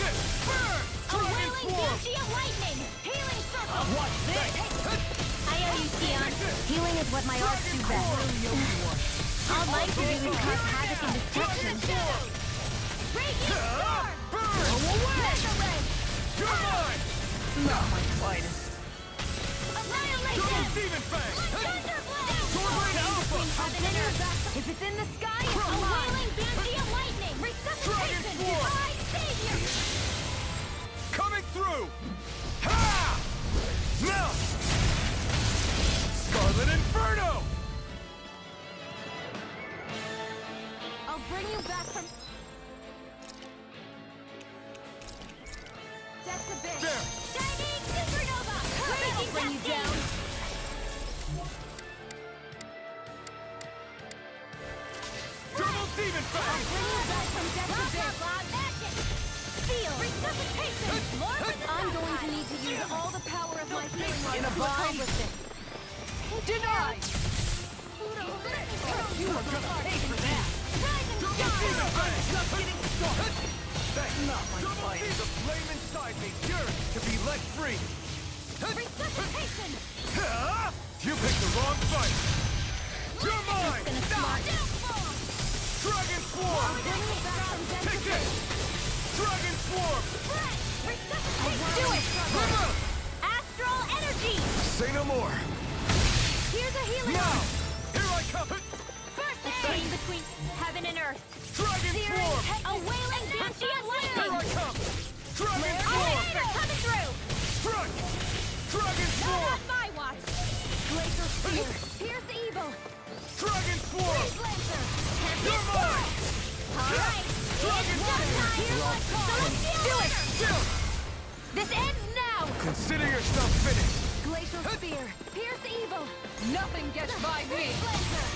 is what my arts do best. All might do is cause havoc and destruction. Radiant Storm! Mega Ray! You're mine! Not my finest. Annihilation! Demon Fang! Thunderblade! Swordblade Alpha! Heaven and earth! If it's in the sky, it's a wailing banshee of lightning! Resuscitation! Sworn! Divine savior! Coming through! Ha! Now! Scarlet Inferno! I'll bring you back from... That's a bit. There! Shining Supernova! I'll bring you down! Double Demon Fang! Bring you back from death to death! Magic! Seal! Resuscitation! I'm going to need to use all the power of my flame rod to accomplish this. Denied! You are gonna pay for that! Rise and Demon shine! Fang! Just getting started! Thanks! Not my Double fight. See the flame inside me yearns to be let free! Resuscitation! Ha! You picked the wrong fight! You're mine! Dragon Swarm! Bring you back from death Take to this! death! Dragon Swarm! Resuscitation! Do it! Come out! Astral energy! Say no more! Here's a healing Now! arm! Here I come! First aid! Between heaven and earth! Dragon Swarm! A wailing banshee of Here lightning! I come! Dragon All Swarm! right, coming through! Strike! Dragon Not Swarm! on my watch! Glacier Spear! Pierce evil! Dragon Swarm! Freeze Lancer! You're mine! All right! Dragon It's Swarm! time! Here's my call! Do it! Still! This ends now! Consider yourself finished! Glacial Spear! Pierce evil! Nothing gets by me! Freeze Lancer!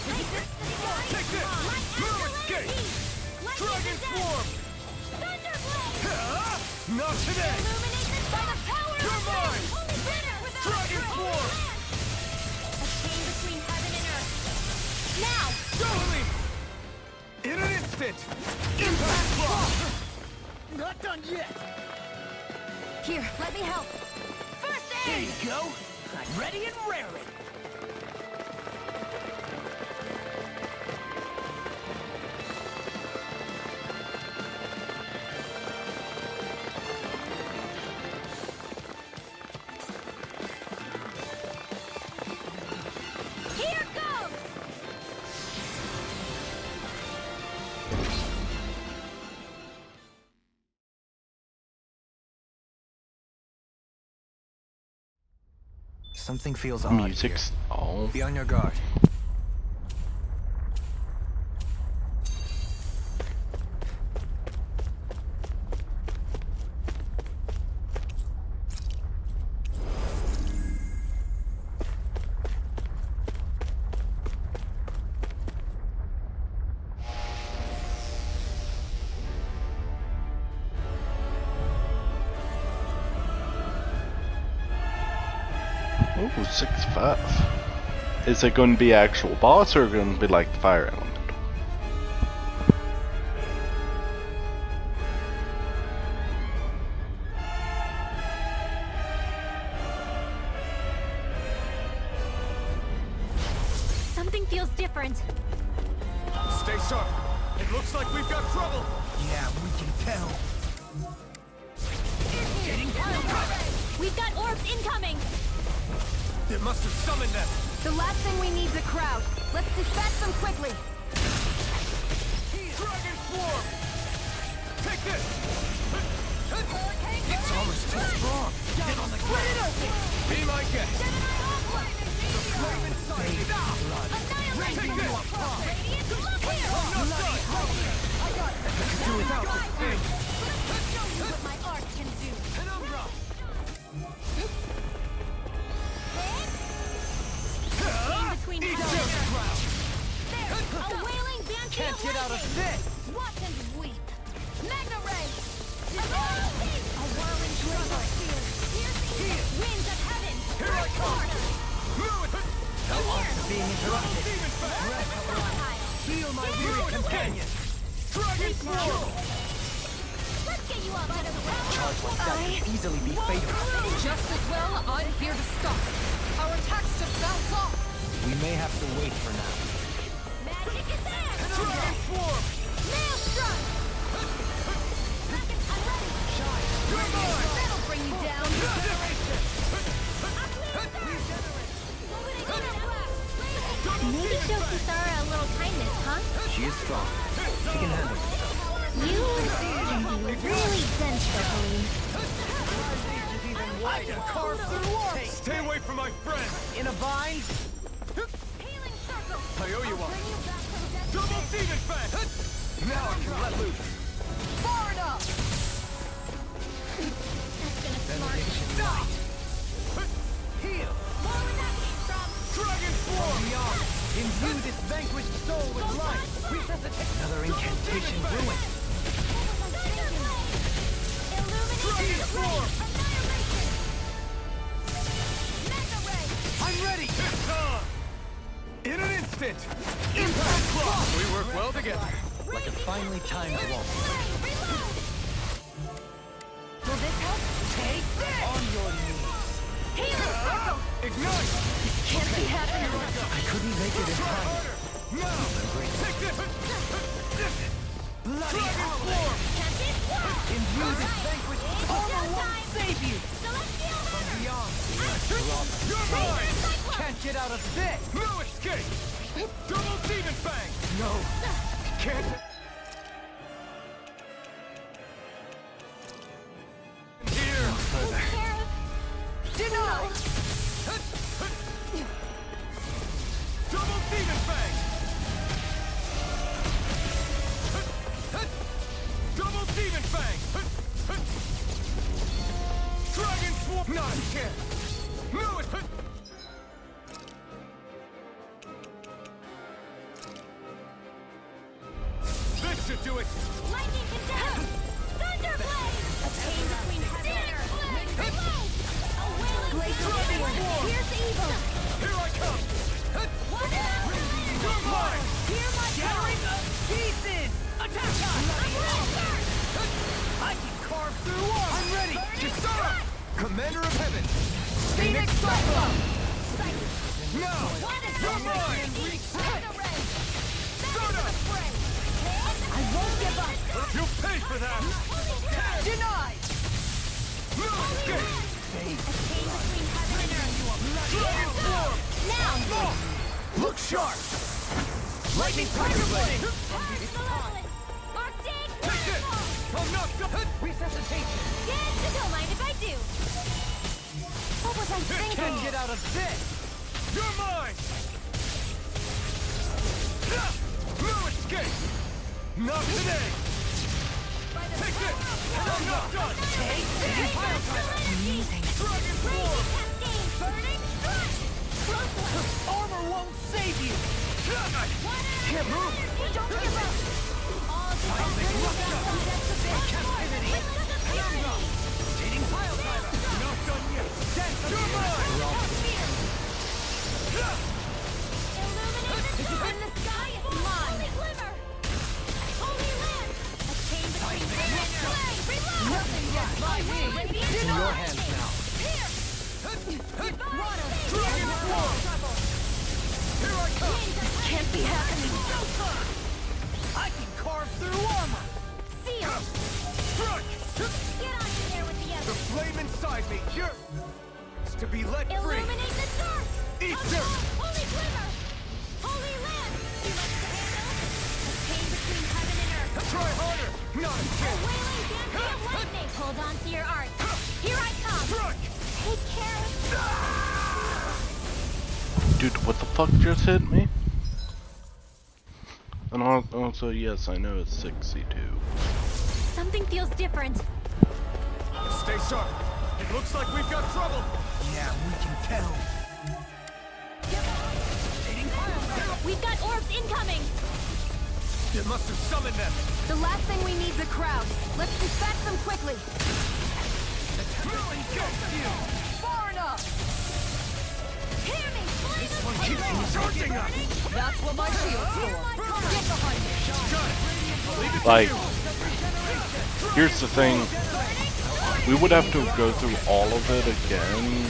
Take this! No escape! Dragon Swarm! Thunderblade! Ha! Not today! Illuminate this by the power You're of mine! Holy Banner without Dragon a Swarm! A chain between heaven and earth. Now! Doubly! In an instant! Impact Block! Not done yet! Here, let me help. First There aid! you go! I'm ready and raring! Here goes! Something feels odd here. Music's all. Be on your guard. Oh, 6'5". Is it going to be actual boss or going to be like the fire element? Something feels different. Stay sharp! It looks like we've got trouble! Yeah, we can tell. We've got orbs incoming! It must have summoned them! The last thing we need is a crowd. Let's dispatch them quickly. Dragon Swarm! Take this! It's almost too strong! Get on the ground! Be my guest! The flame inside me! Take this! No sight! I got it! I can do without this thing! Let's show you what my art can do. Penumbra! Between Eat heaven this and earth. ground! A wailing banshee Can't of get out of lightning. this! Watch and weep. Magna Ray! A whirling glacial spear. Here! Winds of heaven! Here I come! Move it! Being interrupted. Demon Fang! Heal my weary companion. Dragon Swarm! Let's get you up out of the way. Charge like that could easily be fatal. Just as well, I'm here to stop. Our attacks just bounce off! We may have to wait for now. Magic is there! Dragon Swarm! Maelstrom! I'm ready! Shine! You're mine! That'll bring you down! Maybe show Kisara a little kindness, huh? She is strong. She can handle it. You can be really dense, Celine. I can carve through walls! Stay away from my friend! In a bind? Healing circle! I owe you one. Bring you back from death. Double Demon Fang! Now I can let loose. Far enough! That's gonna smart. Stop! Heal! More where that came from! Dragon Swarm! Beyond! Imbue this vanquished soul with life! Resuscitate! Another incantation ruined! Illuminate the Swarm! Annihilation! Mega Ray! I'm ready! It's on! In an instant! Impact Claw! We work well together. Like a finely timed waltz. Reload! Will this help? Take this! On your knees! Healing circle! Ignite! Can't be happening! I couldn't make it in Try time. harder! Now! Take this! Bloody Dragon hell! Swarm! Can't be swapped! Imbue this vanquished armor won't Showtime! save you! Celestial From Hammer! beyond! You're mine! Cyclone! Can't get out of this! No escape! Double Demon Fang! No! Can't... Here! Denied! Double Demon Fang! Double Demon Fang! Dragon Swarm! Not a chance! No, it... This should do it! Lightning condemned! Thunderblade! A chain between heaven and earth! Reload! A wailing Glacial spear! Sword! Here's evil! Here I come! What else? You're mine! Hear my Shattering power! of pieces! Attack us! I'm ready! I can carve through walls! I'm ready! Kisara! Commander of Heaven! Phoenix Cyclone! Now! What is You're the mine! Mega Ray! Soda! I won't give up! You'll pay for that! Denied! No escape! A chain between heaven and earth! Dragon Swarm! Now! Look sharp! Lightning Tiger Blade! Malevolent! Arctic Take this! Manifold! I'm not done! Resuscitation! Yes, don't mind if I do! What was I Can't thinking? get out of this! You're mine! No escape! Not today! Take this! I'm not done! Take this! Amazing! Dragon Swarm! Cascade! Burning Strike! Armor won't save you! Can't move! Don't give up! All the Captivity! Rotating pile driver! Not done yet! You're mine! Illuminate the sun! In the sky is mine! Holy glimmer! Holy land! A chain between heaven and earth! Reload! Nothing gets by me! It's in your hands now. Here! Water! Dragon Swarm! Here I come! Can't be happening! I can carve through armor! Seal! Struck! Get on in there with the The others! flame inside me, you're... is to be let free! Illuminate the dark! Eat Come dirt! on, Holy glimmer! Holy land! You like to handle? A chain between heaven and earth! Try harder! Not A again! wailing dancing of lightning! Hold on to your art! Here I come! Struck! Take care! Dude, what the fuck just hit me? And also, yes, I know it's 62. Something feels different. Stay sharp! It looks like we've got trouble! Yeah, we can tell. We've got orbs incoming! It must have summoned them! The last thing we need is a crowd. Let's dispatch them quickly. Really get you! Far enough! Hear me! Flame of Keep insulting us! That's what my shield's for! Get behind me! Got it! I'll leave it to Like, you! here's the thing. We would have to go through all of it again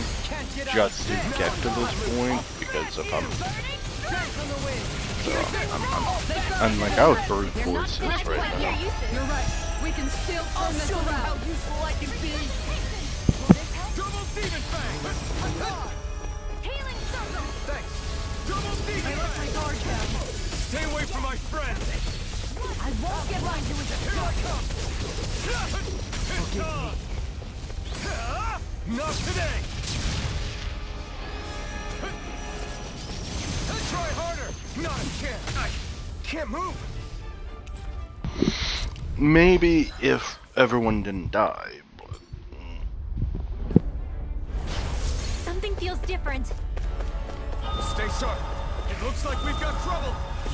just to get to this point, because if I'm like out of brute forces right now. You're right. We can still turn this around. How useful I can be. Double Demon Fang! Healing circle! Thanks! Double Demon Fang! Stay away from my friend! I won't get behind you with Here I come! It's on! Not today! Try harder! Not a chance! I can't move! Maybe if everyone didn't die, but Something feels different. Stay sharp! It looks like we've got trouble!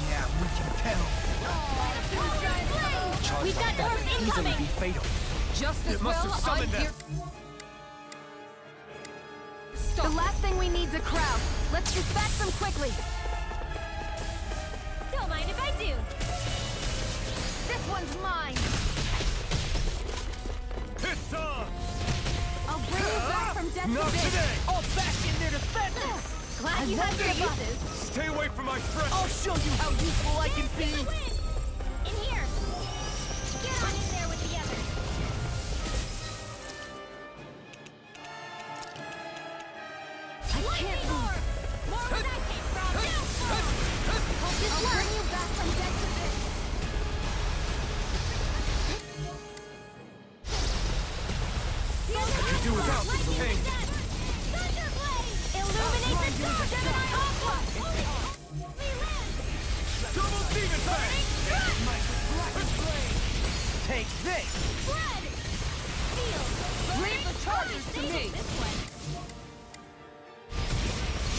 Yeah, we can tell. We've got orbs Easily incoming! be fatal. Just as It must well, have summoned I'm here. The last thing we need's a crowd. Let's dispatch them quickly. Don't mind if I do. This one's mine. It's on! I'll bring you back from death Not to this. today! All back in their defenses. Glad you have your uses. Stay away from my friend! I'll show you how useful I can be. In here. Get on in there with the others. I can't move. More where that came from. I'll bring you back from death to this. I could do without this pain! Illuminate the dark! Gemini Aqua! Double Demon Fang! Take this. Leave the charges to me.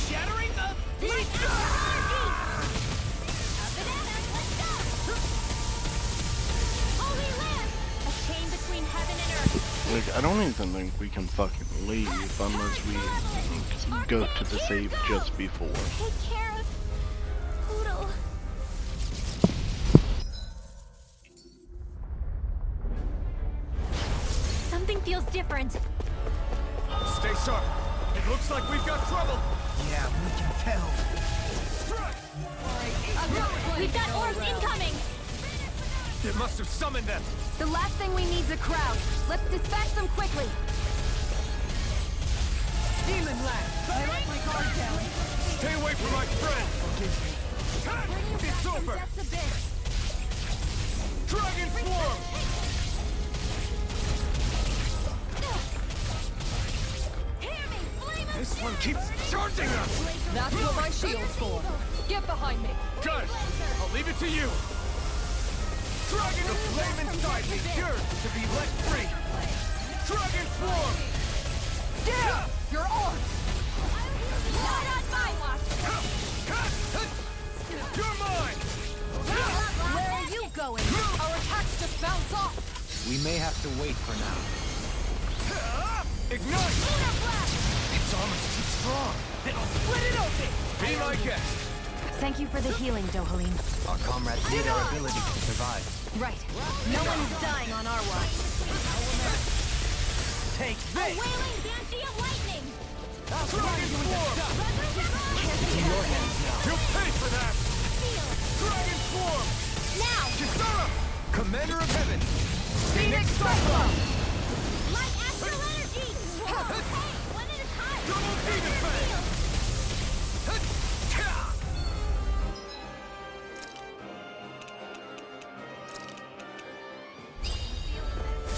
Shattering the beast. Holy Lamb! A chain between heaven and earth. like I don't even think we can fucking leave unless we go to the save just before. Take care of Poodle. Something feels different. Stay sharp! It looks like we've got trouble! Yeah, we can tell. We've got orbs incoming! It must have summoned them! The last thing we need's a crowd. Let's dispatch them quickly. Demon Lad. I let my guard down. Stay away from my friend! It's over! Death to this. Dragon Swarm! This one keeps charging us! That's what my shield's for. Get behind me. Got it! I'll leave it to you! Dragon of flame inside me yearns to be let free! Dragon Swarm! Yeah! You're on! Not on my watch! You're mine! Where are you going? Our attacks just bounce off. We may have to wait for now. Ignite! It's almost too strong. It'll split it open. Be my guest! Thank you for the healing, Dohalim. Our comrades need our ability to survive. Right. No one's dying on our watch. Take A this. wailing banshee of lightning! Dragon Swarm! You'll pay for that! Dragon Swarm! Now! Kisara! Commander of Heaven! Phoenix Cyclone! Light astral energy! Hey, one at a time! Double Demon Fang!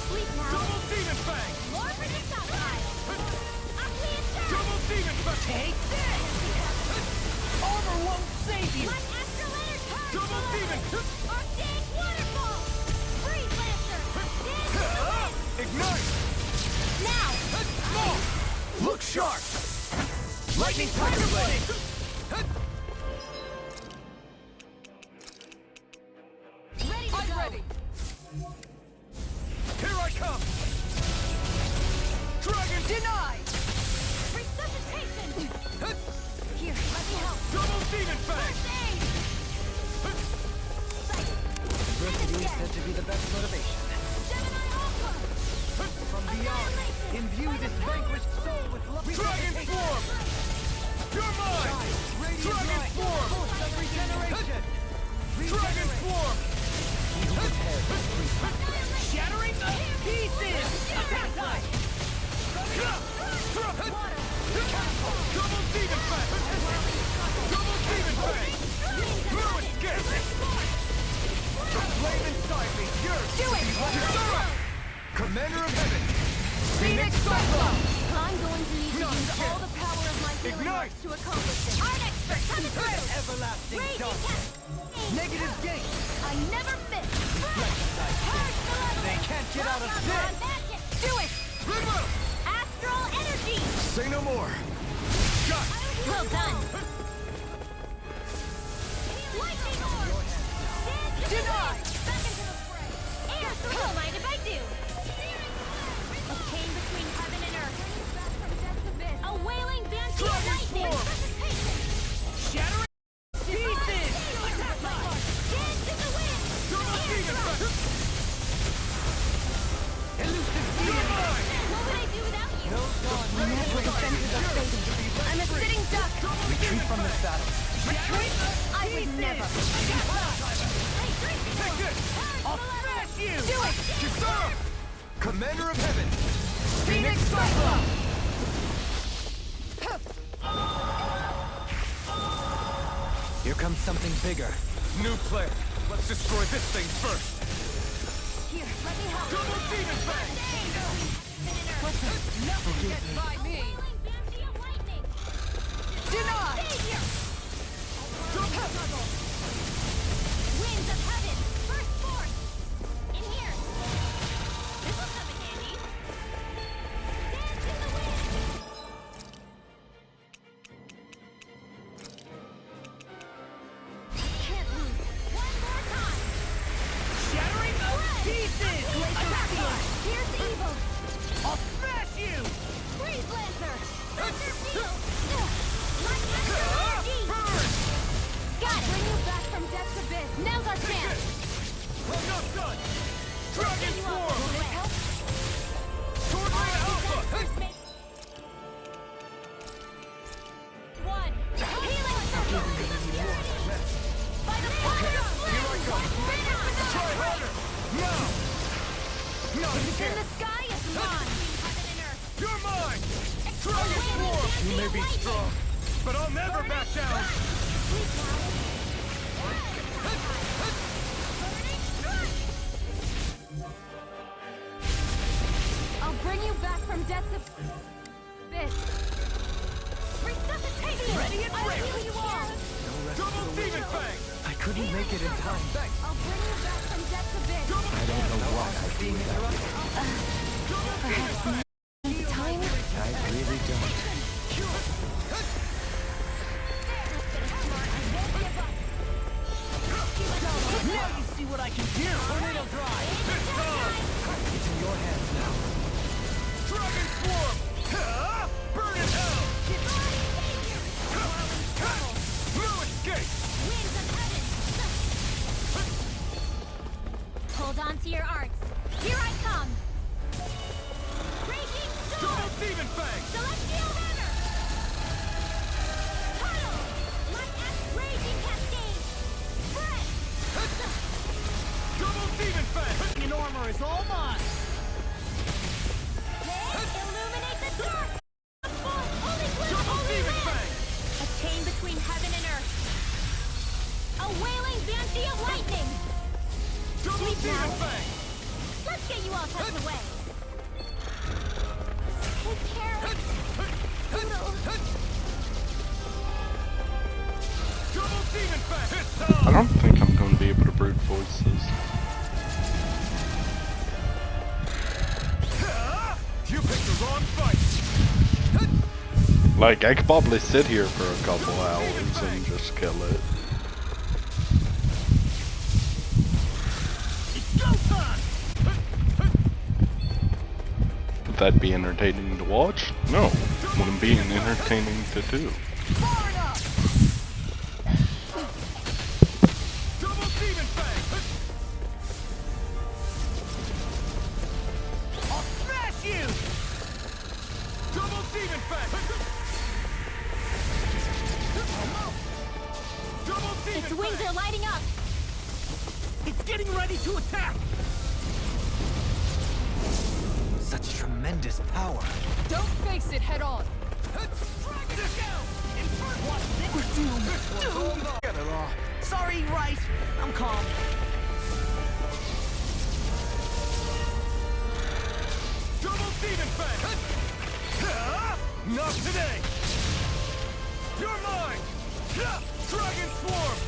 Sleep now! Double Demon Fang! More projectile! Aclean Surge! Double Demon Fang! Take this. Armor won't save you. Light astral energy! Double Demon! Arctic waterfall! Freeze Lancer! Dance in the wind! Ignite! Now! Look sharp! Lightning Tiger Blade! Ready to I'm go! ready. Here I come! Dragon! Denied! Resuscitation! Here, let me help. Double Demon Fang! Aid! Adversity is said to be the best motivation. Gemini Alpha! From beyond, imbue this vanquished soul with love. Dragon Swarm! Dragon Swarm! Shattering the pieces! Attack time! Double Demon Fang! Double Demon Fang! Blue escape! The flame inside me yearns to be like Commander of Heaven! Phoenix Cyclone! I'm going to need to use all the power of my healing Ignite! arts to accomplish this. Art expert, coming through! Everlasting Raging Dark! Cat! Negative Gate! I never miss! They can't get out of this! Do it! Rigma! Astral energy! Say no more! Shot! Well done! Lightning orb! Denied! Back into the fray! Air through! Don't mind if I do! A chain between heaven and earth. A wailing banshee of lightning! Shattering pieces! Dance in the wind! What would I do without you? Natural defenses are fading. I'm a sitting duck! Retreat from this battle. Retreat? I would never! Take this! I'll smash you! Do it! Kisara! Commander of Heaven! Phoenix Cyclone! Here comes something bigger. New player. Let's destroy this thing first. Here, let me help! Double Demon Fang! Nothing gets by me! Denied! Winds of heaven! First force! In here! This will come in handy! Dance in the wind! Can't lose! One more time! Shattering the pieces! Attack time! Here's evil! I'll smash you! Freeze Lancer! Thunder Field! Light energy! Got it! Bring you back from death's abyss! Now's our chance! I'm not done! Dragon You up. Swarm! Will this help? Sword Ray Alpha! One! Healing circle! By the power of flame! Try harder! Now! Not It's in again! the sky is mine! Heaven and earth! You're mine! Dragon Swarm! You may be strong, but I'll never back down! Sleep now! I'll bring you back from death's abyss! Resuscitate me! Ready and I'll ready. heal you all! Double Demon Fang! I couldn't make it in time. Thanks! I'll bring you back from death's abyss! I don't know why I Being interrupted. Time? I really don't. Now you see what I can do! Tornado Drive! It's in your hands now. Dragon Swarm! Burn in hell! No escape! Winds of heaven! Hold on to your arts. Here I come! Raging storm! Double Demon Fang! Celestial runner! Tunnel! Light and raging cascade! Breath! Double Demon Fang! In armor is all mine! Illuminate the dark! Only glitter, Double only Demon live! Fang! A chain between heaven and earth. A wailing banshee of lightning! Double Sleep Demon now. Fang! Let's get you all tucked away. Take care of Poodle. Double Demon Fang! It's I time! don't think I'm going to be able to brute voices. You picked the wrong fight! Like, I could probably sit here for a couple hours and just kill it. It's go time! Would that be entertaining to watch? No. Wouldn't be entertaining to do. Far enough! Double Demon Fang! I'll smash you! Double Demon Fang! Double Demon Its wings are lighting up. getting ready to attack! Such tremendous power. Don't face it head on. We're doomed! Get it all. Sorry, right. I'm calm. Double Demon Fang! Not today! You're mine! Dragon Swarm!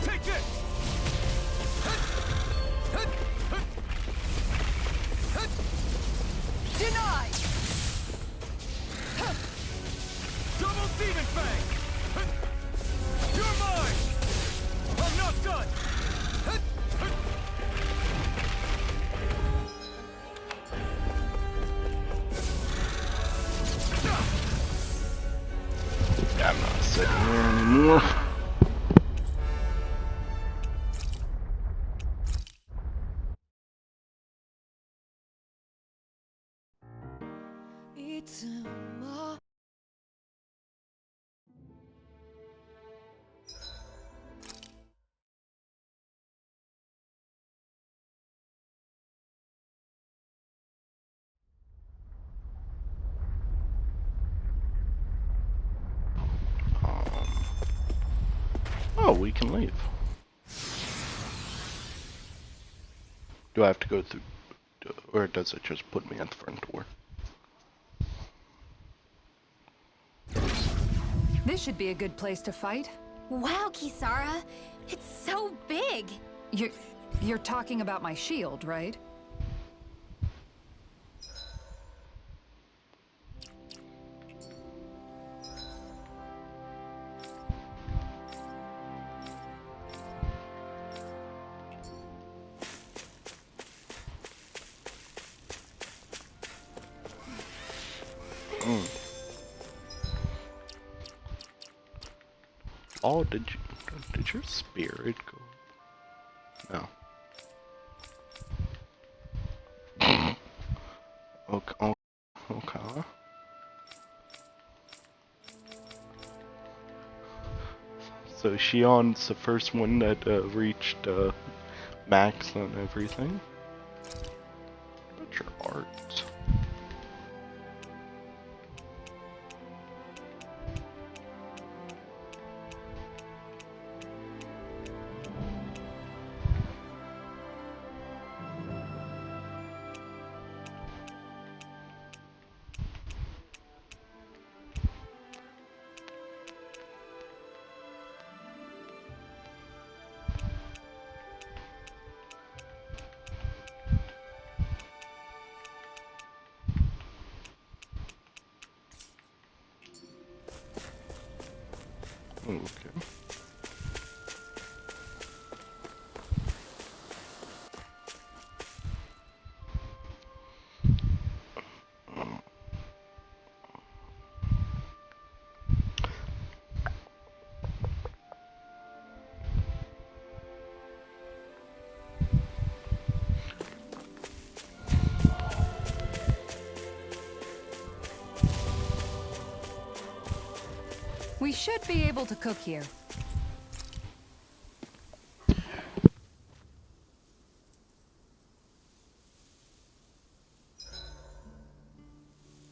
Take this! Denied! Double Demon Fang! You're mine! I'm not done! I'm not sitting here anymore. Oh, we can leave. Do I have to go through, or does it just put me at the front door? This should be a good place to fight. Wow, Kisara. It's so big. You're talking about my shield, right? Oh, did your spirit go? No. Okay. Okay. So Shion's the first one that reached max on everything. What's your art? Okay. We should be able to cook here.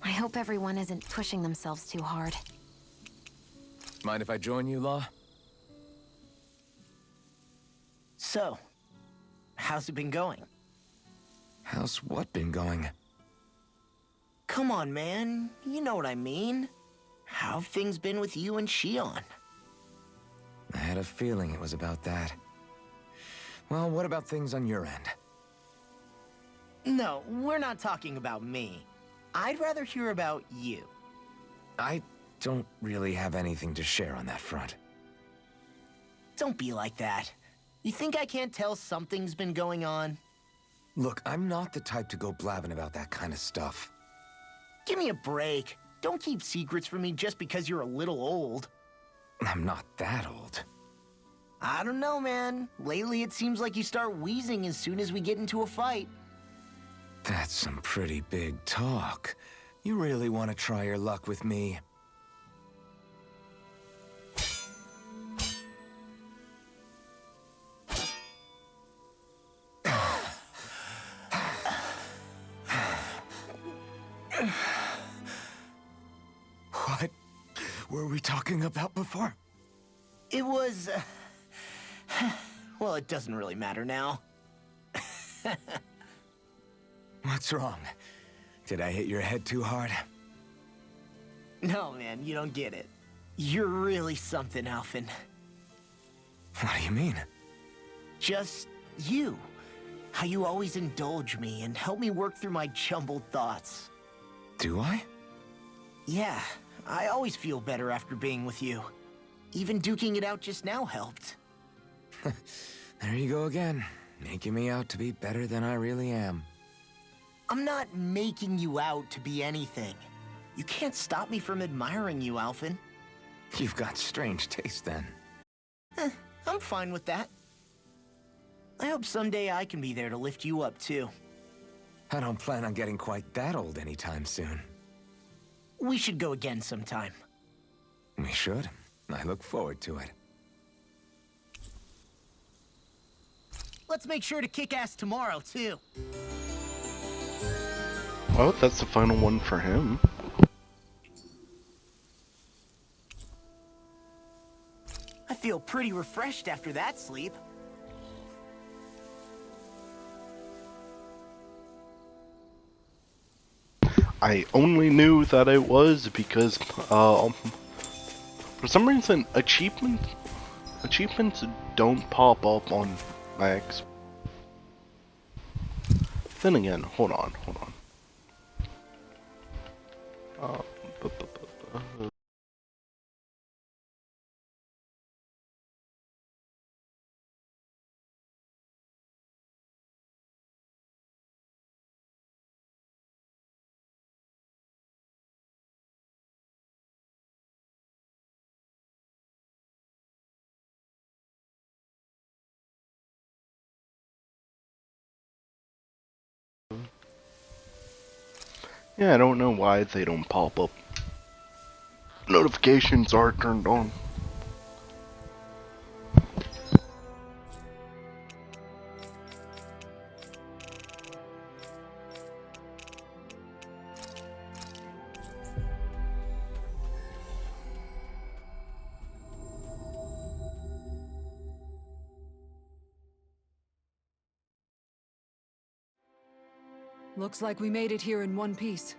I hope everyone isn't pushing themselves too hard. Mind if I join you, Law? So, how's it been going? How's what been going? Come on, man. You know what I mean. How have things been with you and Shion? I had a feeling it was about that. Well, what about things on your end? No, we're not talking about me. I'd rather hear about you. I don't really have anything to share on that front. Don't be like that. You think I can't tell something's been going on? Look, I'm not the type to go blabbing about that kind of stuff. Give me a break. Don't keep secrets from me just because you're a little old. I'm not that old. I don't know, man. Lately it seems like you start wheezing as soon as we get into a fight. That's some pretty big talk. You really want to try your luck with me? were we talking about before? It was... well, it doesn't really matter now. What's wrong? Did I hit your head too hard? No, man, you don't get it. You're really something, Alphen. What do you mean? Just you. How you always indulge me and help me work through my jumbled thoughts. Do I? Yeah, I always feel better after being with you. Even duking it out just now helped. There you go again, making me out to be better than I really am. I'm not making you out to be anything. You can't stop me from admiring you, Alphen. You've got strange taste then. I'm fine with that. I hope someday I can be there to lift you up, too. I don't plan on getting quite that old anytime soon. We should go again sometime. We should. I look forward to it. Let's make sure to kick ass tomorrow, too. Well, that's the final one for him. I feel pretty refreshed after that sleep. I only knew that it was because, for some reason, achievements don't pop up on Max. Then again, hold on. Yeah, I don't know why they don't pop up. Notifications are turned on. Looks like we made it here in one piece.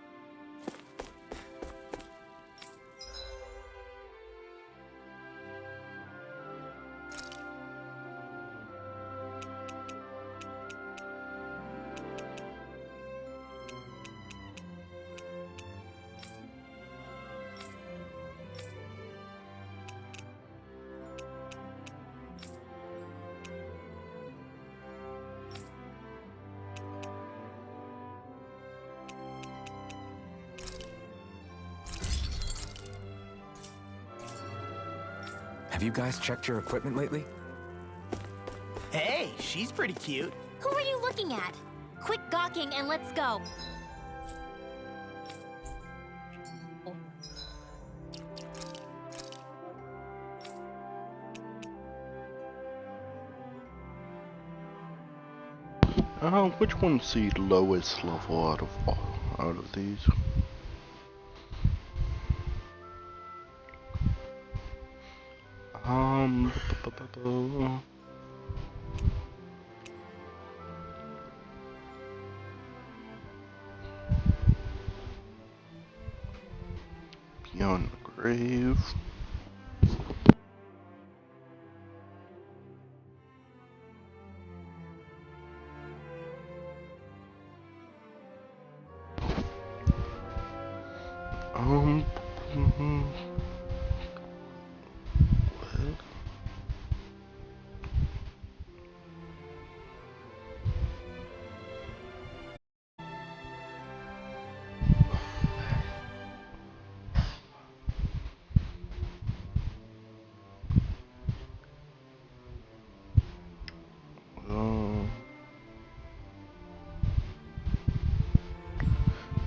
Have you guys checked your equipment lately? Hey, she's pretty cute. Who are you looking at? Quit gawking and let's go. Which one's the lowest level out of these? Beyond the grave.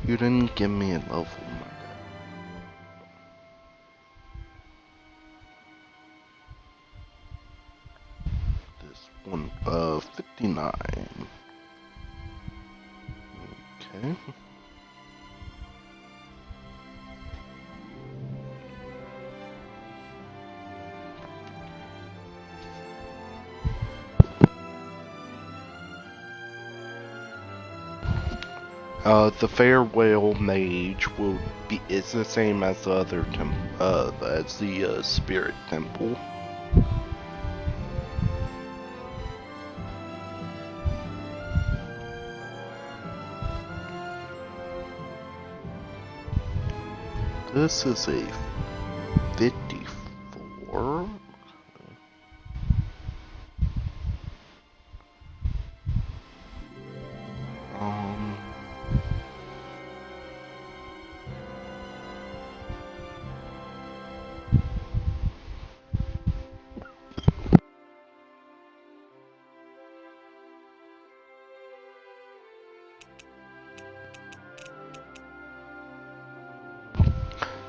You didn't give me a level, my guy. This one, 59. Okay. The Farewell Mage is the same as the other as the Spirit Temple. This is a 54.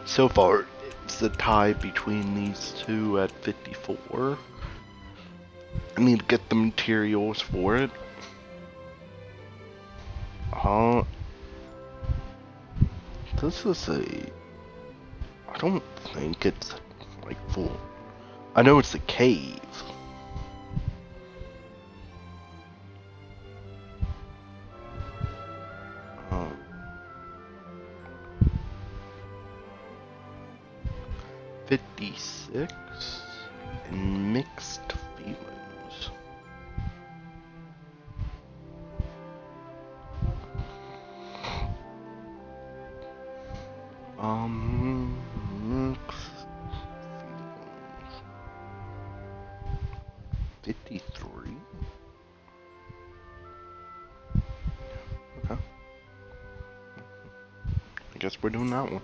So far, it's a tie between these two at 54. I need to get the materials for it. This is I don't think it's like full. I know it's a cave. $56 and mixed feelings. Mixed feelings. 53. Okay. I guess we're doing that one.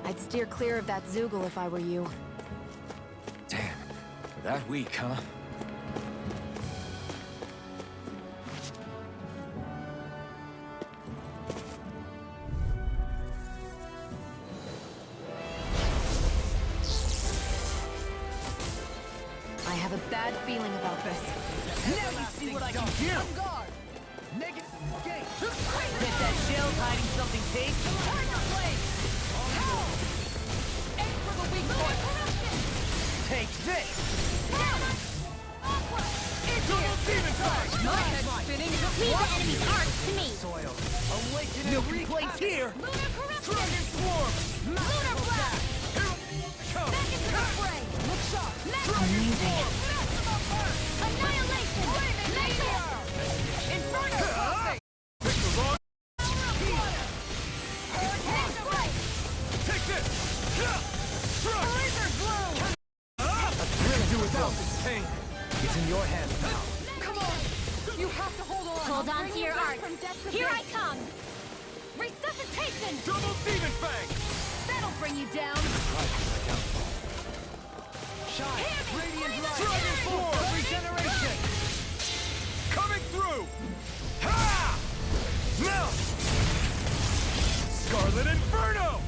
I'd steer clear of that Zoogle if I were you. Damn, we're that weak, huh? I have a bad feeling about this. Now you see what I can do! On guard! Negative gate! Bet that shell's hiding something tasty! Tiger blade! Aim for the weak point! Take this! Double demon charge! My head's spinning. Leave the enemy's arms to me. Soil. Awakening no complaints here! Lunar corruption. Dragon swarm! Lunar blast. Come! Back into the fray. Look sharp! Dragon swarm. Annihilation. Meteor. Inferno. Pick the wrong... Take this! Laser gloom. Really do without this pain. It's in your hands now. Come on. You have to hold on. Hold on to your art. Here I come. Resuscitation. Double demon fang! That'll bring you down. Shine! Radiant light! Dragon form! Regeneration! Coming through! Ha! Now! Scarlet Inferno!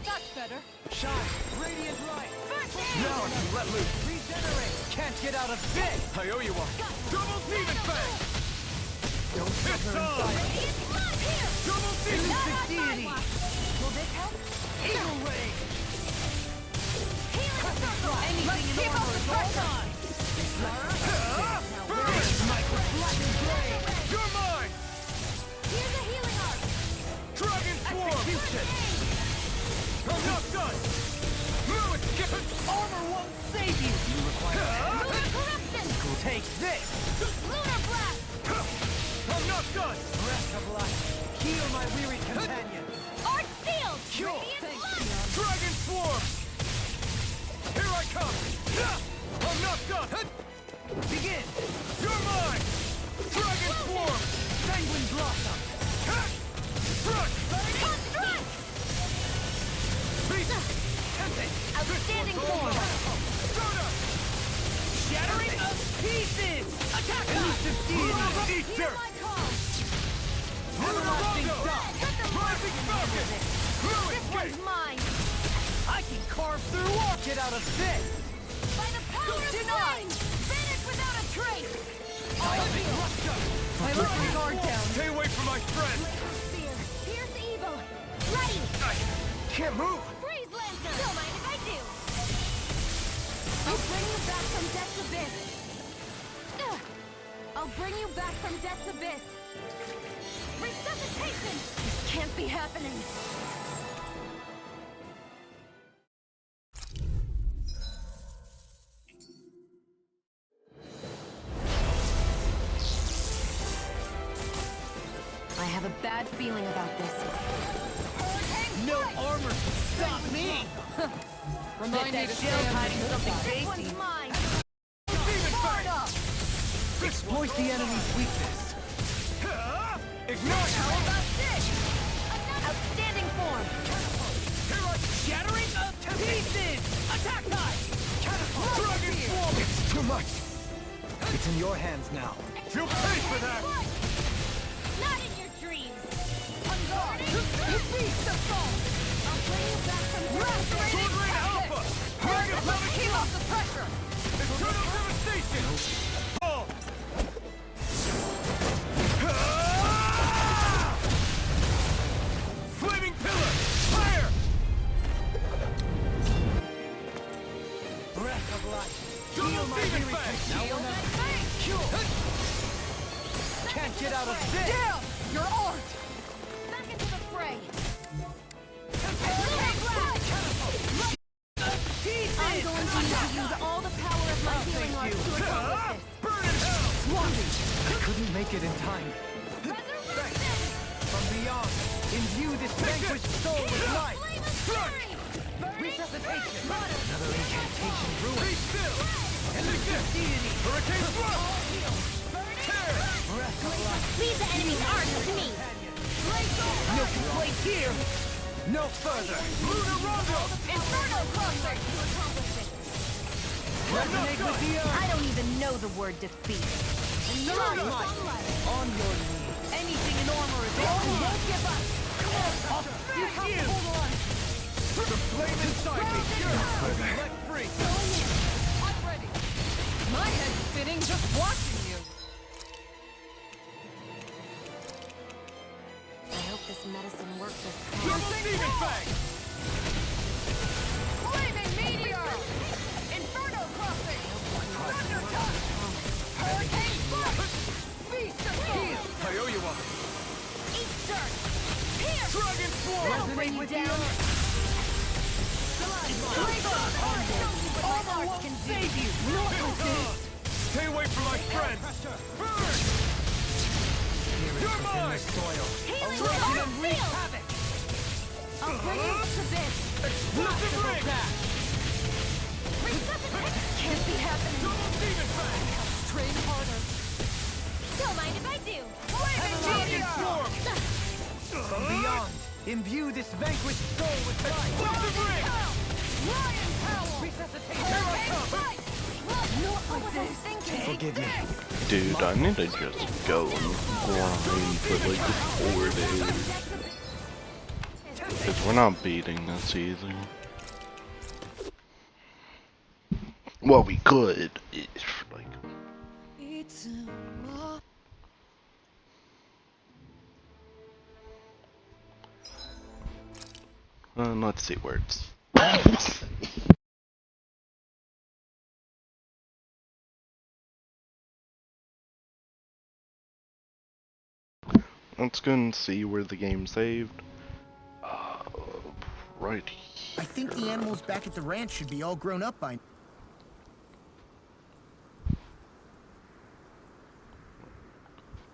That's better. Shine! Radiant light! First Now I can let loose! Regenerate! Can't get out of this! I owe you one! Double demon fang! Don't put her inside! Double demon deity! Will this help? Eagle ray! Healing circle. Anything in order is all mine! Burn! You're mine! Here's a healing arc. Dragon swarm! Execution! I'm not done! save you! You require Lunar corruption! Take this! Lunar blast! I'm not done! Breath of life. Heal my weary companion. Arc shield! Sure. Radiant blood! Dragon Swarm! Here I come! I'm not done! Begin! You're mine! Dragon Swarm! Sanguine blossom! Crush! Construct! Beast! Tempest! Outstanding form! Soda! Shattering of pieces! Attack! Elusive deity! Eater! Everlasting Lunarondo! dust! Rising Falcon! Fluid This Gate! one's mine! I can carve through walk. Get out of this! By the power of flame! Vanish without a trace! I'll be I let my guard down. Stay away from my friend! Fear! Pierce evil! Ready! I can't move! Freeze Lancer! Don't mind if I do! I'll bring you back from Death's Abyss! Ugh. I'll bring you back from Death's Abyss! Resuscitation! This can't be happening! I have a bad feeling about this. No armor can stop me! Remind me that to shell's stand. hiding something This one's tasty. mine! Exploit the enemy's weakness. Ignite! How about this? Outstanding form! Shattering of pieces! Attack time! Catapult! Dragon Swarm! It's too much! It's in your hands now. You'll pay for that! Not in your dreams! On guard! You beast of foam! I'll bring you back from Sword Rain Alpha! Dragon Pelvic Keep off the pressure! Eternal Devastation! Fall! Flaming Pillar! Fire! Breath of life. Double Heal my Demon weary Fang! companion. Cure. Can't get out of this. Down! Your art! Back into the fray! Pieces! I'm going to need to use all the power of my healing arts to accomplish this! Burn in hell! Swampy! I couldn't make it in time. Resurrection! From beyond, imbue this vanquished soul with life. Flame of fury! Resuscitation. Water! Another incantation Be ruined. still! Elusive deity. Hurricane Thrust! Tear! Breath of life. Leave the enemy's arts to me! No complaints here. No further. Lunar Rondo! Inferno Crosser! Resonate with the earth. I don't even know the word defeat. Sunlight. On your knees. Anything in armor is all I won't give up! I'll smash you. Hold on. The flame inside me! Let free. I'm ready. My head's spinning just watching you. I hope this medicine works this time. Double Demon Fang! Flaming meteor! Inferno crossing! Thunder touch! Hurricane blast! Beast of steel! I owe you one! Eat dirt! Here! Dragon Swarm! Resonate with the earth. Armor won't save you. Not with this. Stay away from my friend! Burn! You're mine! Soil. Healing Awaken with and wreak field! havoc. I'll bring you to this! Explosive ring! Resuscitation! Can't be happening! Double Demon Fang! Train harder. Don't mind if I do! Dragon Swarm! From beyond, imbue this vanquished soul with life. Explosive ring! Lion power! Resuscitation. Here I come! Not what was I thinking? Forgive me. Dude, I need to just go and grind for like 4 days. Because we're not beating this either. Well, we could. It's like... let's see where it's... Let's go and see where the game saved. Right. I think the animals back at the ranch should be all grown up by now.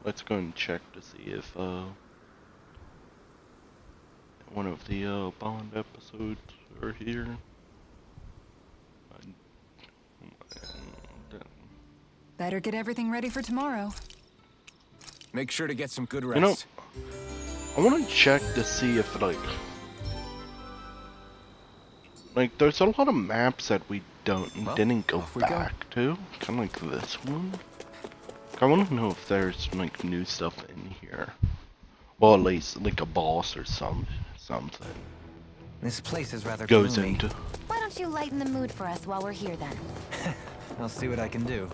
let's go and check to see if one of the Bond episodes are here. Better get everything ready for tomorrow. Make sure to get some good You know, rest. I want to check to see if like there's a lot of maps that we didn't go back to, kind of like this one. I want to know if there's like new stuff in here, well at least like a boss or something. This place is rather Goes gloomy. into. Why don't you lighten the mood for us while we're here then? I'll see what I can do.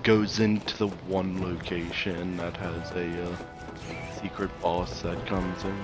Goes into the one location that has a secret boss that comes in.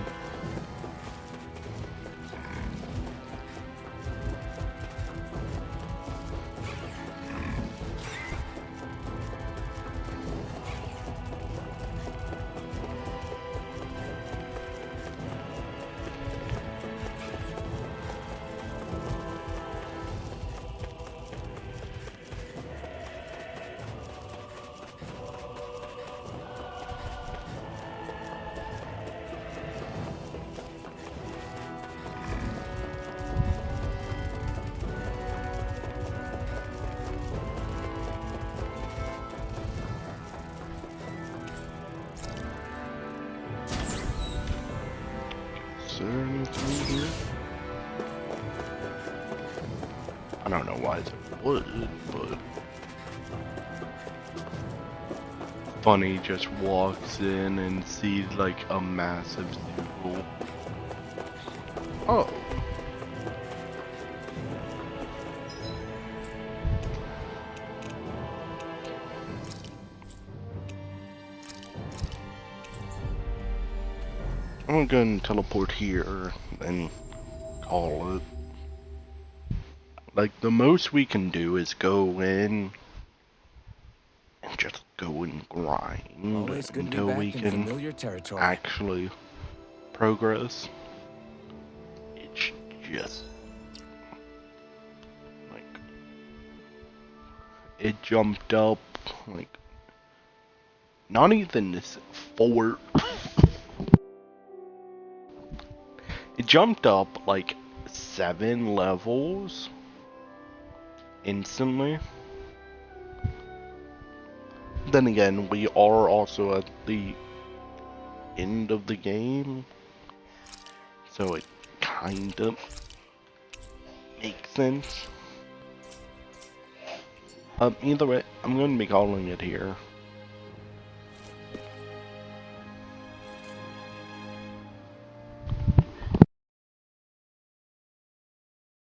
Is there anything here? I don't know why there would, but Funny just walks in and sees like a massive Zoogle. Oh. I'm gonna teleport here and call it. Like, the most we can do is go in and just go and grind Always good to be until back we in can familiar territory. actually progress. It's just like it jumped up like not even this 4 it jumped up like 7 levels instantly. Then again, we are also at the end of the game, so it kind of makes sense. Either way, I'm going to be calling it here.